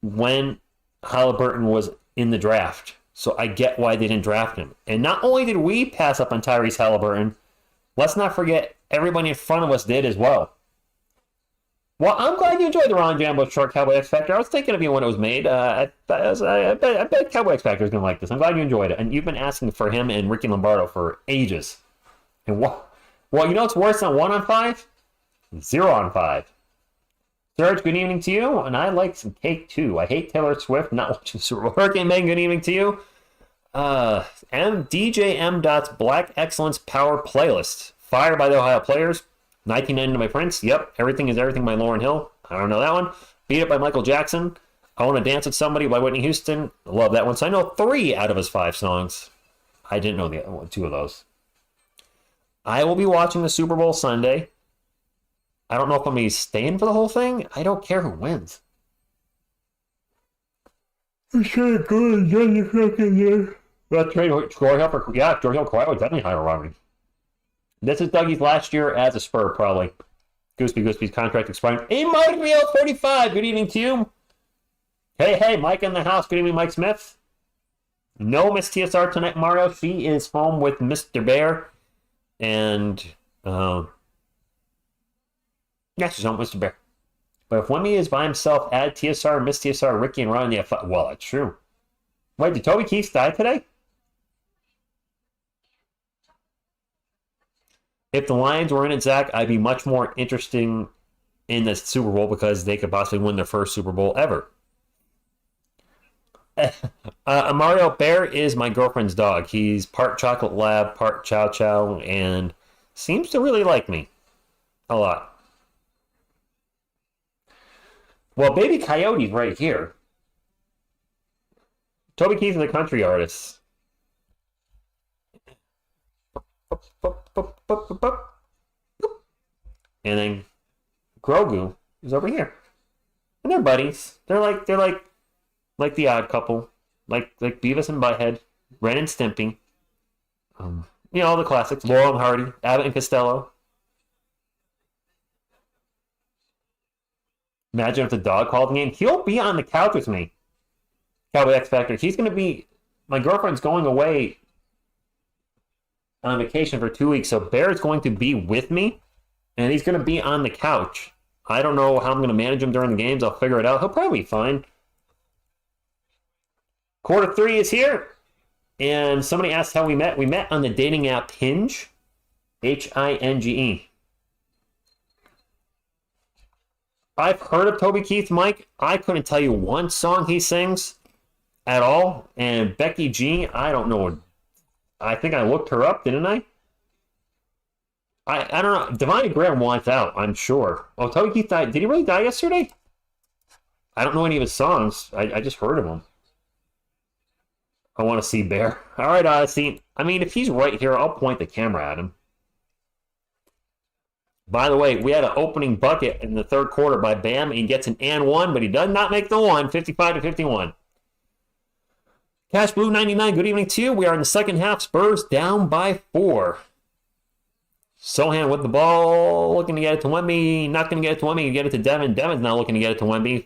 when Halliburton was in the draft. So I get why they didn't draft him. And not only did we pass up on Tyrese Halliburton, let's not forget everybody in front of us did as well. Well, I'm glad you enjoyed the Ron Jambo short Cowboy X Factor. I was thinking of you when it was made. I bet Cowboy X Factor is going to like this. I'm glad you enjoyed it. And you've been asking for him and Ricky Lombardo for ages. And what? Well, you know what's worse than 1 on 5? 0 on 5. Serge, good evening to you. And I like some cake too. I hate Taylor Swift, not watching Super Bowl. Hurricane Megan, good evening to you. DJM.'s Black Excellence Power Playlist. Fire by the Ohio Players. 1990 by Prince. Yep. Everything is Everything by Lauryn Hill. I don't know that one. Beat It by Michael Jackson. I Want to Dance with Somebody by Whitney Houston. I love that one. So I know 3 out of his 5 songs. I didn't know the 2 of those. I will be watching the Super Bowl Sunday. I don't know if I'm going to be staying for the whole thing. I don't care who wins. That's right. Troy Hill for... Yeah, Troy Hill, Kawhi was definitely higher robbery. This is Dougie's last year as a Spur, probably. Goosey's contract expiring. Hey, Mario 45, good evening to you. Hey, Mike in the house. Good evening, Mike Smith. No Miss TSR tonight, Mario. She is home with Mr. Bear. And, yeah, she's home with Mr. Bear. But if Wemby is by himself, add TSR, Miss TSR, Ricky, and Ron. Yeah, well, that's true. Wait, did Toby Keith die today? If the Lions were in it, Zach, I'd be much more interesting in the Super Bowl because they could possibly win their first Super Bowl ever. Mario Bear is my girlfriend's dog. He's part chocolate lab, part chow chow, and seems to really like me a lot. Well, Baby Coyote's right here. Toby Keith is a country artist. And then Grogu is over here. And they're buddies. They're like the Odd Couple. Like Beavis and Butthead. Ren and Stimpy. You know, the classics. Laurel and Hardy. Abbott and Costello. Imagine if the dog called the game. He'll be on the couch with me. Cowboy X Factor. He's going to be... My girlfriend's going away on vacation for 2 weeks, so Bear's going to be with me, and he's going to be on the couch. I don't know how I'm going to manage him during the games. I'll figure it out. He'll probably be fine. Quarter 3 is here, and somebody asked how we met. We met on the dating app Hinge. Hinge. I've heard of Toby Keith, Mike. I couldn't tell you one song he sings at all. And Becky G, I don't know. I think I looked her up, didn't I? I don't know. Devontae Graham wants out, I'm sure. Oh, Toby Keith died. Did he really die yesterday? I don't know any of his songs. I just heard of him. I want to see Bear. All right, Odyssey. I mean, if he's right here, I'll point the camera at him. By the way, we had an opening bucket in the third quarter by Bam. He gets an and one, but he does not make the one. 55-51. Cash Blue 99, good evening to you. We are in the second half. Spurs down by 4. Sohan with the ball, looking to get it to Wemby. Not going to get it to Wemby. Get it to Devin. Devin's not looking to get it to Wemby.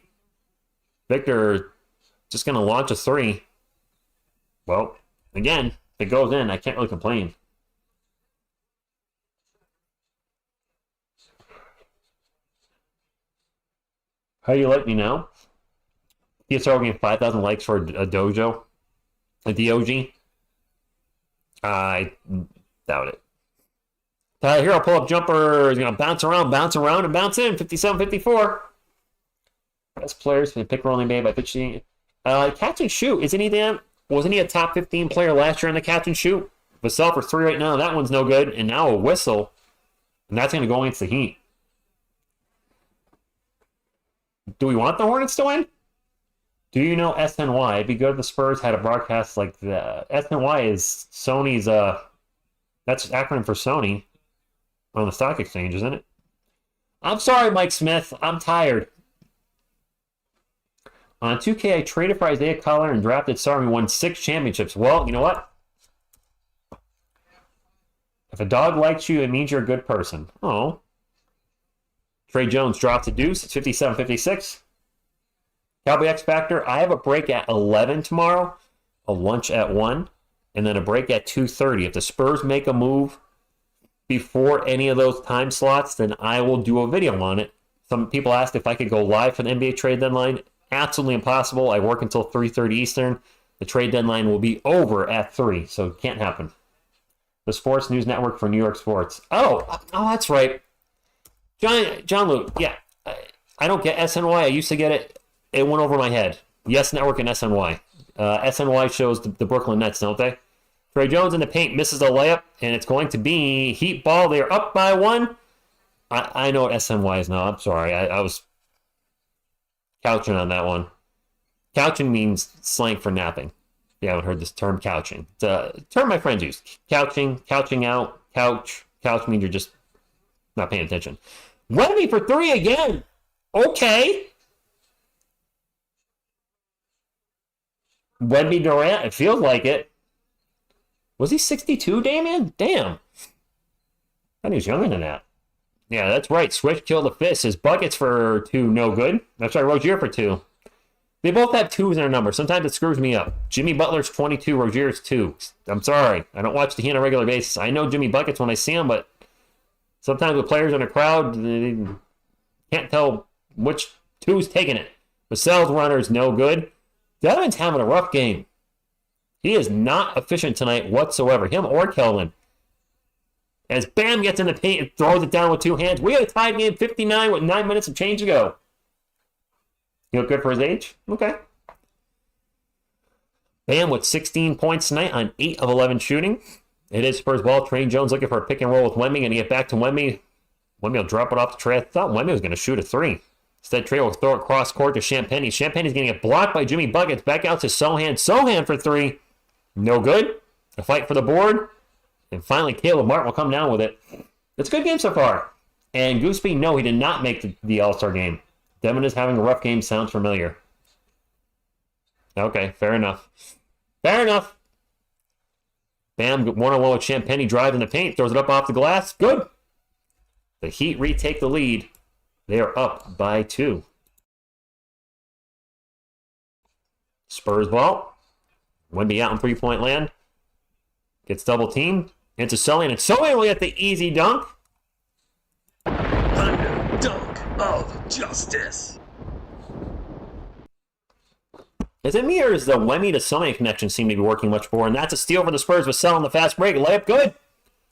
Victor just going to launch a 3. Well, again, if it goes in, I can't really complain. How do you like me now? TSR getting 5,000 likes for a dojo. A DOG. I doubt it. Tyler Hero pull-up jumper is going to bounce around, and bounce in. 57-54. Best players for the pick rolling made by pitching. Catch and shoot. Wasn't he a top 15 player last year in the catch and shoot? Vassell for 3 right now. That one's no good. And now a whistle. And that's going to go against the Heat. Do we want the Hornets to win? Do you know SNY? It'd be good if the Spurs had a broadcast like that. SNY is Sony's, that's acronym for Sony on the stock exchange, isn't it? I'm sorry, Mike Smith. I'm tired. On 2K, I traded for Isaiah Collier and drafted Sarmi, won 6 championships. Well, you know what? If a dog likes you, it means you're a good person. Oh. Trey Jones drops a deuce. It's 57-56. Cowboy X Factor, I have a break at 11 tomorrow, a lunch at 1, and then a break at 2:30. If the Spurs make a move before any of those time slots, then I will do a video on it. Some people asked if I could go live for the NBA trade deadline. Absolutely impossible. I work until 3:30 Eastern. The trade deadline will be over at 3, so it can't happen. The Sports News Network for New York Sports. Oh, that's right. John Luke, yeah. I don't get SNY. I used to get it. It went over my head. Yes Network and SNY. SNY shows the Brooklyn Nets, don't they? Trey Jones in the paint misses a layup, and it's going to be Heat ball. They are up by 1. I know what SNY is now. I'm sorry. I was couching on that one. Couching means slang for napping. You haven't heard this term, couching. It's a term my friends use. Couching, couching out, couch. Couch means you're just not paying attention. Wemby for 3 again. Okay. Wemby Durant, it feels like it. Was he 62, Damian? Damn. I thought he was younger than that. Yeah, that's right. Swift killed the fist. His buckets for 2, no good. That's right, Rozier for 2. They both have 2s in their number. Sometimes it screws me up. Jimmy Butler's 22, Rozier's 2. I'm sorry. I don't watch the Heat on a regular basis. I know Jimmy buckets when I see him, but sometimes with players in a crowd, they can't tell which 2's taking it. Vassell's runner's no good. Devin's having a rough game. He is not efficient tonight whatsoever. Him or Kelvin. As Bam gets in the paint and throws it down with 2 hands. We got a tied game 59 with 9 minutes of change to go. You look good for his age? Okay. Bam with 16 points tonight on 8 of 11 shooting. It is Spurs ball. Trey Jones looking for a pick and roll with Wemby. Going to get back to Wemby. Wemby will drop it off the Trey. I thought Wemby was going to shoot a 3. Instead, Trey will throw it cross court to Champagny. Champagny's going to get blocked by Jimmy Buckets. Back out to Sohan. Sohan for 3. No good. A fight for the board. And finally, Caleb Martin will come down with it. It's a good game so far. And Gooseby, no, he did not make the All-Star game. Devin is having a rough game. Sounds familiar. Okay, fair enough. Fair enough. Bam, one-on-one with Champagny, drives in the paint, throws it up off the glass. Good. The Heat retake the lead. They are up by 2. Spurs ball. Wemby out in 3-point land. Gets double teamed. Into Sully, and Sully will get the easy dunk. Thunder dunk of justice. Is it me or is the Wemby to Sully connection seem to be working much more? And that's a steal for the Spurs with Sell on the fast break. Layup good.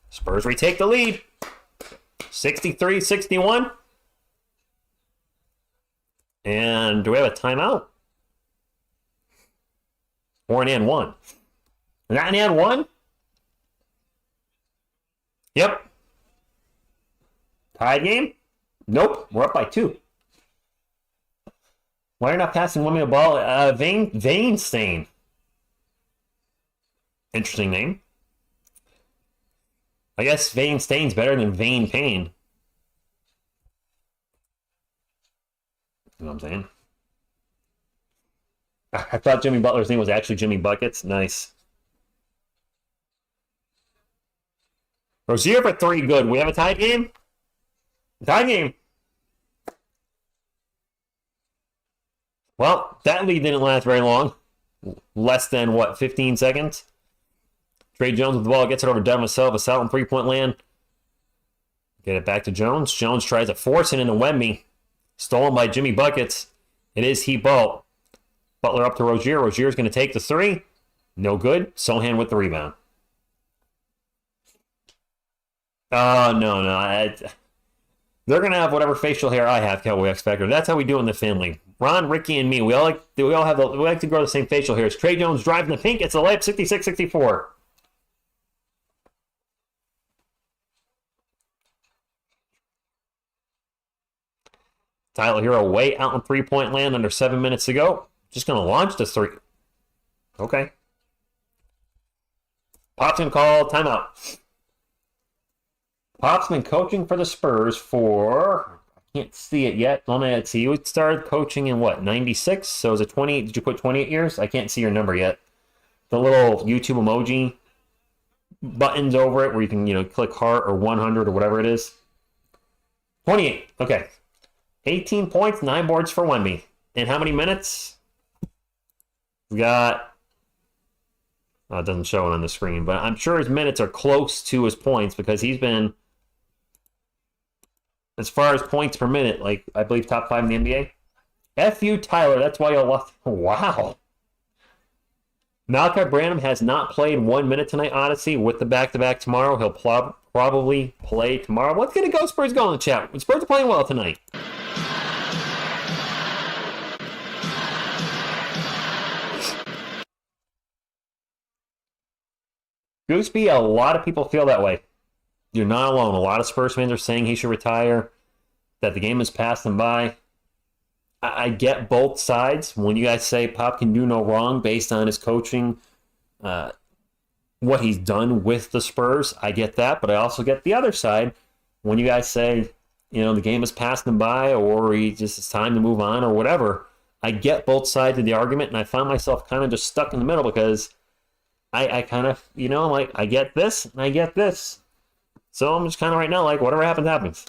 Spurs retake the lead. 63-61. And do we have a timeout? Or an and 1? Not an and 1? Yep. Tied game? Nope. We're up by 2. Why are you not passing Wemby the ball? Vein Stain. Interesting name. I guess Vein Stain's better than Vein Pain. You know what I'm saying? I thought Jimmy Butler's name was actually Jimmy Buckets. Nice. Rozier for 3, good. We have a tie game? Tie game. Well, that lead didn't last very long. Less than, 15 seconds? Trey Jones with the ball, gets it over to Devin Vassell. Vassell in three-point land. Get it back to Jones. Jones tries to force it into Wemby. Stolen by Jimmy Buckets. It is Heat ball. Butler up to Rozier. Rozier's going to take the 3. No good. Sohan with the rebound. Oh, no. They're going to have whatever facial hair I have, Cowboy X Factor. That's how we do it in the family. Ron, Ricky, and me. We like to grow the same facial hairs. Trey Jones driving the pink. It's a layup, 66-64. Tyler Hero way out in three-point land under 7 minutes to go. Just going to launch the 3. Okay. Pop's going to call timeout. Pop's been coaching for the Spurs for, I can't see it yet. Let me see. You started coaching in what, 96? So is it 20? Did you put 28 years? I can't see your number yet. The little YouTube emoji buttons over it where you can, click heart or 100 or whatever it is. 28. Okay. 18 points, 9 boards for Wemby. In how many minutes? We got... Oh, it doesn't show it on the screen, but I'm sure his minutes are close to his points because he's been, as far as points per minute, like, I believe top 5 in the NBA. F you, Tyler. That's why you lost. Wow. Malachi Branham has not played 1 minute tonight, Odyssey. With the back-to-back tomorrow, he'll probably play tomorrow. What's going to go Spurs go in the chat? Spurs are playing well tonight. Gooseby, a lot of people feel that way. You're not alone. A lot of Spurs fans are saying he should retire, that the game has passed him by. I get both sides. When you guys say Pop can do no wrong based on his coaching, what he's done with the Spurs, I get that. But I also get the other side. When you guys say, the game has passed him by or it's time to move on or whatever, I get both sides of the argument, and I find myself kind of just stuck in the middle because I kind of, like, I get this and I get this. So I'm just kind of right now like, whatever happens, happens.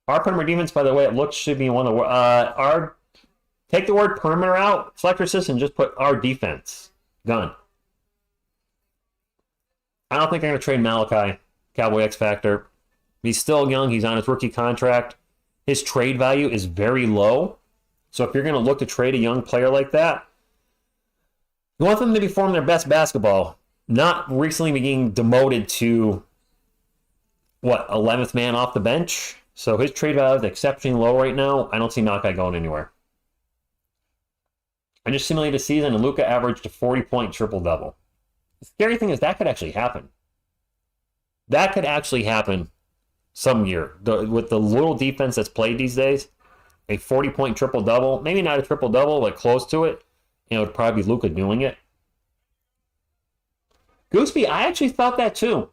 Our perimeter defense, by the way, it looks should be one of the take the word perimeter out, select your system, just put our defense. Done. I don't think I'm going to trade Malachi, Cowboy X Factor. He's still young. He's on his rookie contract. His trade value is very low. So if you're going to look to trade a young player like that, you want them to be performing their best basketball, not recently being demoted to, 11th man off the bench. So his trade value is exceptionally low right now. I don't see Malachi going anywhere. I just simulated a season and Luka averaged a 40-point triple-double. The scary thing is that could actually happen. That could actually happen some year. With the little defense that's played these days, a 40-point triple-double, maybe not a triple-double, but close to it, it would probably be Luka doing it. Gooseby, I actually thought that too.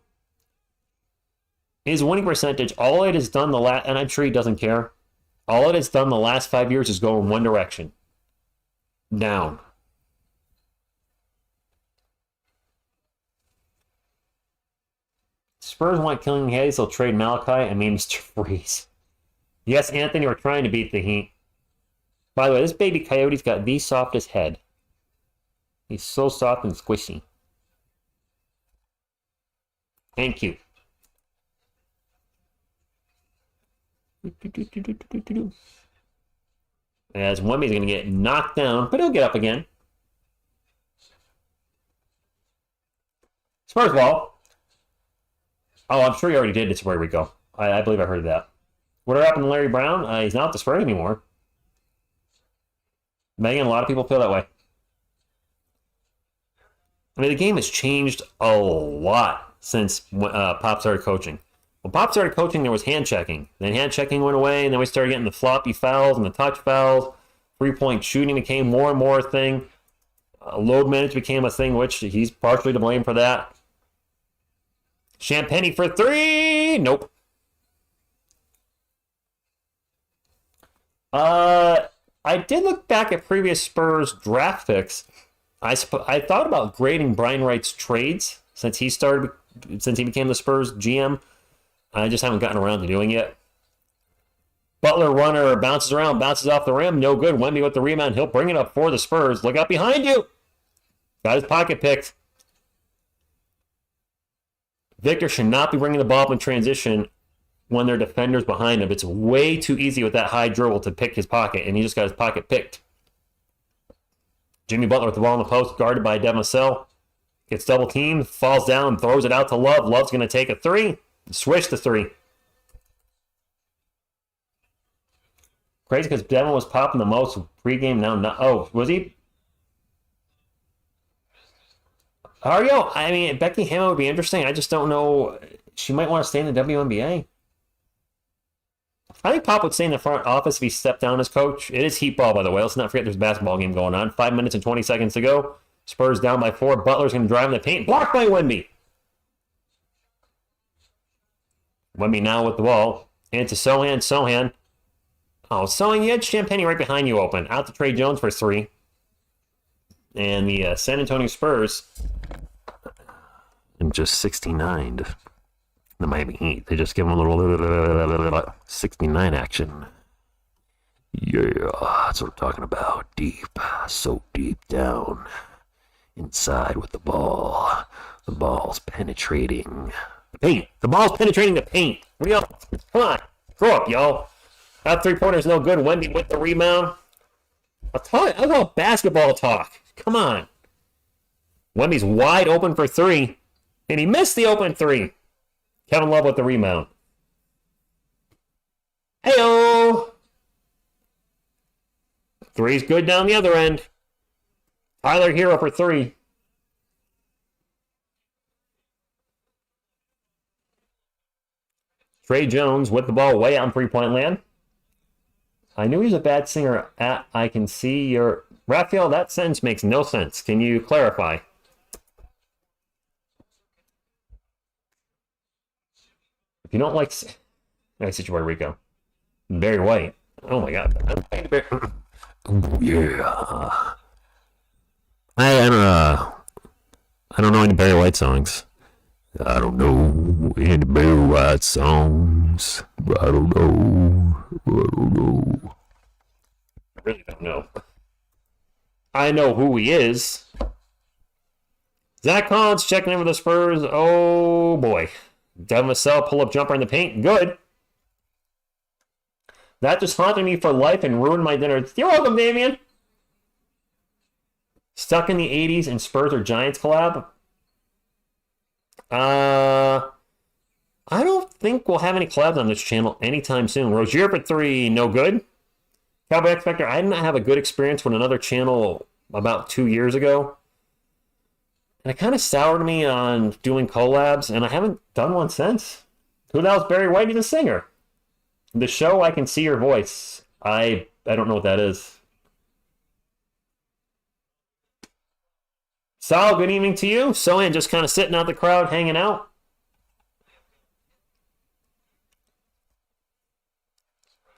His winning percentage, all it has done and I'm sure he doesn't care, all it has done the last 5 years is go in one direction. Down. Spurs want Killing Hayes, they'll trade Malachi and me, Mr. Freeze. Yes, Anthony, we're trying to beat the Heat. By the way, this baby coyote's got the softest head. He's so soft and squishy. And cute. As Wemby's going to get knocked down, but he'll get up again. Spurs ball. Oh, I'm sure you already did. It's where we go. I believe I heard that. Whatever happened to Larry Brown? He's not the Spurs anymore. Megan, a lot of people feel that way. I mean, the game has changed a lot since Pop started coaching. When Pop started coaching, there was hand checking. Then hand checking went away, and then we started getting the floppy fouls and the touch fouls. 3-point shooting became more and more a thing. Load manage became a thing, which he's partially to blame for that. Champagne for 3! Nope. I did look back at previous Spurs draft picks. I thought about grading Brian Wright's trades since he became the Spurs GM. I just haven't gotten around to doing it. Butler runner bounces around, bounces off the rim, no good. Wemby with the rebound, he'll bring it up for the Spurs. Look out behind you. Got his pocket picked. Victor should not be bringing the ball up in transition when there are defenders behind him. It's way too easy with that high dribble to pick his pocket, and he just got his pocket picked. Jimmy Butler with the ball in the post, guarded by Devin Vassell. Gets double teamed, falls down, throws it out to Love. Love's going to take a three. Swish the three. Crazy because Devin was popping the most pregame. Now, not, oh, was he? Ario, I mean, Becky Hammond would be interesting. I just don't know. She might want to stay in the WNBA. I think Pop would stay in the front office if he stepped down as coach. It is heat ball, by the way. Let's not forget there's a basketball game going on. 5 minutes and 20 seconds to go. Spurs down by 4. Butler's going to drive in the paint. Blocked by Wemby. Wemby now with the ball. Into Sohan. Sohan. Oh, Sohan, you had Champagny right behind you open. Out to Trey Jones for 3. And the San Antonio Spurs. And just 69 the Miami Heat. They just give them a little 69 action. Yeah, that's what I'm talking about. Deep, so deep down inside with the ball. The ball's penetrating the paint. The ball's penetrating the paint. Real, come on, grow up, y'all. That 3-pointer's no good. Wemby with the rebound. I'll talk basketball talk. Come on. Wemby's wide open for 3, and he missed the open 3. Kevin Love with the rebound. Heyo! 3's good down the other end. Tyler Hero for 3. Trey Jones with the ball way out in 3-point land. I knew he was a bad singer. I can see your... Raphael, that sentence makes no sense. Can you clarify? If you don't like... I see Puerto Rico. Barry White. Oh my God. Yeah. I don't know any Barry White songs. I don't know any Barry White songs. I don't know. I really don't know. I know who he is. Zach Collins checking in for the Spurs. Oh boy. Devin Vassell pull-up jumper in the paint. Good. That just haunted me for life and ruined my dinner. You're welcome, Damian. Stuck in the 80s and Spurs or Giants collab. I don't think we'll have any collabs on this channel anytime soon. Rozier for 3, no good. Cowboy X Factor, I did not have a good experience with another channel about 2 years ago. And it kind of soured me on doing collabs, and I haven't done one since. Who the hell's Barry White? He's a singer. The show I Can See Your Voice. I don't know what that is. Sal, good evening to you. Sohan just kind of sitting out the crowd, hanging out.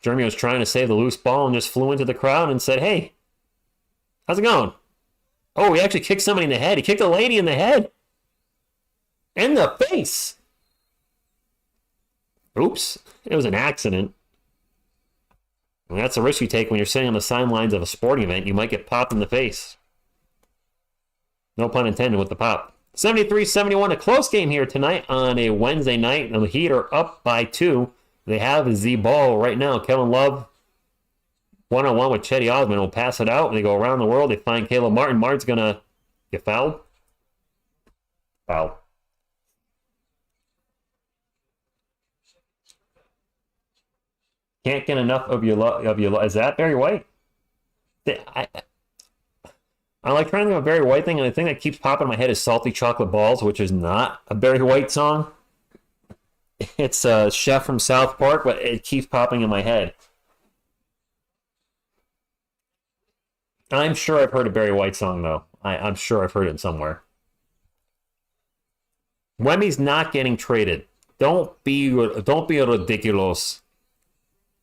Jeremy was trying to save the loose ball and just flew into the crowd and said, hey, how's it going? Oh, he actually kicked somebody in the head. He kicked a lady in the head. In the face. Oops. It was an accident. I mean, that's a risk you take when you're sitting on the sidelines of a sporting event. You might get popped in the face. No pun intended with the pop. 73-71, a close game here tonight on a Wednesday night. And the Heat are up by 2. They have the ball right now. Kevin Love, one-on-one with Chetty Osman, will pass it out. They go around the world. They find Caleb Martin. Martin's going to get fouled. Foul. Can't get enough of your love. Is that Barry White? I like trying to do a Barry White thing, and the thing that keeps popping in my head is Salty Chocolate Balls, which is not a Barry White song. It's a chef from South Park, but it keeps popping in my head. I'm sure I've heard a Barry White song, though. I'm sure I've heard it somewhere. Wemmy's not getting traded. Don't be ridiculous.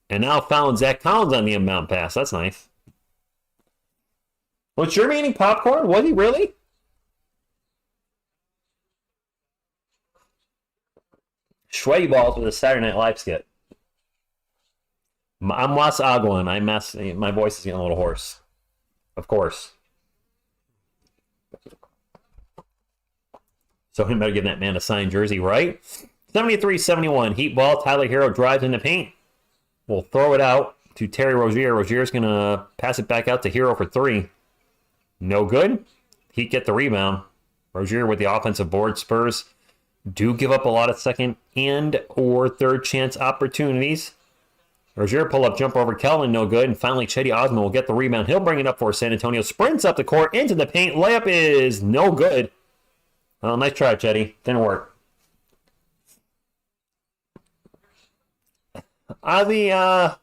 And now found Zach Collins on the inbound pass. That's nice. Was Jeremy eating popcorn? Was he really? Sweaty balls with a Saturday Night Live skit. I'm Wes Aguilan. My voice is getting a little hoarse. Of course. So he better give that man a signed jersey, right? 73-71. Heat ball. Tyler Hero drives in the paint. We'll throw it out to Terry Rozier. Rozier's going to pass it back out to Hero for three. No good. Heat get the rebound. Rozier with the offensive board. Spurs do give up a lot of second and or third chance opportunities. Rozier pull up jumper over Kelvin, no good. And finally, Chetty Osman will get the rebound. He'll bring it up for San Antonio. Sprints up the court into the paint. Layup is no good. Oh, nice try, Chetty. Didn't work. Ozzy, I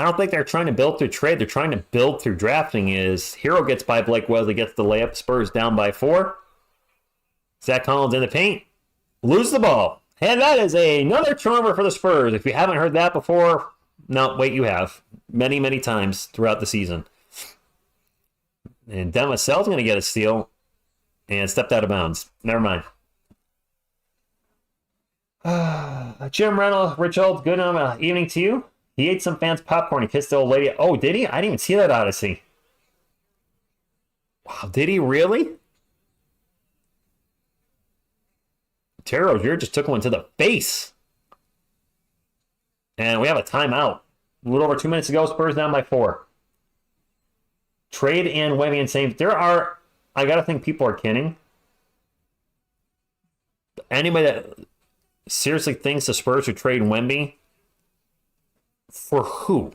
don't think they're trying to build through trade. They're trying to build through drafting. Hero gets by Blake Wesley, gets the layup. Spurs down by 4. Zach Collins in the paint. Lose the ball. And that is another turnover for the Spurs. If you haven't heard that before, no, wait, you have. Many, many times throughout the season. And Demasell's going to get a steal and stepped out of bounds. Never mind. Jim Reynolds, Richard, good evening to you. He ate some fans' popcorn and kissed the old lady. Oh, did he? I didn't even see that Odyssey. Wow, did he really? Terry Rozier just took one to the face. And we have a timeout. A little over 2 minutes ago, Spurs down by 4. Trade and Wemby and Saints. I got to think people are kidding. Anybody that seriously thinks the Spurs should trade Wemby, for who?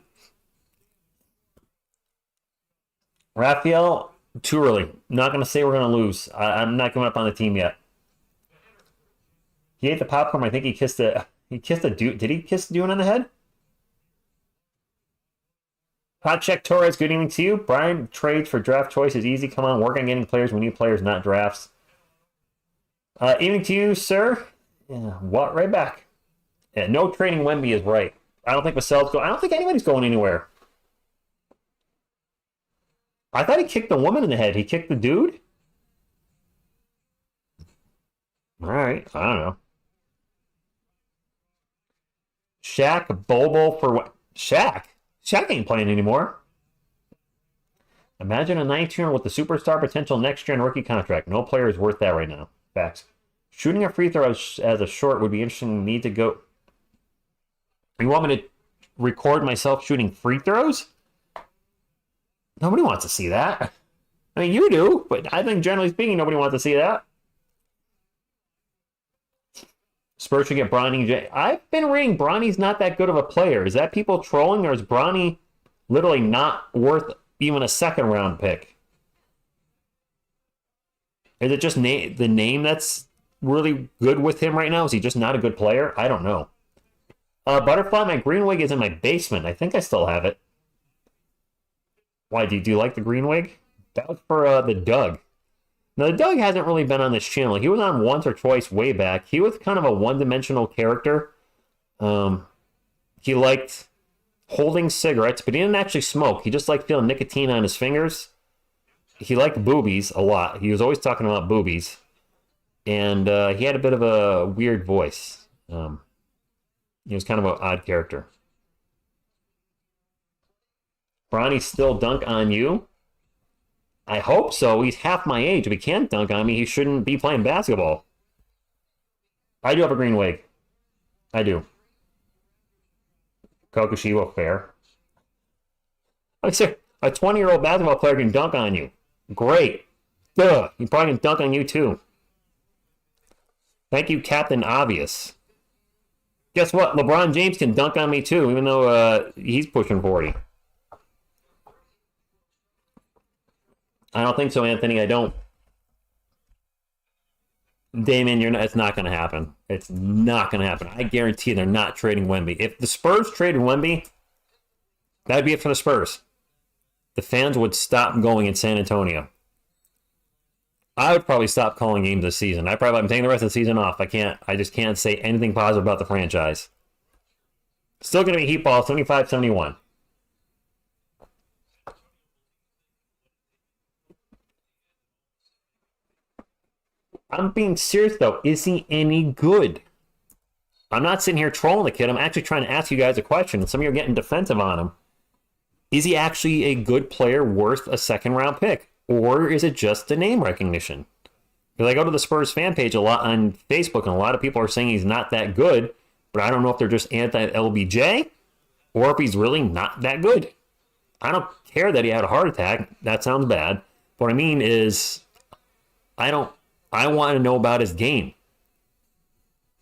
Raphael, too early. Not going to say we're going to lose. I'm not giving up on the team yet. He ate the popcorn. I think he kissed a dude. Did he kiss the dude on the head? Hot check Torres, good evening to you. Brian, trades for draft choice is easy. Come on, work on getting players. We need players, not drafts. Evening to you, sir. Yeah, what? Right back. Yeah, no trading Wemby is right. I don't think Vassell's going. I don't think anybody's going anywhere. I thought he kicked the woman in the head. He kicked the dude? All right. I don't know. Shaq, Bobo for what? Shaq? Shaq ain't playing anymore. Imagine a 19-year with the superstar potential next year and rookie contract. No player is worth that right now. Facts. Shooting a free throw as a short would be interesting. Need to go. You want me to record myself shooting free throws? Nobody wants to see that. I mean, you do, but I think generally speaking, nobody wants to see that. Spurs should get Bronny. I've been reading Bronny's not that good of a player. Is that people trolling, or is Bronny literally not worth even a second-round pick? Is it just the name that's really good with him right now? Is he just not a good player? I don't know. Butterfly, my green wig is in my basement. I think I still have it. Why, do you like the green wig? That was for the Doug. Now, the Doug hasn't really been on this channel. He was on once or twice way back. He was kind of a one-dimensional character. He liked holding cigarettes, but he didn't actually smoke. He just liked feeling nicotine on his fingers. He liked boobies a lot. He was always talking about boobies. And he had a bit of a weird voice. He was kind of an odd character. Bronny still dunk on you? I hope so. He's half my age. If he can't dunk on me, he shouldn't be playing basketball. I do have a green wig. I do. Kokushiwa, fair. I say, a 20-year-old basketball player can dunk on you. Great. Duh. He probably can dunk on you, too. Thank you, Captain Obvious. Guess what? LeBron James can dunk on me, too, even though he's pushing 40. I don't think so, Anthony. I don't. Damon, it's not going to happen. It's not going to happen. I guarantee they're not trading Wemby. If the Spurs traded Wemby, that would be it for the Spurs. The fans would stop going in San Antonio. I would probably stop calling games this season. I'm taking the rest of the season off. I just can't say anything positive about the franchise. Still going to be Heat Ball, 75-71. I'm being serious, though. Is he any good? I'm not sitting here trolling the kid. I'm actually trying to ask you guys a question. Some of you are getting defensive on him. Is he actually a good player worth a second-round pick? Or is it just a name recognition? Because I go to the Spurs fan page a lot on Facebook, and a lot of people are saying he's not that good, but I don't know if they're just anti-LBJ or if he's really not that good. I don't care that he had a heart attack. That sounds bad. What I mean is, I want to know about his game.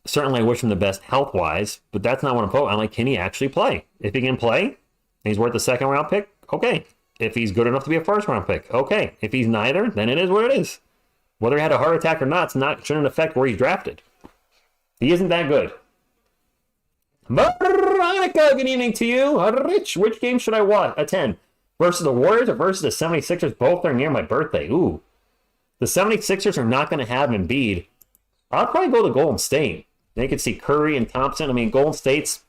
Certainly, I wish him the best health-wise, but that's not what I'm focused on. I'm like, can he actually play? If he can play, and he's worth a second-round pick, okay. If he's good enough to be a first-round pick, okay. If he's neither, then it is what it is. Whether he had a heart attack or not, shouldn't affect where he's drafted. He isn't that good. Veronica, good evening to you. Rich, which game should I attend? Versus the Warriors or versus the 76ers? Both are near my birthday. Ooh. The 76ers are not going to have Embiid. I'll probably go to Golden State. They could see Curry and Thompson. I mean, Golden State's...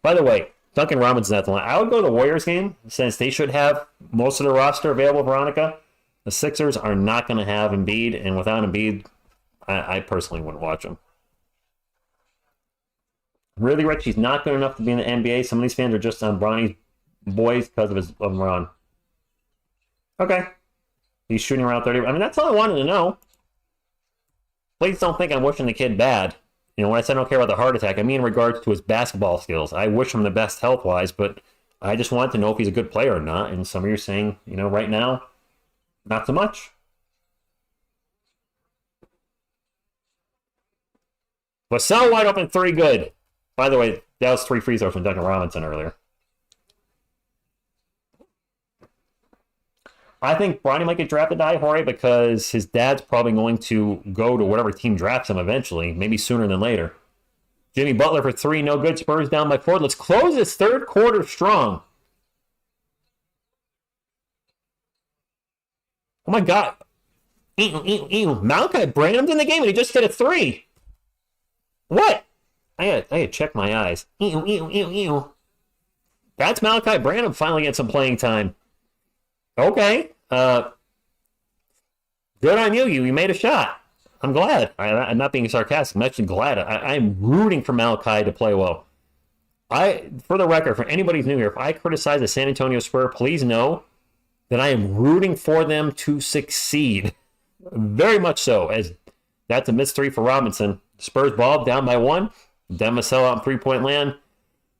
By the way, Duncan Robinson's at the line. I would go to the Warriors game since they should have most of the roster available, Veronica. The Sixers are not going to have Embiid, and without Embiid, I personally wouldn't watch them. Really, Rich, he's not good enough to be in the NBA. Some of these fans are just on Bronny's boys because of Ron. Okay. He's shooting around 30. I mean, that's all I wanted to know. Please don't think I'm wishing the kid bad. You know, when I said I don't care about the heart attack, I mean in regards to his basketball skills. I wish him the best health-wise, but I just want to know if he's a good player or not. And some of you are saying, you know, right now, not so much. Vassell wide open 3, good. By the way, that was 3 free throws from Duncan Robinson earlier. I think Bronny might get drafted to Jorge because his dad's probably going to go to whatever team drafts him eventually, maybe sooner than later. Jimmy Butler for 3, no good. Spurs down by 4. Let's close this third quarter strong. Oh my God. Malachi Branham's in the game and he just hit a 3. What? I had to check my eyes. That's Malachi Branham finally getting some playing time. Okay. Good on you. You made a shot. I'm glad. I'm not being sarcastic. I'm actually glad. I'm rooting for Malachi to play well. For the record, for anybody who's new here, if I criticize the San Antonio Spurs, please know that I am rooting for them to succeed. Very much so, as that's a missed 3 for Robinson. Spurs ball down by 1. Demasel out in three-point land.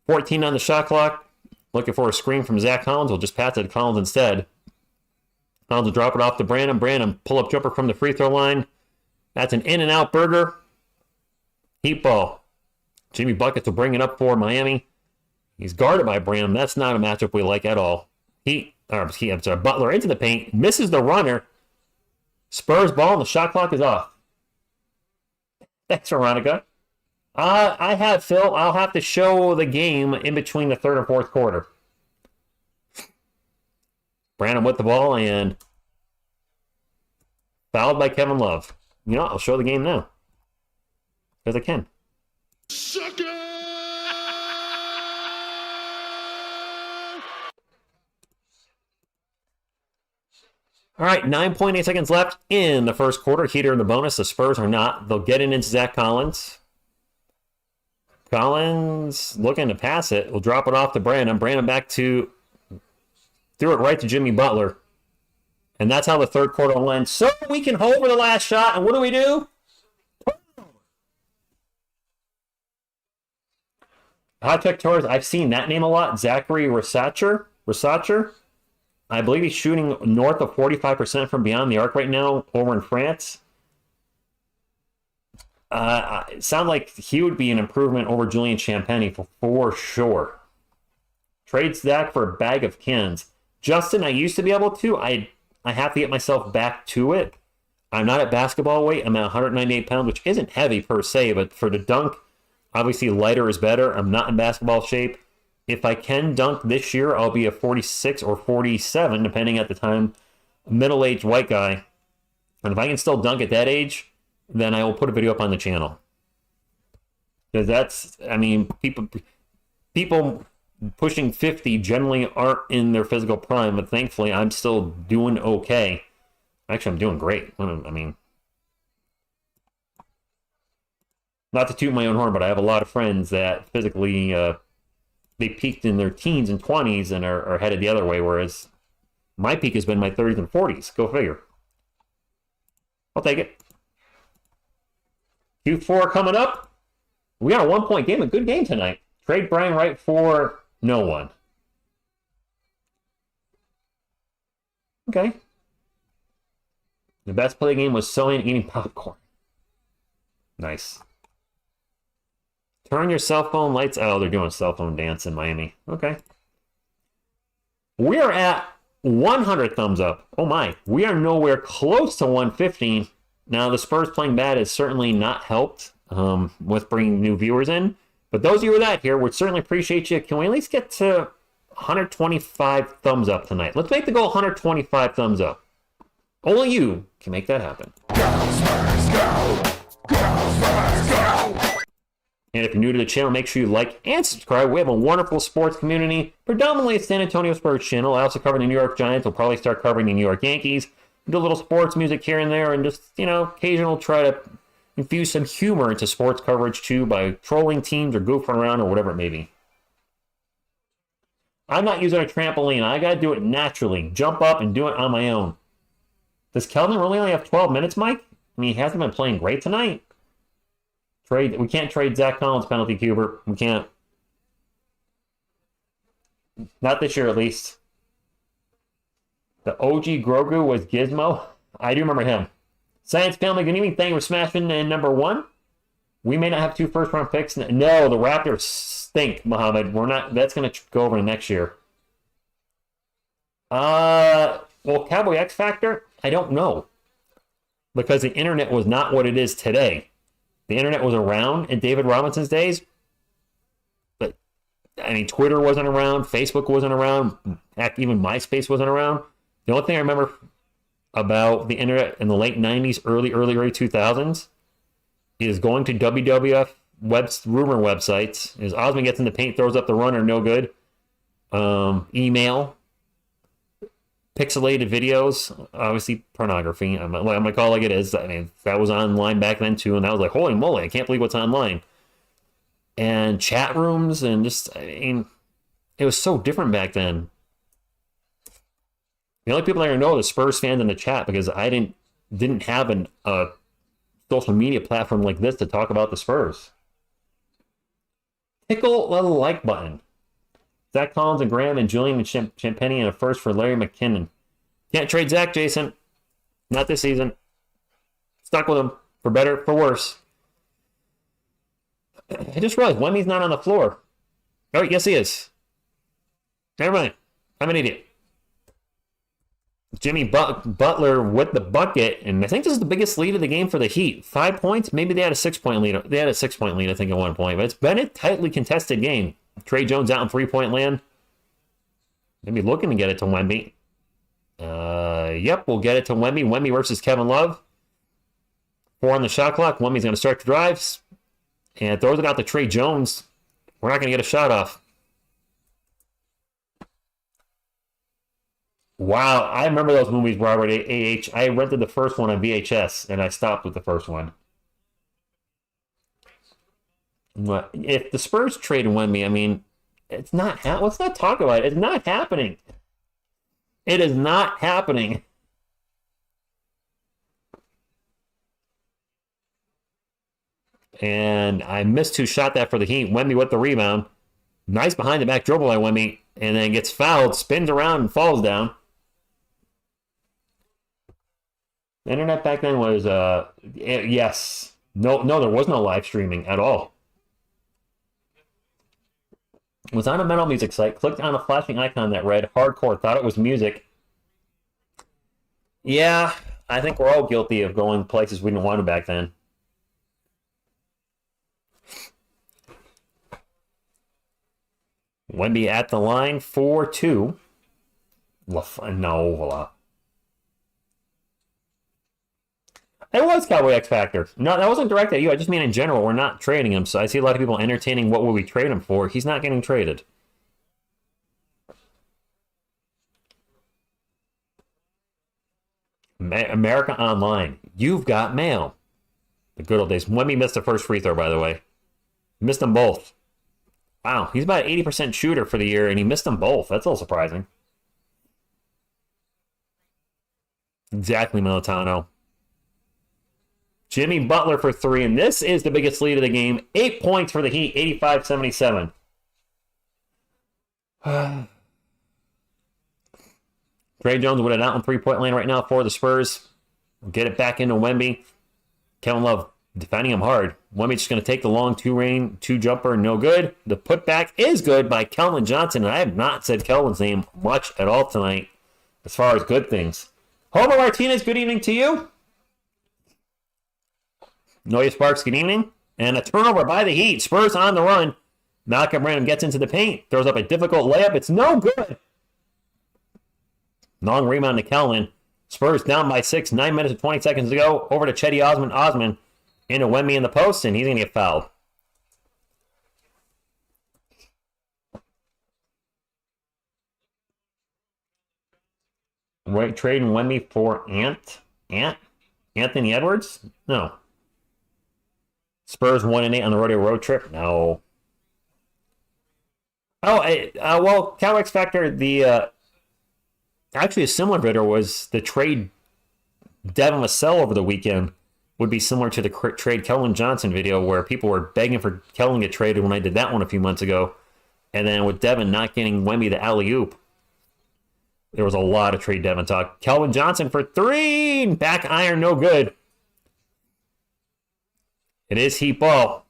14 on the shot clock. Looking for a screen from Zach Collins. We'll just pass it to Collins instead. Collins will drop it off to Branham. Branham, pull-up jumper from the free throw line. That's an in-and-out burger. Heat ball. Jimmy Buckets will bring it up for Miami. He's guarded by Branham. That's not a matchup we like at all. Butler into the paint. Misses the runner. Spurs ball, and the shot clock is off. Thanks, Veronica. I have, Phil. I'll have to show the game in between the third and fourth quarter. Branham with the ball and fouled by Kevin Love. You know what? I'll show the game now. Because I can. Sucker! All right, 9.8 seconds left in the first quarter. Heater in the bonus. The Spurs are not. They'll get it into Zach Collins. Collins looking to pass it. Will drop it off to Branham. Branham back to... Threw it right to Jimmy Butler. And that's how the third quarter will end. So we can hold for the last shot. And what do? Hot Tech Torres, I've seen that name a lot. Zachary Rasacher. I believe he's shooting north of 45% from beyond the arc right now over in France. It sounds like he would be an improvement over Julian Champagny for sure. Trade Zach for a bag of Kens. Justin, I used to be able to. I have to get myself back to it. I'm not at basketball weight. I'm at 198 pounds, which isn't heavy per se, but for the dunk, obviously lighter is better. I'm not in basketball shape. If I can dunk this year, I'll be a 46 or 47, depending at the time, middle-aged white guy. And if I can still dunk at that age, then I will put a video up on the channel. Because that's, I mean, people people pushing 50 generally aren't in their physical prime, but thankfully I'm still doing okay. Actually, I'm doing great. I mean, not to toot my own horn, but I have a lot of friends that physically they peaked in their teens and 20s and are headed the other way, whereas my peak has been my 30s and 40s. Go figure. I'll take it. Q4 coming up. We got a 1-point game, a good game tonight. Trade Brian Wright for no one. Okay. The best play game was sewing and eating popcorn. Nice. Turn your cell phone lights. Oh, they're doing a cell phone dance in Miami. Okay. We are at 100 thumbs up. Oh my. We are nowhere close to 115. Now, the Spurs playing bad has certainly not helped with bringing new viewers in. But those of you that here would certainly appreciate you. Can we at least get to 125 thumbs up tonight? Let's make the goal 125 thumbs up. Only you can make that happen. Go Spurs, go! Go Spurs, go! And if you're new to the channel, make sure you like and subscribe. We have a wonderful sports community, predominantly a San Antonio Spurs channel. I also cover the New York Giants. We'll probably start covering the New York Yankees. Do a little sports music here and there, and just, occasional try to infuse some humor into sports coverage too by trolling teams or goofing around or whatever it may be. I'm not using a trampoline. I got to do it naturally. Jump up and do it on my own. Does Kelvin really only have 12 minutes, Mike? I mean, he hasn't been playing great tonight. We can't trade Zach Collins penalty, Cuber. We can't. Not this year, at least. The OG Grogu was Gizmo. I do remember him. Science Family, good evening. Thank you for smashing in number 1. We may not have 2 first-round picks. No, the Raptors stink, Mohammed. We're not. That's going to go over to next year. Well, Cowboy X Factor, I don't know. Because the internet was not what it is today. The internet was around in David Robinson's days. But, I mean, Twitter wasn't around. Facebook wasn't around. Heck, even MySpace wasn't around. The only thing I remember about the internet in the late 90s, early 2000s is going to WWF rumor websites. As Osman gets in the paint, throws up the runner, no good. Email. Pixelated videos, obviously pornography. I'm gonna call it like it is. I mean, that was online back then too, and I was like, holy moly, I can't believe what's online. And chat rooms, and just, I mean, it was so different back then. The only people I know are the Spurs fans in the chat, because I didn't have a social media platform like this to talk about the Spurs. Tickle the like button. Zach Collins and Graham and Julian and Champagny and a first for Larry McKinnon. Can't trade Zach, Jason. Not this season. Stuck with him. For better, for worse. I just realized Wemmy's not on the floor. Oh, yes he is. Never mind. I'm an idiot. Jimmy Butler with the bucket, and I think this is the biggest lead of the game for the Heat. 5 points? Maybe they had a 6-point lead. They had a 6-point lead, I think, at one point. But it's been a tightly contested game. Trey Jones out in 3-point land. Maybe looking to get it to Wemby. Yep, we'll get it to Wemby. Wemby versus Kevin Love. 4 on the shot clock. Wemby's going to start the drives. And throws it out to Trey Jones. We're not going to get a shot off. Wow, I remember those movies, Robert. I rented the first one on VHS, and I stopped with the first one. If the Spurs trade Wemby, I mean, it's not. Let's not talk about it. It's not happening. It is not happening. And I missed who shot that for the Heat. Wemby with the rebound. Nice behind the back dribble by Wemby, and then gets fouled, spins around, and falls down. The internet back then was yes. No, there was no live streaming at all. Was on a metal music site, clicked on a flashing icon that read hardcore, thought it was music. Yeah, I think we're all guilty of going places we didn't want to back then. Wemby at the line, 4-2. No. It was Cowboy X Factor. No, that wasn't directed at you. I just mean in general, we're not trading him. So I see a lot of people entertaining what would we trade him for. He's not getting traded. America Online. You've got mail. The good old days. Wemby missed the first free throw, by the way. Missed them both. Wow, he's about an 80% shooter for the year, and he missed them both. That's a little surprising. Exactly, Militano. Jimmy Butler for 3, and this is the biggest lead of the game. 8 points for the Heat, 85-77. Trey Jones with it out in three-point lane right now for the Spurs. Get it back into Wemby. Kevin Love defending him hard. Wemby just going to take the long two-jumper, no good. The putback is good by Kelvin Johnson, and I have not said Kelvin's name much at all tonight as far as good things. Homer Martinez, good evening to you. Noya Sparks, good evening. And a turnover by the Heat. Spurs on the run. Malcolm Brandon gets into the paint. Throws up a difficult layup. It's no good. Long rebound to Kelvin. Spurs down by 6. 9 minutes and 20 seconds to go. Over to Chetty Osman. Osman into Wemby in the post, and he's going to get fouled. Right, trading Wemby for Anthony Edwards? No. Spurs 1-8 on the rodeo road trip? No. Oh, well, Cow X Factor, actually a similar video was the trade Devin Vassell over the weekend would be similar to the trade Kelvin Johnson video where people were begging for Kelvin to get traded when I did that one a few months ago. And then with Devin not getting Wemby the alley-oop, there was a lot of trade Devin talk. Kelvin Johnson for 3! Back iron, no good. It is Heat ball.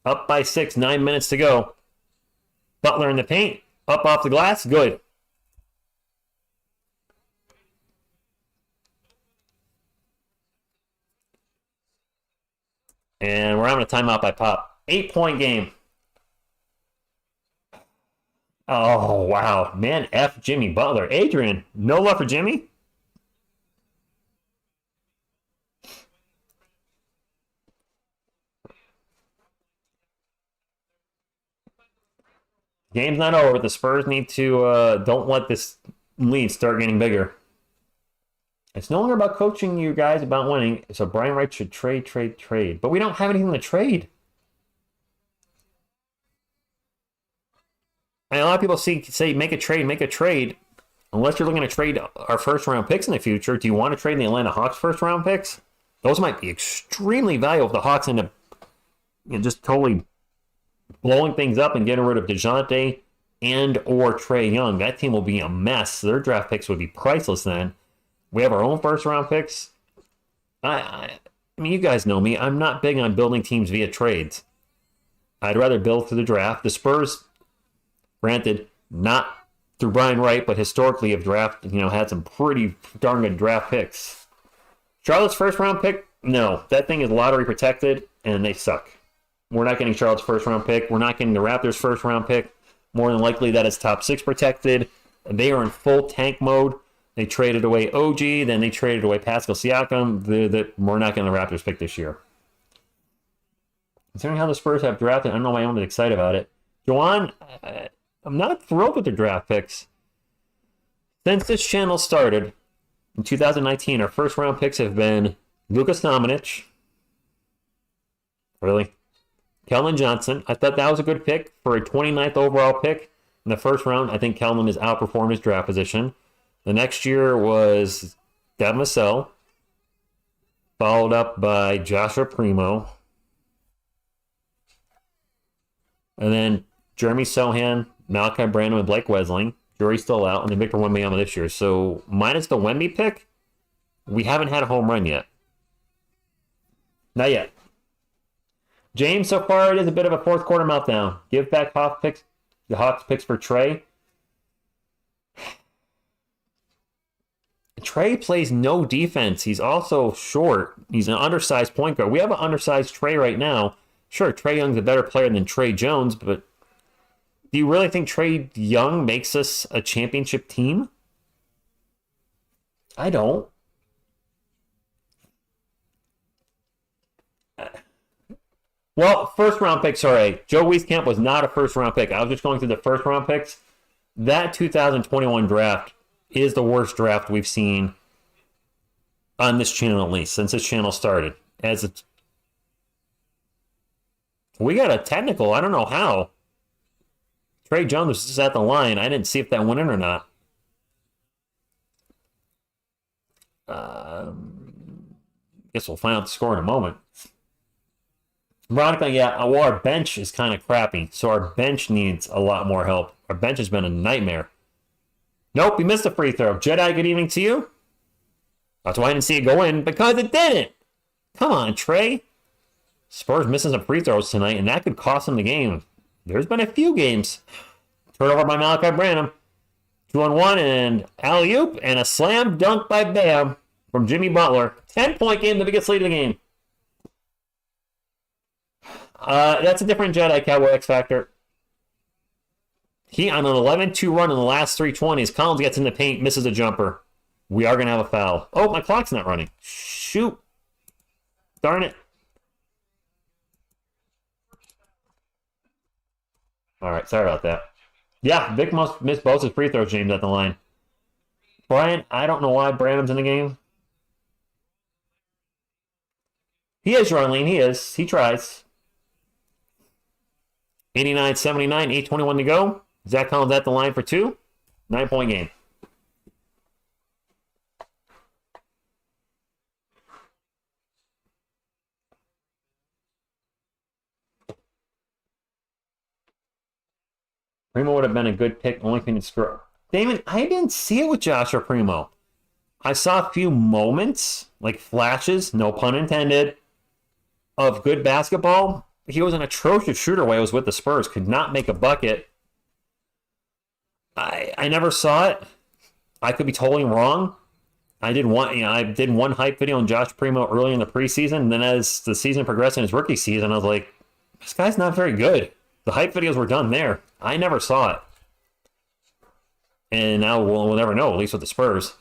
Up by 6, 9 minutes to go. Butler in the paint. Up off the glass, good. And we're having a timeout by Pop. 8-point game. Oh, wow. Man, F Jimmy Butler. Adrian, no love for Jimmy? Game's not over. The Spurs need to don't let this lead start getting bigger. It's no longer about coaching you guys about winning. So Brian Wright should trade. But we don't have anything to trade. And a lot of people say make a trade. Unless you're looking to trade our first round picks in the future, do you want to trade the Atlanta Hawks first round picks? Those might be extremely valuable if the Hawks end up just totally blowing things up and getting rid of DeJounte and or Trae Young. That team will be a mess. Their draft picks would be priceless then. We have our own first-round picks. I mean, you guys know me. I'm not big on building teams via trades. I'd rather build through the draft. The Spurs, granted, not through Brian Wright, but historically have had some pretty darn good draft picks. Charlotte's first-round pick? No. That thing is lottery protected, and they suck. We're not getting Charlotte's first-round pick. We're not getting the Raptors' first-round pick. More than likely, that is top 6 protected. They are in full tank mode. They traded away OG, then they traded away Pascal Siakam. We're not getting the Raptors pick this year. Considering how the Spurs have drafted, I don't know why I'm excited about it. Joanne, I'm not thrilled with the draft picks. Since this channel started in 2019, our first-round picks have been Lukas Dominic. Really? Kelvin Johnson. I thought that was a good pick for a 29th overall pick. In the first round, I think Kelvin has outperformed his draft position. The next year was Devin Vassell, followed up by Joshua Primo. And then Jeremy Sohan, Malachi Brandon, and Blake Wesling. Jury's still out, and then Victor Wembanyama this year. So minus the Wemby pick, we haven't had a home run yet. Not yet. James, so far it is a bit of a fourth quarter meltdown. Give back the Hawks picks for Trae. Trae plays no defense. He's also short. He's an undersized point guard. We have an undersized Trae right now. Sure, Trae Young's a better player than Trae Jones, but do you really think Trae Young makes us a championship team? I don't. Well, first round picks, sorry. Joe Wieskamp was not a first round pick. I was just going through the first round picks. That 2021 draft is the worst draft we've seen on this channel, at least, since this channel started. We got a technical. I don't know how. Trey Jones was just at the line. I didn't see if that went in or not. Guess we'll find out the score in a moment. Veronica, yeah, well, our bench is kind of crappy, so our bench needs a lot more help. Our bench has been a nightmare. Nope, you missed a free throw. Jedi, good evening to you. That's why I didn't see it go in, because it didn't. Come on, Trey. Spurs missing some free throws tonight, and that could cost them the game. There's been a few games. Turnover by Malachi Branham. 2-on-1 and alley-oop, and a slam dunk by Bam from Jimmy Butler. 10-point game, the biggest lead of the game. That's a different Jedi Cowboy X Factor. He on an 11-2 run in the last 3:20s. Collins gets in the paint, misses a jumper. We are going to have a foul. Oh, my clock's not running. Shoot. Darn it. All right, sorry about that. Yeah, Vic must miss both his free throws, James, at the line. Brian, I don't know why Brandon's in the game. He is, Charlene. He is. He tries. 89-79, 8:21 to go. Zach Collins at the line for 2. 9-point game. Primo would have been a good pick, only thing to screw. Damon, I didn't see it with Joshua Primo. I saw a few moments, like flashes, no pun intended, of good basketball. He was an atrocious shooter while he was with the Spurs. Could not make a bucket. I never saw it. I could be totally wrong. I did one hype video on Josh Primo early in the preseason, and then as the season progressed in his rookie season, I was like, this guy's not very good. The hype videos were done there. I never saw it. And now we'll never know, at least with the Spurs.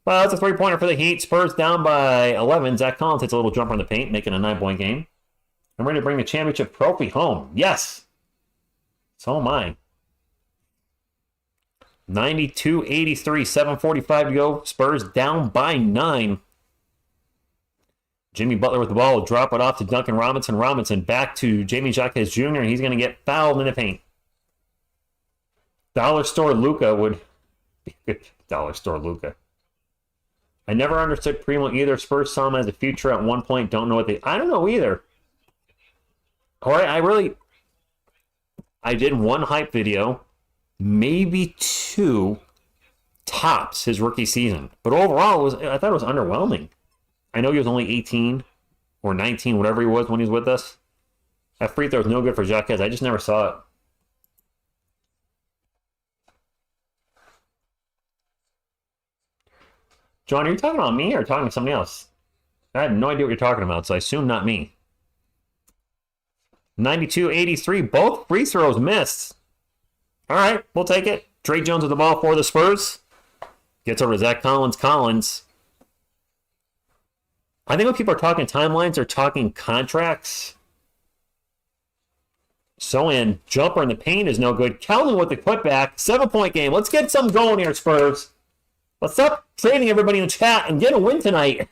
Well, it's a three-pointer for the Heat. Spurs down by 11. Zach Collins hits a little jumper in the paint, making a 9-point game. I'm ready to bring the championship trophy home. Yes. So am I. 92-83, 7:45 to go. Spurs down by 9. Jimmy Butler with the ball will drop it off to Duncan Robinson. Robinson back to Jamie Jacques Jr., and he's going to get fouled in the paint. Dollar Store Luca would be good. Dollar Store Luca. I never understood Primo either. Spurs saw him as a future at one point. Don't know what they... I don't know either. All right, I did one hype video, maybe 2 tops his rookie season. But overall, I thought it was underwhelming. I know he was only 18 or 19, whatever he was when he was with us. That free throw is no good for Jacques. I just never saw it. John, are you talking about me or talking to somebody else? I had no idea what you're talking about, so I assume not me. 92-83, both free throws missed. All right, we'll take it. Trey Jones with the ball for the Spurs. Gets over to Zach Collins. Collins. I think when people are talking timelines, they're talking contracts. So in jumper in the paint is no good. Calvin with the putback. 7-point game. Let's get something going here, Spurs. Let's stop trading everybody in the chat and get a win tonight.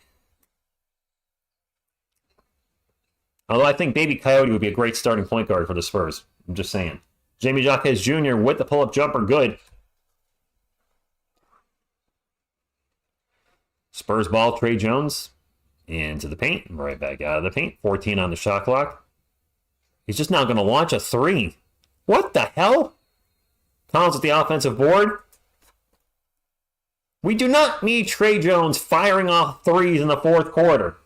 Although I think Baby Coyote would be a great starting point guard for the Spurs. I'm just saying. Jamie Jacques Jr. with the pull-up jumper. Good. Spurs ball, Trey Jones. Into the paint. Right back out of the paint. 14 on the shot clock. He's just now going to launch a 3. What the hell? Collins with the offensive board. We do not need Trey Jones firing off 3s in the fourth quarter.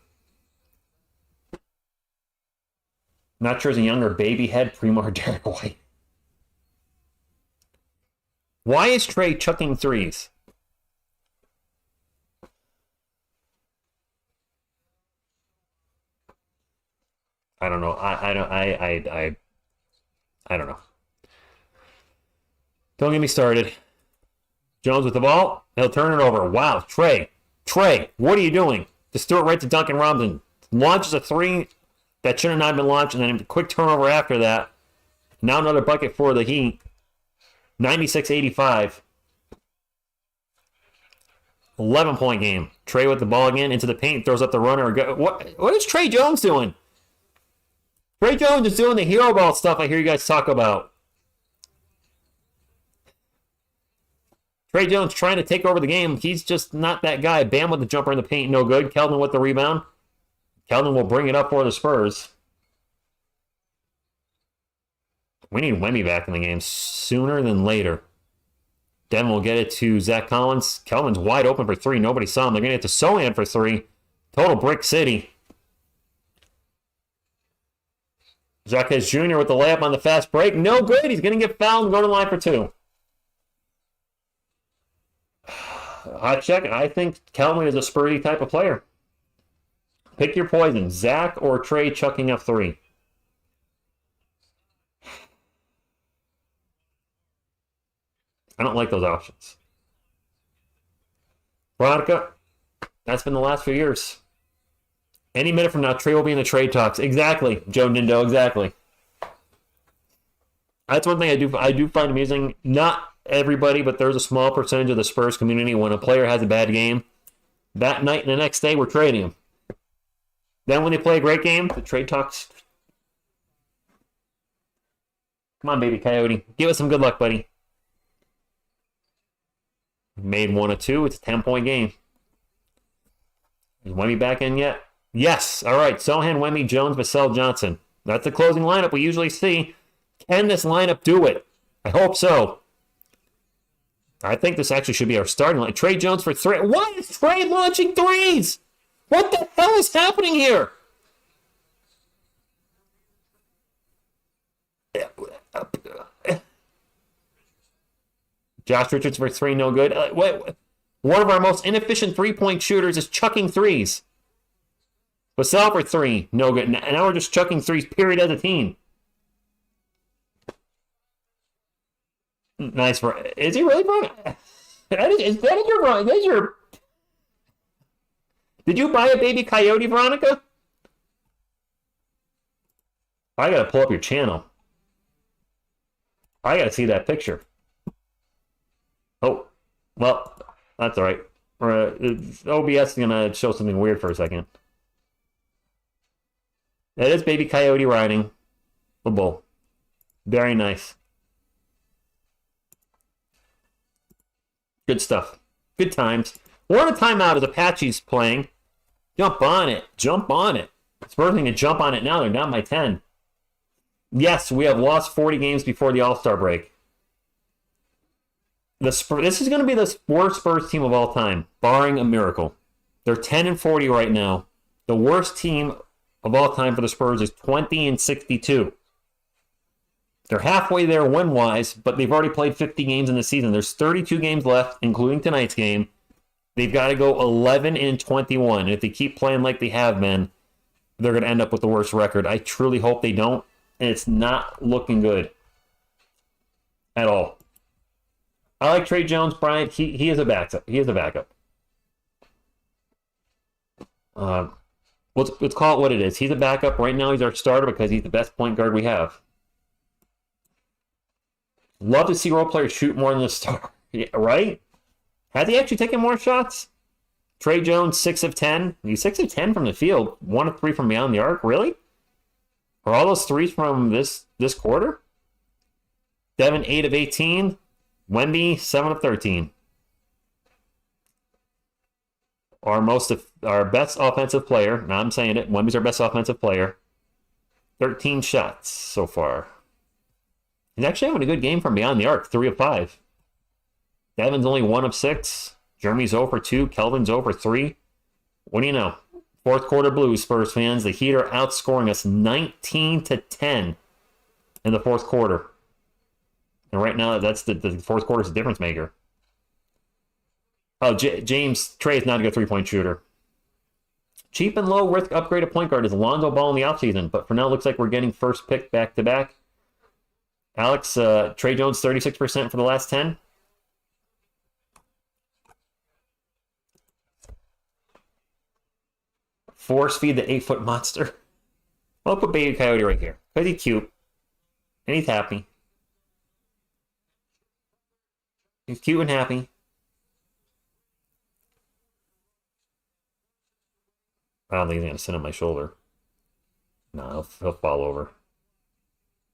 Not sure as a younger baby head, Primo or Derek White. Why is Trey chucking 3s? I don't know. I don't know. Don't get me started. Jones with the ball. He'll turn it over. Wow, Trey, what are you doing? Just throw it right to Duncan Robinson. Launches a 3. That should have not been launched, and then a quick turnover after that. Now another bucket for the Heat. 96-85. 11-point game. Trey with the ball again into the paint, throws up the runner. What is Trey Jones doing? Trey Jones is doing the hero ball stuff I hear you guys talk about. Trey Jones trying to take over the game. He's just not that guy. Bam with the jumper in the paint, no good. Keldon with the rebound. Keldon will bring it up for the Spurs. We need Wemby back in the game sooner than later. Devin will get it to Zach Collins. Kelvin's wide open for three. Nobody saw him. They're going to get to Sohan for three. Total brick city. Jacques Jr. with the layup on the fast break. No good. He's going to get fouled and go to the line for two. Hot check. I think Kelvin is a Spursy type of player. Pick your poison. Zach or Trey chucking up three. I don't like those options. Veronica, that's been the last few years. Any minute from now, Trey will be in the trade talks. Exactly, Joe Nindo, exactly. That's one thing I do find amusing. Not everybody, but there's a small percentage of the Spurs community, when a player has a bad game, that night and the next day, we're trading him. Then when they play a great game, the trade talks. Come on, baby Coyote. Give us some good luck, buddy. Made 1 of 2. It's a 10-point game. Is Wemby back in yet? Yes. All right. Sohan, Wemby, Jones, Vassell, Johnson. That's the closing lineup we usually see. Can this lineup do it? I hope so. I think this actually should be our starting line. Trey Jones for three. What is Trey launching threes? What the hell is happening here? Josh Richards for three, no good. One of our most inefficient three-point shooters is chucking threes. Vassell for three, no good. And now we're just chucking threes, period, as a team. Nice. Is he really, bro? Is that your, bro? That's your... Did you buy a baby coyote, Veronica? I gotta pull up your channel. I gotta see that picture. Oh, well, that's all right. OBS is gonna show something weird for a second. That is baby coyote riding the bull. Very nice. Good stuff. Good times. We're on a timeout as Apache's playing. Jump on it. Jump on it. Spurs need to jump on it now. They're down by 10. Yes, we have lost 40 games before the All-Star break. This is going to be the worst Spurs team of all time, barring a miracle. They're 10-40 right now. The worst team of all time for the Spurs is 20-62. They're halfway there win-wise, but they've already played 50 games in the season. There's 32 games left, including tonight's game. They've got to go 11-21. And if they keep playing like they have been, they're going to end up with the worst record. I truly hope they don't, and it's not looking good at all. I like Trey Jones, Brian. He is a backup. He is a backup. Let's call it what it is. He's a backup. Right now he's our starter because he's the best point guard we have. Love to see role players shoot more than the star. Yeah, right? Has he actually taken more shots? Trey Jones, 6 of 10. He's 6 of 10 from the field. 1 of 3 from beyond the arc. Really? Are all those threes from this quarter? Devin, 8 of 18. Wemby, 7 of 13. Our best offensive player. Now I'm saying it. Wemby's our best offensive player. 13 shots so far. He's actually having a good game from beyond the arc. 3 of 5. Devin's only 1 of 6. Jeremy's 0 for 2. Kelvin's 0 for 3. What do you know? Fourth quarter blues, Spurs fans. The Heat are outscoring us 19-10 in the fourth quarter. And right now, that's the fourth quarter's a difference maker. Oh, James Trey is not a good three-point shooter. Cheap and low risk upgrade at point guard is Lonzo Ball in the offseason, but for now, it looks like we're getting first pick back-to-back. Alex, Trey Jones, 36% for the last 10. Force feed the 8-foot monster. I'll put Baby Coyote right here. Because he's cute. And he's happy. He's cute and happy. I don't think he's going to sit on my shoulder. No, he'll fall over.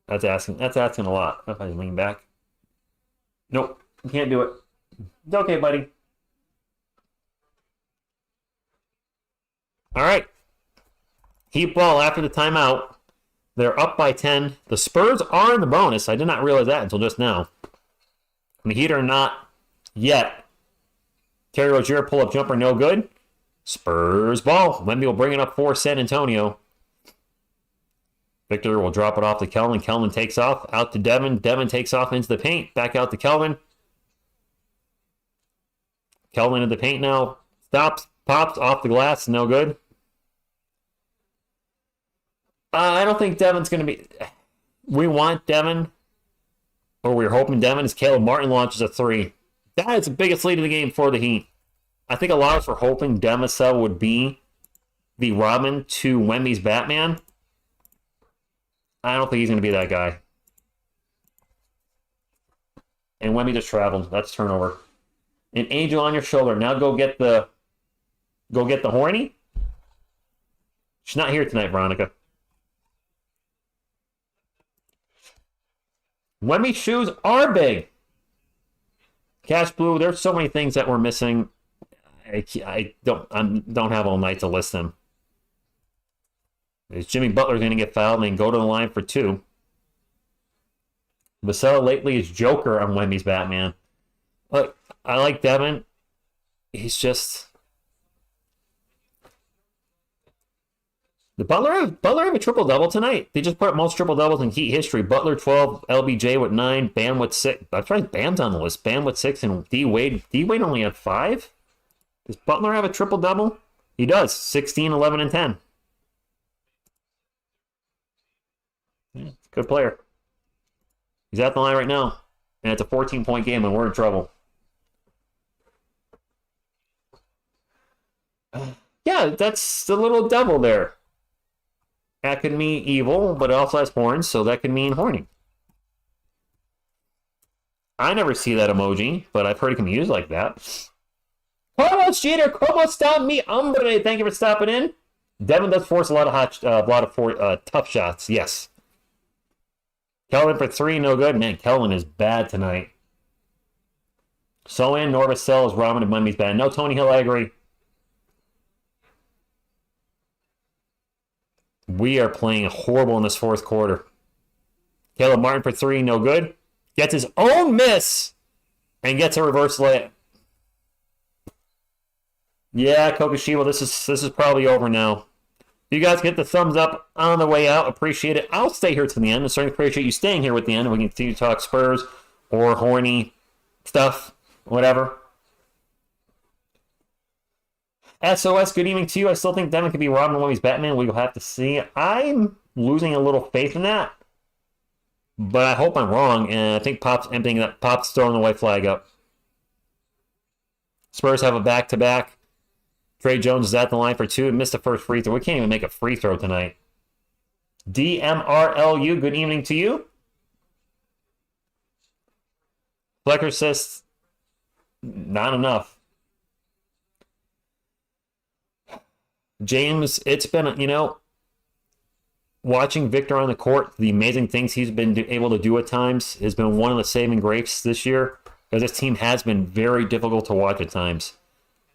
That's asking a lot. If I lean back. Nope. You can't do it. It's okay, buddy. All right. Heat ball after the timeout. They're up by 10. The Spurs are in the bonus. I did not realize that until just now. And the Heat are not yet. Terry Rozier pull-up jumper, no good. Spurs ball. Wemby will bring it up for San Antonio. Victor will drop it off to Kelvin. Kelvin takes off. Out to Devin. Devin takes off into the paint. Back out to Kelvin. Kelvin in the paint now. Stops. Pops off the glass. No good. I don't think Devin's going to be... We want Devin, or we're hoping Devin, as Caleb Martin launches a three. That is the biggest lead of the game for the Heat. I think a lot of us were hoping Demisel would be the Robin to Wemby's Batman. I don't think he's going to be that guy. And Wemby just traveled. That's turnover. An angel on your shoulder. Now go get the horny. She's not here tonight, Veronica. Wemby's shoes are big. Cash Blue, there's so many things that we're missing. I don't have all night to list them. Is Jimmy Butler going to get fouled and then go to the line for two? Vassell lately is Joker on Wemby's Batman. Look, I like Devin. He's just... Did Butler have a triple-double tonight? They just put up most triple-doubles in Heat history. Butler 12, LBJ with 9, Bam with 6. That's right, Bam's on the list. Bam with 6, and D-Wade. D-Wade only had 5? Does Butler have a triple-double? He does. 16, 11, and 10. Yeah, good player. He's at the line right now. And it's a 14-point game, and we're in trouble. Yeah, that's the little devil there. That could mean evil, but it also has horns, so that could mean horny. I never see that emoji, but I've heard it can be used like that. Como cheater, como está mi hombre? Thank you for stopping in. Devin does force a lot of tough shots. Yes. Kelvin for 3, no good. Man, Kelvin is bad tonight. So in Norvasell is Robin and Wemby's bad. No, Tony Hill, I agree. We are playing horrible in this fourth quarter. Caleb Martin for 3, no good. Gets his own miss and gets a reverse layup. Yeah, Kokoshiwa, this is probably over now. You guys get the thumbs up on the way out. Appreciate it. I'll stay here to the end. I certainly appreciate you staying here with the end. We can continue to talk Spurs or horny stuff, whatever. SOS, good evening to you. I still think Devin could be Robin when he's Batman. We'll have to see. I'm losing a little faith in that, but I hope I'm wrong. And I think Pop's emptying that. Pop's throwing the white flag up. Spurs have a back-to-back. Trey Jones is at the line for 2 and missed the first free throw. We can't even make a free throw tonight. DMRLU, good evening to you. Flecker says, not enough. James, it's been, watching Victor on the court, the amazing things he's been able to do at times has been one of the saving grace this year, because this team has been very difficult to watch at times.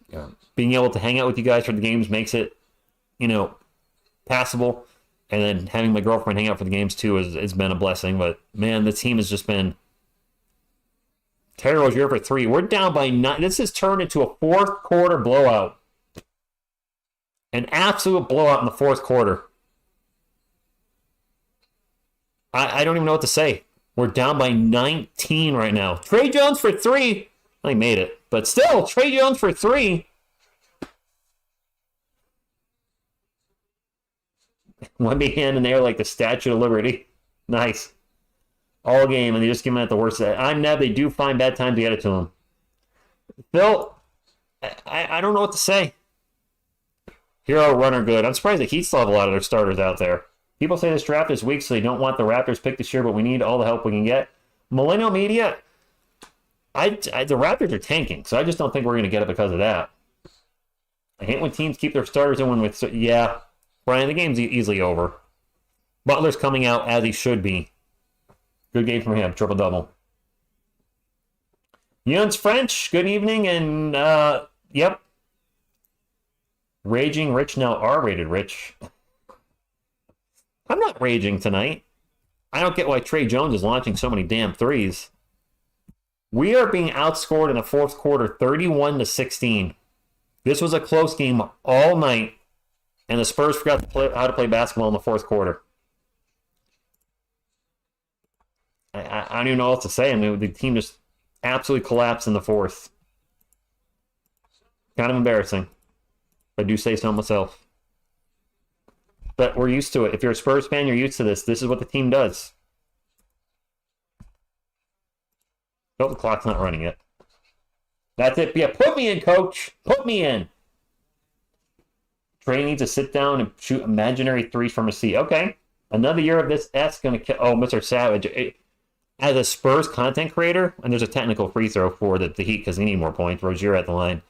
Yeah. Being able to hang out with you guys for the games makes it, passable, and then having my girlfriend hang out for the games too has been a blessing. But man, the team has just been... Terry Rozier for 3. We're down by 9. This has turned into a fourth quarter blowout. An absolute blowout in the fourth quarter. I don't even know what to say. We're down by 19 right now. Trey Jones for 3. Well, he made it. But still, Trey Jones for 3. Wemby hand in there like the Statue of Liberty. Nice. All game, and they just give him at the worst. I'm Neb. They do find bad time to get it to him. Phil, I don't know what to say. Hero, runner, good. I'm surprised the Heat still have a lot of their starters out there. People say this draft is weak, so they don't want the Raptors pick this year, but we need all the help we can get. Millennial media, the Raptors are tanking, so I just don't think we're going to get it because of that. I hate when teams keep their starters and win with... Yeah, Brian, the game's easily over. Butler's coming out as he should be. Good game from him, triple-double. Jens French, good evening, and, yep. Raging Rich, now R-rated Rich. I'm not raging tonight. I don't get why Trey Jones is launching so many damn threes. We are being outscored in the fourth quarter, 31-16. This was a close game all night, and the Spurs forgot how to play basketball in the fourth quarter. I don't even know what to say. I mean, the team just absolutely collapsed in the fourth. Kind of embarrassing. If I do say so myself. But we're used to it. If you're a Spurs fan, you're used to this. This is what the team does. Oh, the clock's not running yet. That's it. Yeah, put me in, coach. Put me in. Trey needs to sit down and shoot imaginary threes from a seat. Okay. Another year of this S going to kill. Oh, Mr. Savage. As a Spurs content creator, and there's a technical free throw for the Heat because they need more points. Rozier at the line.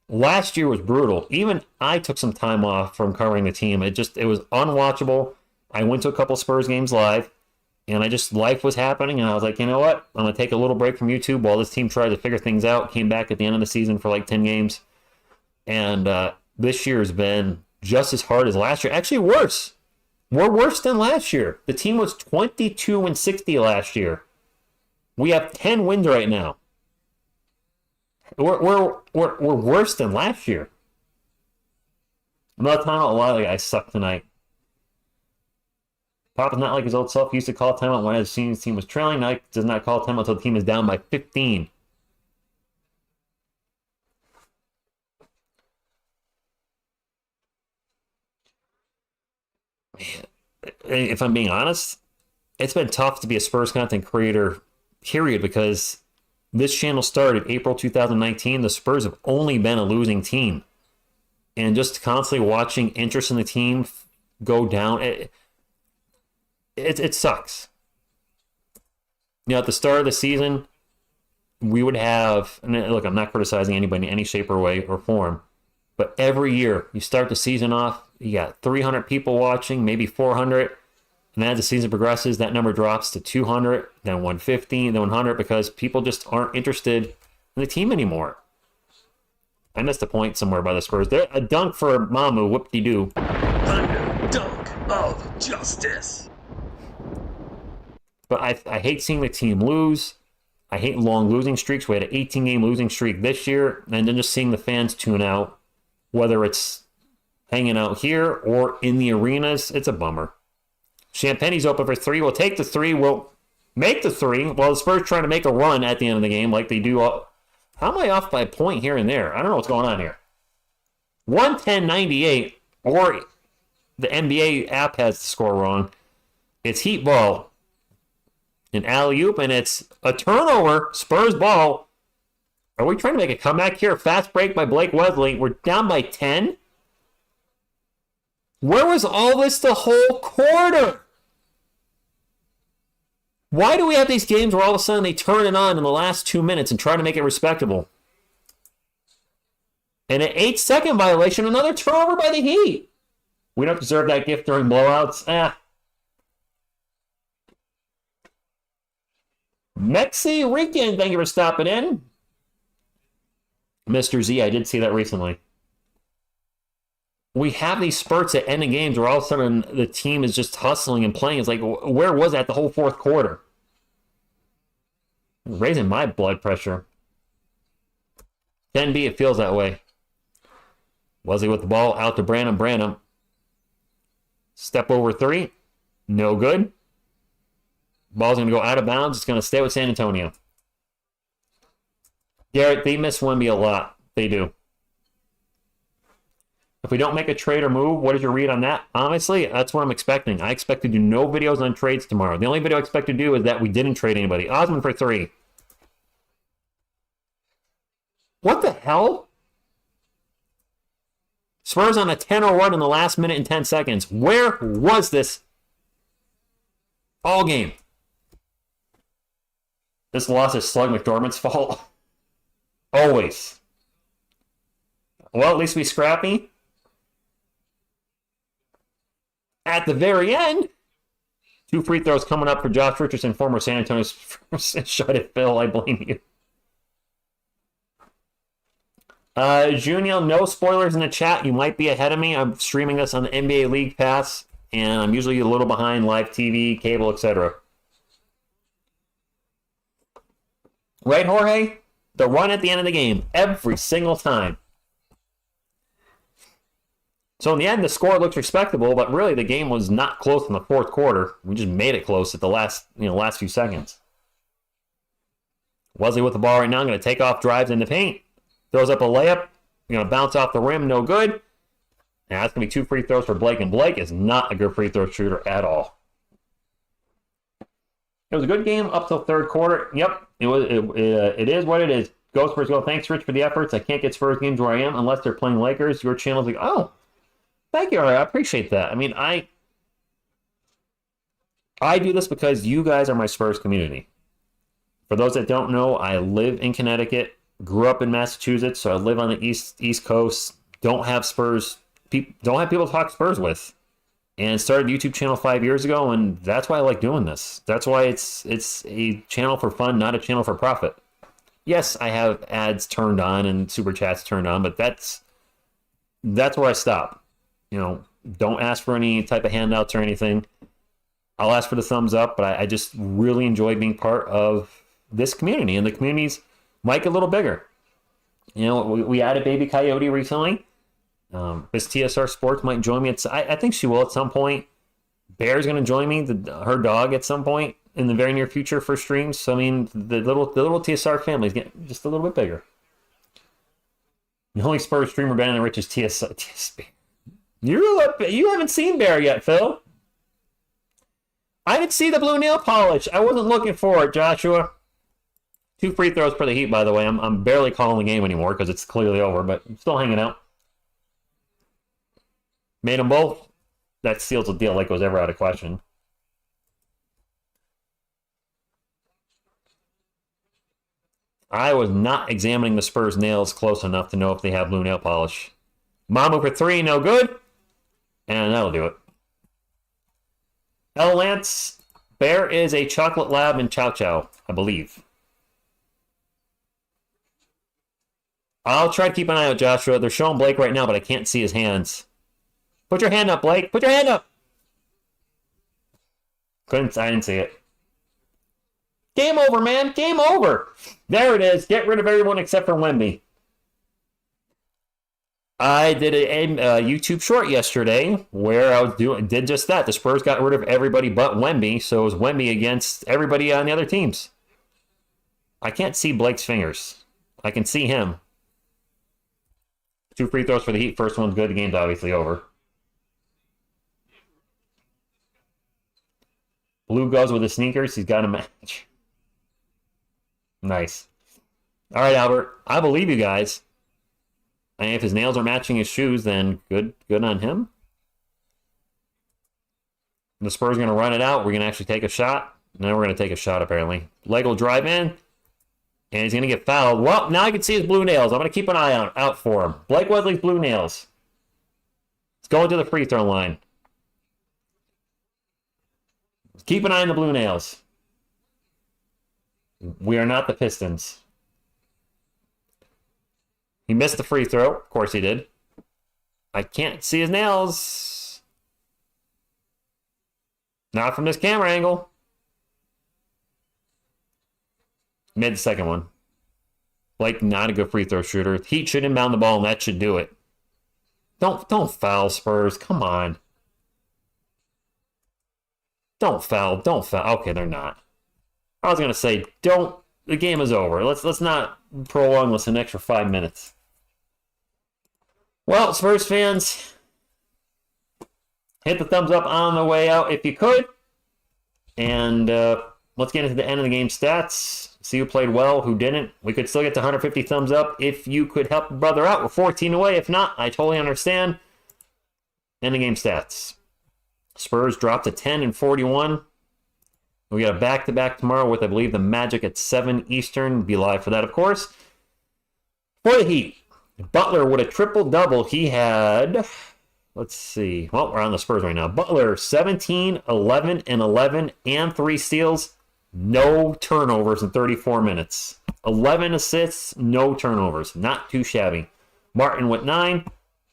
Last year was brutal. Even I took some time off from covering the team. It was unwatchable. I went to a couple Spurs games live, and life was happening, and I was like, you know what? I'm going to take a little break from YouTube while this team tried to figure things out. Came back at the end of the season for like 10 games. And this year has been just as hard as last year. Actually, worse. We're worse than last year. The team was 22-60 last year. We have 10 wins right now. We're worse than last year. I'm not telling a lot of the guys suck tonight. Pop is not like his old self. He used to call timeout when his senior team was trailing. Now he does not call timeout until the team is down by 15. Man, if I'm being honest, it's been tough to be a Spurs content creator, period, because this channel started April 2019. The Spurs have only been a losing team. And just constantly watching interest in the team go down, it sucks. You know, at the start of the season, we would have, and look, I'm not criticizing anybody in any shape or way or form, but every year you start the season off, you got 300 people watching, maybe 400. And as the season progresses, that number drops to 200, then 150, then 100, because people just aren't interested in the team anymore. I missed a point somewhere by the Spurs. A dunk for Mamu, whoop-de-doo. Thunder dunk of justice. But I hate seeing the team lose. I hate long losing streaks. We had an 18-game losing streak this year, and then just seeing the fans tune out, whether it's hanging out here or in the arenas, it's a bummer. Champagne's open for three. We'll take the three. We'll make the three while the Spurs trying to make a run at the end of the game like they do. How am I off by a point here and there? I don't know what's going on here. 110-98, or the NBA app has the score wrong. It's Heat ball. An alley-oop, and it's a turnover. Spurs ball. Are we trying to make a comeback here? Fast break by Blake Wesley. We're down by 10. Where was all this the whole quarter? Why do we have these games where all of a sudden they turn it on in the last 2 minutes and try to make it respectable? And an 8-second violation, another turnover by the Heat. We don't deserve that gift during blowouts. Mexican, thank you for stopping in. Mr. Z, I did see that recently. We have these spurts at ending games where all of a sudden the team is just hustling and playing. It's like, where was that the whole fourth quarter? Raising my blood pressure. 10B, it feels that way. Wesley with the ball, out to Branham. Branham. Step over three. No good. Ball's going to go out of bounds. It's going to stay with San Antonio. Garrett, they miss Wemby a lot. They do. If we don't make a trade or move, what is your read on that? Honestly, that's what I'm expecting. I expect to do no videos on trades tomorrow. The only video I expect to do is that we didn't trade anybody. Osman for three. What the hell? Spurs on a 10-0 run in the last minute and 10 seconds. Where was this All game. This loss is Slug McDormand's fault. Always. Well, at least we scrappy. At the very end, 2 free throws coming up for Josh Richardson, former San Antonio Spurs. Shut it, Phil. I blame you. Junior, no spoilers in the chat. You might be ahead of me. I'm streaming this on the NBA League Pass, and I'm usually a little behind live TV, cable, etc. Right, Jorge? The run at the end of the game, every single time. So in the end, the score looks respectable, but really the game was not close in the fourth quarter. We just made it close at the last few seconds. Wesley with the ball right now, going to take off, drives in the paint, throws up a layup, going to bounce off the rim, no good. Now that's going to be 2 free throws for Blake, and Blake is not a good free throw shooter at all. It was a good game up till third quarter. Yep, it is what it is. Go Spurs, go. Thanks, Rich, for the efforts. I can't get Spurs games where I am unless they're playing Lakers. Your channel's like, oh, thank you. I appreciate that. I mean, I do this because you guys are my Spurs community. For those that don't know, I live in Connecticut, grew up in Massachusetts, so I live on the East Coast. Don't have people to talk Spurs with. And started a YouTube channel 5 years ago, and that's why I like doing this. That's why it's a channel for fun, not a channel for profit. Yes, I have ads turned on and super chats turned on, but that's where I stop. Don't ask for any type of handouts or anything. I'll ask for the thumbs up, but I just really enjoy being part of this community, and the communities might get a little bigger. We added Baby Coyote recently. This TSR Sports might join me. I think she will at some point. Bear's going to join me, her dog, at some point in the very near future for streams. So, I mean, the little TSR family is getting just a little bit bigger. The only Spurs streamer better than Rich is TSR. You haven't seen Bear yet, Phil. I didn't see the blue nail polish. I wasn't looking for it, Joshua. 2 free throws for the Heat, by the way. I'm barely calling the game anymore because it's clearly over, but I'm still hanging out. Made them both. That seals the deal like it was ever out of question. I was not examining the Spurs nails close enough to know if they have blue nail polish. Mamu for 3, no good. And that'll do it. L. Lance, Bear is a chocolate lab in Chow Chow, I believe. I'll try to keep an eye out, Joshua. They're showing Blake right now, but I can't see his hands. Put your hand up, Blake. Put your hand up. I didn't see it. Game over, man. Game over. There it is. Get rid of everyone except for Wemby. I did a YouTube short yesterday where I did just that. The Spurs got rid of everybody but Wemby, so it was Wemby against everybody on the other teams. I can't see Blake's fingers. I can see him. 2 free throws for the Heat. First one's good. The game's obviously over. Blue goes with his sneakers. He's got a match. Nice. All right, Albert. I believe you guys. And if his nails are matching his shoes, then good on him. The Spurs are going to run it out. We're going to actually take a shot. Now we're going to take a shot, apparently. Leg will drive in. And he's going to get fouled. Well, now I can see his blue nails. I'm going to keep an eye out for him. Blake Wesley's blue nails. He's going to the free throw line. Keep an eye on the blue nails. We are not the Pistons. He missed the free throw. Of course he did. I can't see his nails. Not from this camera angle. Made the second one. Blake, not a good free throw shooter. Heat should inbound the ball, and that should do it. Don't foul, Spurs. Come on. Don't foul. Okay, they're not. I was going to say, the game is over. Let's not prolong this an extra 5 minutes. Well, Spurs fans, hit the thumbs up on the way out if you could. And let's get into the end of the game stats. See who played well, who didn't. We could still get to 150 thumbs up if you could help a brother out. We're 14 away. If not, I totally understand. End of game stats. Spurs dropped to 10-41. We got a back-to-back tomorrow with, I believe, the Magic at 7 Eastern. Be live for that, of course. For the Heat, Butler with a triple-double. He had, let's see. Well, we're on the Spurs right now. Butler, 17, 11, and 11, and 3 steals. No turnovers in 34 minutes. 11 assists, no turnovers. Not too shabby. Martin with 9.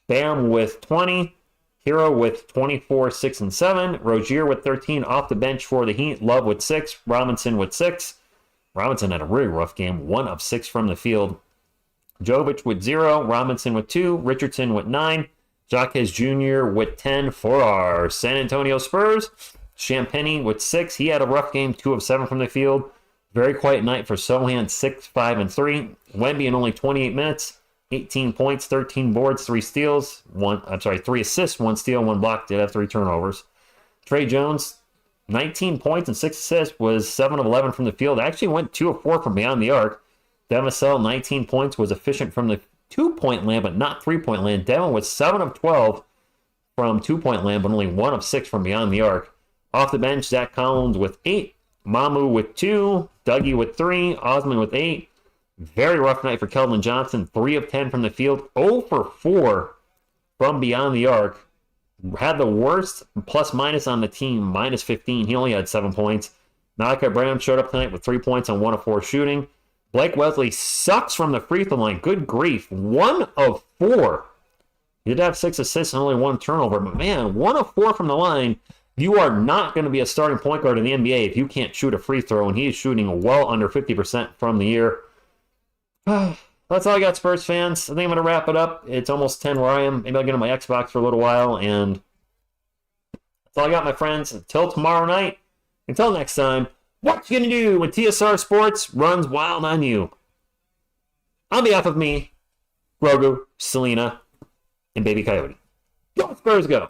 Bam with 20. Hero with 24, 6, and 7. Rozier with 13 off the bench for the Heat. Love with 6. Robinson with 6. Robinson had a really rough game. 1 of 6 from the field. Jovic with 0. Robinson with 2. Richardson with 9. Jacques Jr. with 10 for our San Antonio Spurs. Champagny with 6. He had a rough game. 2 of 7 from the field. Very quiet night for Sohan. 6, 5, and 3. Wemby in only 28 minutes. 18 points, 13 boards, 3 steals, 3 assists, 1 steal, 1 block. Did have 3 turnovers. Trey Jones, 19 points and 6 assists, was 7 of 11 from the field. Actually went 2 of 4 from beyond the arc. Devin Vassell, 19 points, was efficient from the 2-point land, but not 3-point land. Devin was 7 of 12 from 2-point land, but only 1 of 6 from beyond the arc. Off the bench, Zach Collins with 8, Mamu with 2, Dougie with 3, Osman with 8. Very rough night for Keldon Johnson. 3 of 10 from the field. 0 for 4 from beyond the arc. Had the worst plus-minus on the team, minus 15. He only had 7 points. Malachi Brown showed up tonight with 3 points on 1 of 4 shooting. Blake Wesley sucks from the free throw line. Good grief. 1 of 4. He did have 6 assists and only 1 turnover. But man, 1 of 4 from the line. You are not going to be a starting point guard in the NBA if you can't shoot a free throw. And he is shooting well under 50% from the year. That's all I got, Spurs fans. I think I'm going to wrap it up. It's almost 10 where I am. Maybe I'll get on my Xbox for a little while. And that's all I got, my friends. Until tomorrow night. Until next time. What you going to do when TSR Sports runs wild on you? On behalf of me, Grogu, Selena, and Baby Coyote. Go Spurs, go!